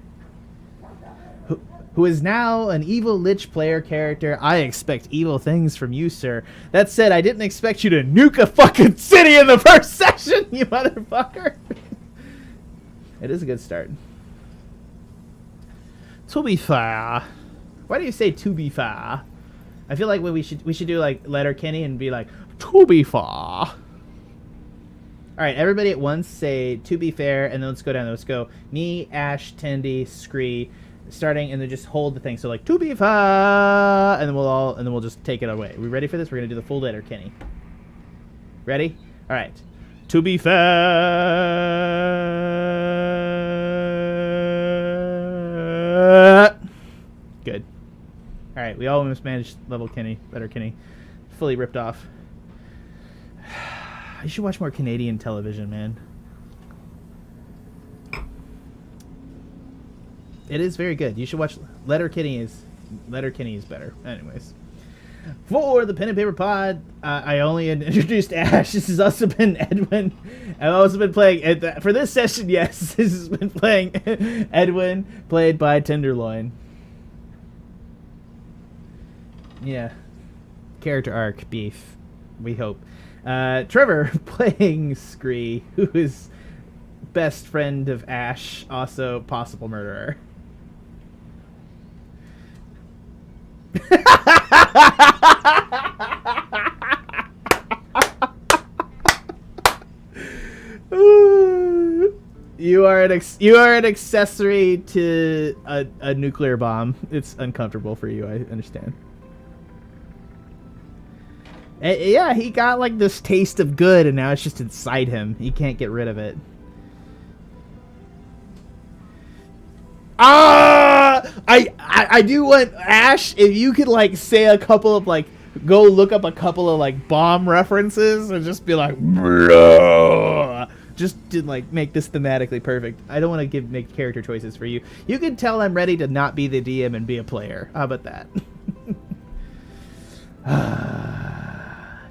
who is now an evil lich player character. I expect evil things from you, sir. That said, I didn't expect you to nuke a fucking city in the first session, you motherfucker. It is a good start. To be fair. Why do you say to be fair? I feel like we should do like Letterkenny and be like, to be fair. All right, everybody at once say to be fair, and then let's go down. Let's go me, Ashe, Tendy, Scree, starting, and then just hold the thing. So like to be fair, and then we'll just take it away. Are we ready for this? We're gonna do the full Letterkenny. Ready? All right. To be fair. Good. All right, we almost managed Letterkenny, fully ripped off. You should watch more Canadian television, man. It is very good. You should watch Letterkenny is better. Anyways. For the Pen and Paper Pod, I only introduced Ashe. This has also been Edwin. I've also been playing, for this session, yes, this has been playing Edwin, played by Loin. Yeah. Character arc, beef. We hope. Trevor, playing Scree, who is best friend of Ashe, also possible murderer. You are an accessory to a nuclear bomb. It's uncomfortable for you, I understand. Yeah, he got like this taste of good, and now it's just inside him. He can't get rid of it. I do want Ashe, if you could like say a couple of like, go look up a couple of like bomb references and just be like, bro, just to like make this thematically perfect. I don't want to make character choices for you. You can tell I'm ready to not be the DM and be a player. How about that?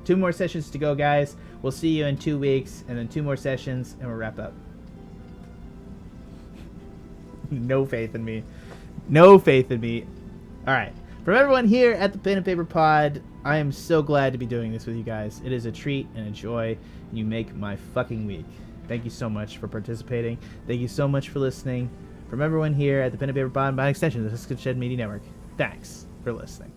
2 more sessions to go, guys. We'll see you in 2 weeks, and then 2 more sessions, and we'll wrap up. No faith in me. No faith in me. Alright. From everyone here at the Pen and Paper Pod, I am so glad to be doing this with you guys. It is a treat and a joy. You make my fucking week. Thank you so much for participating. Thank you so much for listening. From everyone here at the Pen and Paper Pod, by extension, the Tuscan Media Network, thanks for listening.